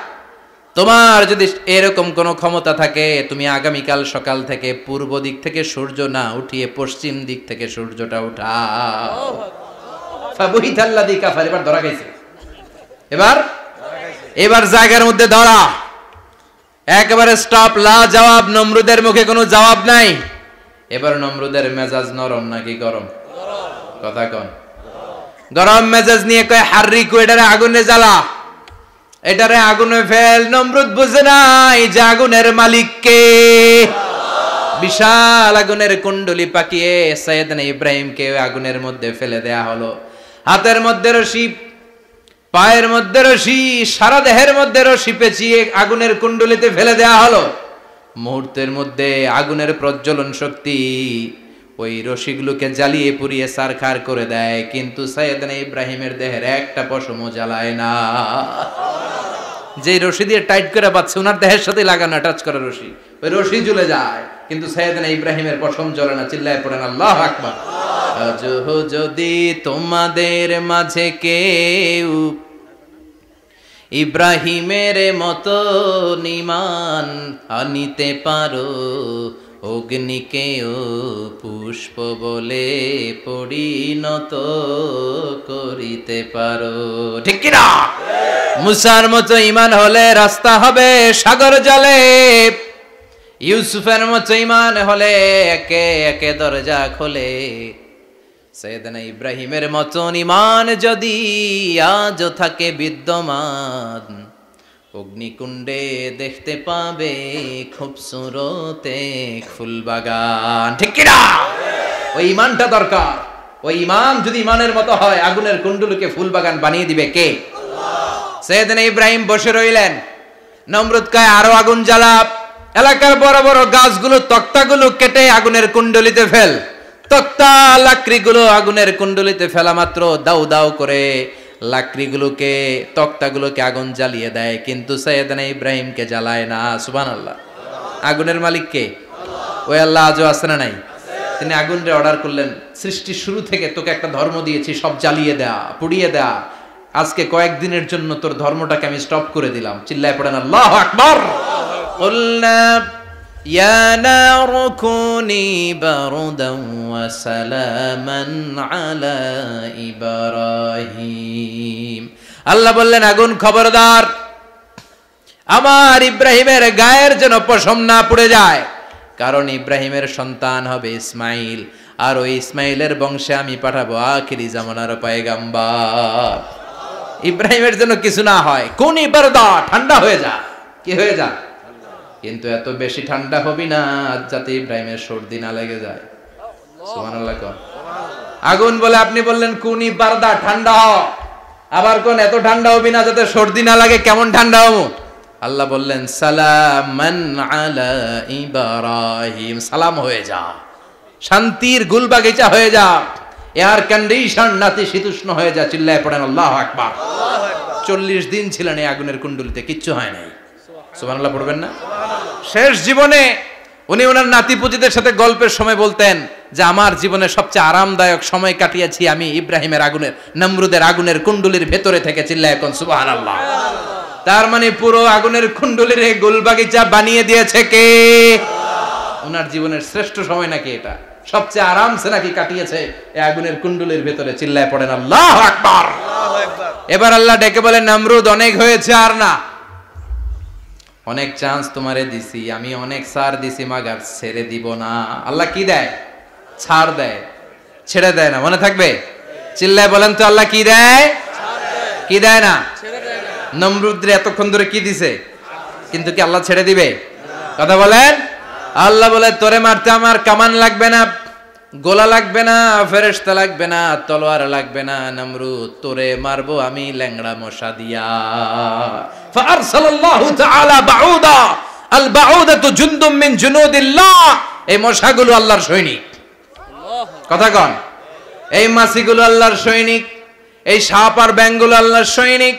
তোমার যদি এরকম কোন ক্ষমতা থাকে, তুমি আগামীকাল সকাল থেকে পূর্ব দিক থেকে সূর্য না উঠিয়ে পশ্চিম দিক থেকে সূর্যটা উঠাও। ফাবুহিতাল্লাযী কাফার। এবার ধরা গেছে, এবার জায়গার মধ্যে ধরা, একেবারে স্টপ, লা জবাব। নমরুদের মুখে কোনো জবাব নাই। এবার নমরুদের মেজাজ নরম নাকি গরম? কথা কন। গরম মেজাজ নিয়ে কয় হাররিকু, এটারে আগুনে জ্বালা, এটারে আগুনে ফেল। নমরুদ বুঝে নাই যে আগুনের মালিক কে। বিশাল আগুনের কুণ্ডলি পাকিয়ে সাইয়েদনা ইব্রাহিমকে আগুনের মধ্যে ফেলে দেয়া হলো। হাতের মধ্যে রশি, পায়ের মধ্যে রশি, সারা দেহের মধ্যে রশি পেঁচিয়ে আগুনের কুণ্ডলিতে ফেলে দেয়া হলো। মুহূর্তের মধ্যে আগুনের প্রজ্বলন শক্তি ওই রশিগুলোকে জ্বালিয়ে পুড়িয়ে ছারখার করে দেয়, কিন্তু সাইয়েদনা ইব্রাহিমের দেহের একটা পশমও জ্বালায় না। যে রশি দিয়ে টাইট করে বাঁধছে, ওনার দেহের সাথে লাগানো টাচ করা রশি, ওই রশি জ্বলে যায়, কিন্তু সাইয়েদনা ইব্রাহিমের পশম জ্বলে না। চিল্লায় পড়েন আল্লাহু আকবার। আজ যদি তোমাদের মাঝে কেউ ইব্রাহিমের মতো ঈমান আনিতে পারো, অগ্নিকেও পুষ্প বলে পরিণত করিতে পারো, ঠিক কি না? মুসার মতো ঈমান হলে রাস্তা হবে সাগর জলে, ইউসুফের মতো ঈমান হলে একে একে দরজা খোলে। সাইয়েদনা ইব্রাহিমের মতন ঈমান যদি আজও থাকে বিদ্যমান, অগ্নিকুণ্ডে দেখতে পাবে খুবসুরত এক ফুলবাগান, ঠিক কি না? ওই ঈমানটা দরকার। ওই ঈমান যদি ঈমানের মতো হয়, আগুনের কুণ্ডলকে ফুলবাগান বানিয়ে দিবে কে? আল্লাহ। সাইয়েদনা ইব্রাহিম বসে রইলেন। নমরুদ কয় আরো আগুন জ্বালা, এলাকার বড় বড় গাছগুলো, তক্তাগুলো কেটে আগুনের কুণ্ডলিতে ফেল। তক্তা লাকড়িগুলো আগুনের কুণ্ডলিতে ফেলা মাত্র দাউ দাউ করে লাকড়িগুলোকে, তক্তাগুলোকে আগুন জ্বালিয়ে দেয়, কিন্তু সাইয়েদনা ইব্রাহিমকে জ্বালায় না। সুবহানাল্লাহ। আগুনের মালিক কে? ওই আল্লাহ আজও আছে না নাই? তিনি আগুনরে অর্ডার করলেন, সৃষ্টির শুরু থেকে তোকে একটা ধর্ম দিয়েছি, সব জ্বালিয়ে দেয়া, পুড়িয়ে দেয়া, আজকে কয়েকদিনের জন্য তোর ধর্মটাকে আমি স্টপ করে দিলাম। চিল্লায় পড়েন আল্লাহু আকবার। কুলনা ইয়া নারু কুনি বারদান ওয়া সালামান আলা ইব্রাহিম। আল্লাহ বললেন আগুন খবরদার, আমার ইব্রাহিমের গায়ের যেন পশম না পুড়ে যায়, কারণ ইব্রাহিমের সন্তান হবে ইসমাইল, আর ওই ইসমাইলের বংশে আমি পাঠাবো আখিরি জামানার পয়গাম্বর। ইব্রাহিমের জন্য কিছু না হয়, কুনি বারদা, ঠান্ডা হয়ে যা। কি হয়ে যা? কিন্তু এত বেশি ঠান্ডা হবি না যাতে ইব্রাহিমের সর্দি না লেগে যায়। সুবহানাল্লাহ। আগুন বলে আপনি বললেন কুনি বারদা, ঠান্ডা হ, আবার কোন এত ঠান্ডা হবি না যাতে সর্দি না লাগে। কেমন ঠান্ডা হবো? আল্লাহ বললেন সালামান আলা ইব্রাহিম, সালাম হয়ে যা, শান্তির গুলবাগিচা হয়ে যা, এয়ার কন্ডিশন নাতিশীতোষ্ণ হয়ে যা। চিল্লায় পড়েন আল্লাহু আকবার। 40 দিন ছিলেন এই আগুনের কুণ্ডলিতে, কিচ্ছু হয় নাই। সুবহানাল্লাহ পড়বেন না? শেষ জীবনে উনি ওনার নাতিপুতিদের সাথে গল্পের সময় বলতেন যে আমার জীবনে সবচেয়ে আরামদায়ক সময় কাটিয়েছি আমি ইব্রাহিমের আগুনের, নমরুদের আগুনের কুণ্ডলির ভেতরে থেকে। চিল্লায় এখন সুবহানাল্লাহ। তার মানে পুরো আগুনের কুণ্ডলীর এই গোলবাগিচা বানিয়ে দিয়েছে কে? ওনার জীবনের শ্রেষ্ঠ সময় নাকি এটা, সবচেয়ে আরামসে নাকি কাটিয়েছে এই আগুনের কুণ্ডলীর ভেতরে। চিল্লায় পড়েন আল্লাহু আকবার। এবার আল্লাহ ডেকে বলেন, নমরুদ অনেক হয়েছে, আর না, অনেক চান্স তোমারে দিছি আমি, অনেক ছাড় দিছি, মাগার ছেড়ে দিব না। আল্লাহ কি দেয়? ছাড় দেয়, ছেড়ে দেয় না। মনে থাকবে? চিল্লায় বলেন তো, আল্লাহ কি দেয়? কি দেয় না? নমরুদরে এতক্ষণ ধরে কি দিছে, কিন্তু কি আল্লাহ ছেড়ে দিবে? কথা বলেন। আল্লাহ বলে, তোরে মারতে আমার কামান লাগবে না, গোলা লাগবে না, ফেরেশতা লাগবে না, তলোয়ার লাগবে না, নমরুদ তোরে মারবো আমি ল্যাংড়া মশা দিয়া। ফারসালাল্লাহু তাআলা বাউদা, আল বাউদাতু জুনদুম মিন জুনুদিল্লাহ। এই মশাগুলো আল্লাহর সৈনিক। কথা কন। এই মাছিগুলো আল্লাহর সৈনিক, এই সাপ আর ব্যাঙগুলো আল্লাহর সৈনিক,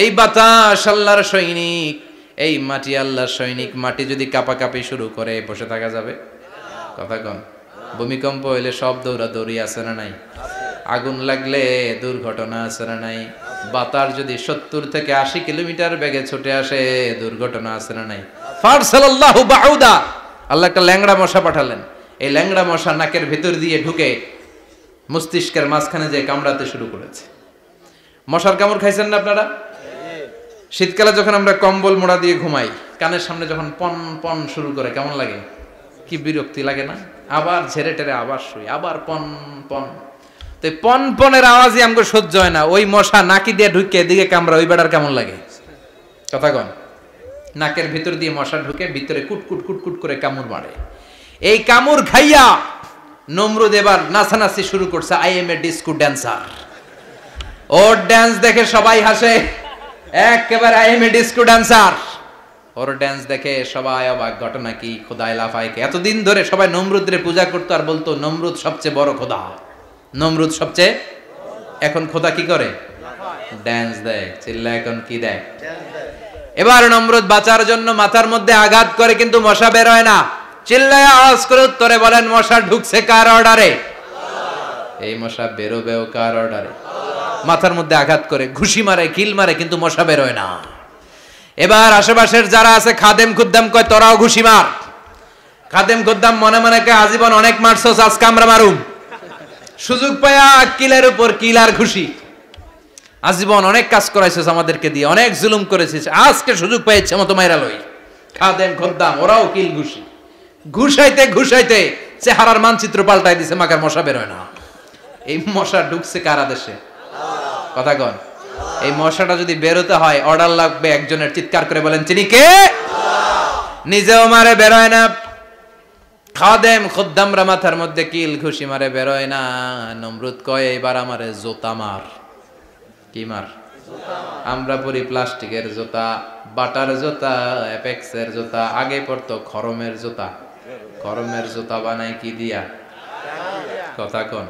এই বাতাস আল্লাহর সৈনিক, এই মাটি আল্লাহর সৈনিক। মাটি যদি কাঁপাকাঁপি শুরু করে, বসে থাকা যাবে? কথা কন। ভূমিকম্প হইলে সব দৌড়াদৌড়ি আছে না নাই? আগুন লাগলে দুর্ঘটনা আছে না নাই? বাতাস যদি 70 থেকে 80 কিলোমিটার বেগে ছুটে আসে, দুর্ঘটনা আছে না নাই? ফারসালাল্লাহু বাউদা, আল্লাহ একটা ল্যাংড়া মশা পাঠালেন। এই ল্যাংড়া মশা নাকের ভিতর দিয়ে ঢুকে মস্তিষ্কের মাঝখানে যে কামড়াতে শুরু করেছে। মশার কামড় খাইছেন না আপনারা? শীতকালে যখন আমরা কম্বল মোড়া দিয়ে ঘুমাই, কানের সামনে যখন পন পন শুরু করে, কেমন লাগে? কি বিরক্তি লাগে না? আবার ঝেড়ে টেরে আবার শুই, আবার পন পন। তো পন পনের আওয়াজই আমাকে সহ্য হয় না। ওই মশা নাকি দিয়ে ঢুকে এদিকে কামড়া, ওই বেড়ার কেমন লাগে? কথা কন। নাকের ভিতর দিয়ে মশা ঢুকে ভিতরে কুটকুট কুটকুট করে কামড় মারে। এই কামড় খাইয়া নমরুদ এবার নাচানাচি শুরু করছে। I M A disco dancer. Or dance দেখে সবাই হাসে, একেবারে I M A disco dancer. Or dance দেখে সবাই অবাক। ঘটনা কি? খোদাই লাফাইকে এতদিন ধরে সবাই নমরুদরে পূজা করতো আর বলতো নমরুদ সবচেয়ে বড় খোদা, নমরুদ সবচেয়ে। এখন খোদা কি করে? ড্যান্স দেয়। চিল্লা এখন কি দেয়? এবার নমরুদ বাঁচার জন্য মাথার মধ্যে আঘাত করে, কিন্তু মশা বের হয় না। চিল্লায় আওয়াজ করে উত্তরে বলেন, মশা ঢুকছে কার অর্ডারে? এই মশা বেরোবেও কার অর্ডারে? মাথার মধ্যে আঘাত করে ঘুষি মারে, কিল মারে, কিন্তু মশা বের হয় না। এবার আশেপাশের যারা আছে খাদেম খুদ্দাম কয়, তোরাও ঘুষি মার। খাদেম খুদ্দাম মনে মনে কয়, আজীবন অনেক মারছস, আজকে আমরা মারুম। সুযোগ পায়া কিলের উপর কিল আর ঘুষি। আজীবন অনেক কাজ করাইছিস আমাদেরকে দিয়ে, অনেক জুলুম করেছিস, আজকে সুযোগ পেয়েছে মতো মাইরা লই। খাদেম খুদ্দাম ওরাও কিল ঘুষি। ঘুষাইতে ঘুষাইতে চেহারার মানচিত্র পাল্টাই দিছে, মাকার মশা বের হয় না। এই মশা ঢুকছে কার আদেশে? কথা কন। এই মশাটা যদি বেরোতে হয়, অর্ডার লাগবে একজনের। চিৎকার করে বলেন, চিনি কে? নিজেও মারে, বেরোয় না। খাদেম খুদ্দামরা মাথার মধ্যে কিল ঘুষি মারে, বেরোয় না। নমরুদ কয়, এবার আমারে জুতা মার। কি মার? আমরা পরি প্লাস্টিকের জুতা, বাটার জুতা, অ্যাপেক্সের জুতা। আগে পড়তো খরমের জুতা। খরমের জুতা বানায় কি দিয়া? কথা কন।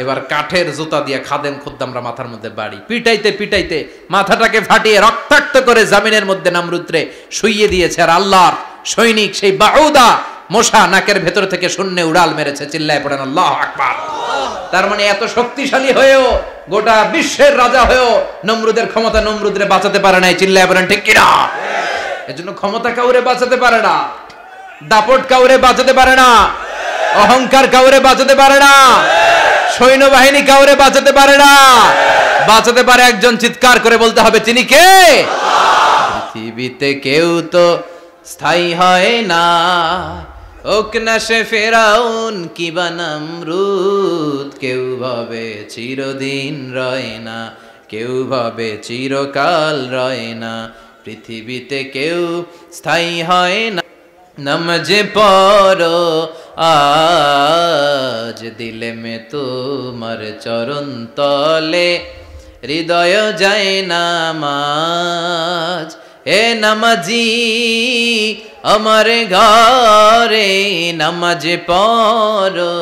এবার কাঠের জুতা দিয়ে খাদেম খুদ্দামরা মাথার মধ্যে বাড়ি। পিটাইতে পিটাইতে মাথাটাকে ফাটিয়ে রক্তাক্ত করে জামিনের মধ্যে নমরুদরে শুইয়ে দিয়েছে। আর আল্লাহর সৈনিক সেই বাউদা মশা নাকের ভেতর থেকে শূন্যে উড়াল মেরেছে। চিল্লায় পড়েন আল্লাহু আকবার। তার মানে এত শক্তিশালী হয়েও, গোটা বিশ্বের রাজা হয়েও নমরুদের ক্ষমতা নমরুদরে বাঁচাতে পারে নাই। চিল্লায় পড়েন ঠিক কিনা? এজন্য ক্ষমতা কাউরে বাঁচাতে পারে না, দাপট কাউরে বাঁচাতে পারে না, অহংকার কাউরে বাঁচাতে পারে না, সৈন্যবাহিনী কাউরে বাঁচাতে পারে না। বাঁচাতে পারে একজন। চিৎকার করে বলতে হবে, তিনি কে? পৃথিবীতে কেউ তো স্থায়ী হয় না, হোক না সে ফেরাউন কিবা নমরুদ। কেউ ভাবে চিরদিন রয় না, কেউ ভাবে চিরকাল রয় না। পৃথিবীতে কেউ স্থায়ী হয় না। নমজে পড়ো আজ দিলে মে তোমার চরণ তলে, হৃদয় যায় নামাজ। হে নামাজি আমার ঘরে, নামাজে পড়ো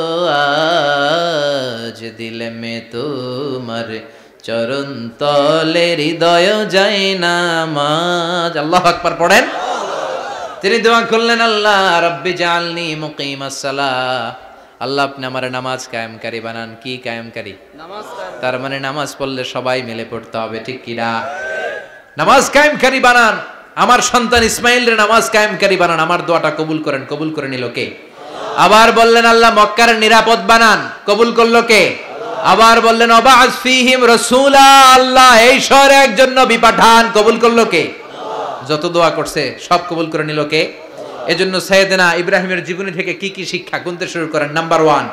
আজ দিলে মে তোমার চরণ তলে, হৃদয় যায় নামাজ। আল্লাহু আকবার পড়েন। তিনি দোয়া করলেন, আল্লাহ রব্বি জাআলনি মুকিমাস সালাহ। আল্লাহ আপনি আমার নামাজ কায়েমকারী বানান। কি কায়েমকারী? নামাজ। তার মানে নামাজ পড়লে সবাই মিলে পড়তে হবে, ঠিক কি না? নামাজ কায়েমকারী বানান, আমার সন্তান ইসমাইলের নামাজ কায়েমকারী বানান, আমার দোয়াটা কবুল করেন। কবুল করে নিল কে? আবার বললেন আল্লাহ মক্কার নিরাপদ বানান, কবুল করলো কে? আবার বললেন ওয়াবা'আস ফীহিম রাসূলা, আল্লাহ এই শহরে একজন নবী পাঠান, কবুল করলো কে? যত দোয়া করছে সব কবুল করে নিল কে? এজন্য সাইয়েদনা ইব্রাহিমের জীবনী থেকে কি কি শিক্ষা গুনতে শুরু করেন। নাম্বার 1,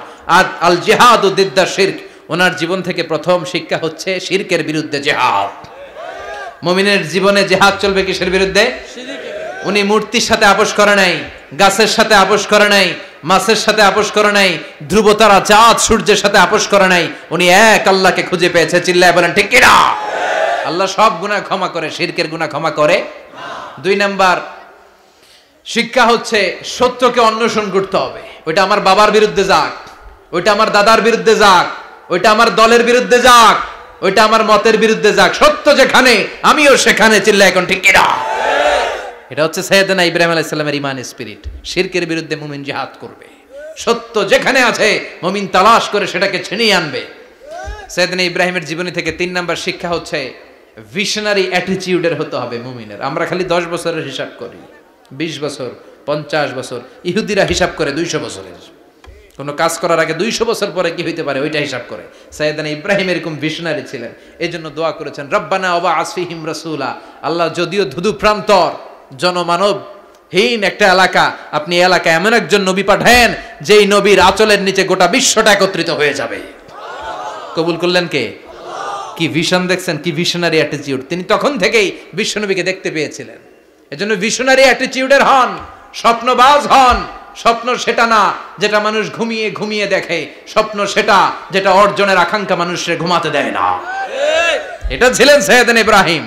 আল জিহাদু দিদ্দা শিরক। ওনার জীবন থেকে প্রথম শিক্ষা হচ্ছে শিরকের বিরুদ্ধে জিহাদ। মুমিনের জীবনে জিহাদ চলবে কিসের বিরুদ্ধে? উনি মূর্তির সাথে আপোষ করে নাই, গাছের সাথে আপোষ করে নাই, মাছের সাথে আপোষ করে নাই, ধ্রুবতারা চাঁদ সূর্যের সাথে আপোষ করে নাই। উনি এক আল্লাহকে খুঁজে পেয়েছে। চিল্লায় বলেন ঠিক কিনা? আল্লাহ সব গুনাহ ক্ষমা করে, শিরকের গুনাহ ক্ষমা করে না। 2 নাম্বার শিক্ষা হচ্ছে সত্যকে অন্বেষণ করতে হবে। ওইটা আমার বাবার বিরুদ্ধে যাক, ওইটা আমার দাদার বিরুদ্ধে যাক, ওইটা আমার দলের বিরুদ্ধে যাক, ওইটা আমার মতের বিরুদ্ধে যাক, সত্য যেখানে আমিও সেখানে। চিল্লায় এখন ঠিক কিনা? এটা হচ্ছে সাইয়েদনা ইব্রাহিম আলাইহিস সালামের ঈমান স্পিরিট। শিরকের বিরুদ্ধে মুমিন জিহাদ করবে। সত্য যেখানে আছে মুমিন তালাশ করে সেটাকে ছিনিয়ে আনবে। সাইয়েদনা ইব্রাহিমের জীবনী থেকে 3 নাম্বার শিক্ষা হচ্ছে ভিশনারি অ্যাটিটিউডের হতে হবে মুমিনের। আমরা খালি 10 বছরের হিসাব করি, 20 বছর, 50 বছর। ইহুদিরা হিসাব করে 200 বছরের। কোনো কাজ করার আগে 200 বছর পরে কি হইতে পারে ওইটা হিসাব করে। সাইয়েদনা ইব্রাহিম এরকম ভিশনারি ছিলেন। এজন্য দোয়া করেছেন রব্বানা ওয়াবা'আস ফীহিম রাসূলা। আল্লাহ যদিও ধুধু প্রান্তর জনমানব হীন একটা এলাকা, আপনি এলাকায় এমন একজন নবী পাঠায়েন যেই নবীর আঁচলের নিচে গোটা বিশ্বটা একত্রিত হয়ে যাবে। কবুল করলেন কে? কি ভিশন দেখছেন, কি ভিশনারি অ্যাটিটিউড। তিনি তখন থেকেই বিশ্বনবীকে দেখতে পেয়েছিলেন। এজন্য ভিশনারি অ্যাটিটিউডের হন, স্বপ্নবাজ হন। স্বপ্ন সেটা না যেটা মানুষ ঘুমিয়ে ঘুমিয়ে দেখে, স্বপ্ন সেটা যেটা অর্জনের আকাঙ্ক্ষা মানুষের ঘুমাতে দেয় না। এটা ছিলেন সাইয়েদনা ইব্রাহিম,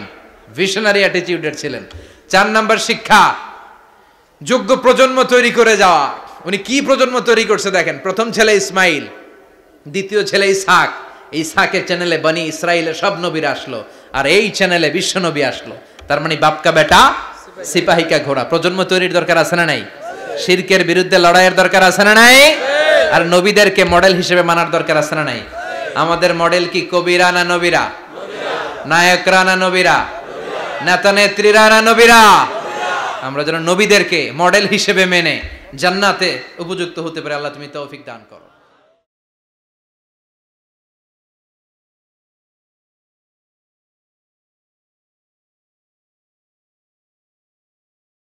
ভিশনারি অ্যাটিটিউডের ছিলেন। 4 নাম্বার শিক্ষা যোগ্য প্রজন্ম তৈরি করে যাওয়া। উনি কি প্রজন্ম তৈরি করছে দেখেন। প্রথম ছেলে ইসমাইল, দ্বিতীয় ছেলে ইসহাক। ইসহাকের চ্যানেলে বনি ইসরাইলের সব নবীরা আসলো, আর এই চ্যানেলে বিশ্ব নবী আসলো। তার মানে বাপকা বেটা সিপাহিকা ঘোড়া। প্রজন্ম তৈরির দরকার আছে না নাই? শিরকের বিরুদ্ধে লড়াইয়ের দরকার আছে না নাই? আর নবীদেরকে মডেল হিসেবে মানার দরকার আছে না নাই? আমাদের মডেল কি কবিরা না নবীরা? নায়করা না নবীরা? নেতা নেত্রীরা না নবীরা? আমরা যেন নবীদেরকে মডেল হিসেবে মেনে জান্নাতে উপযুক্ত হতে পারে। আল্লাহ তুমি তৌফিক দান করো।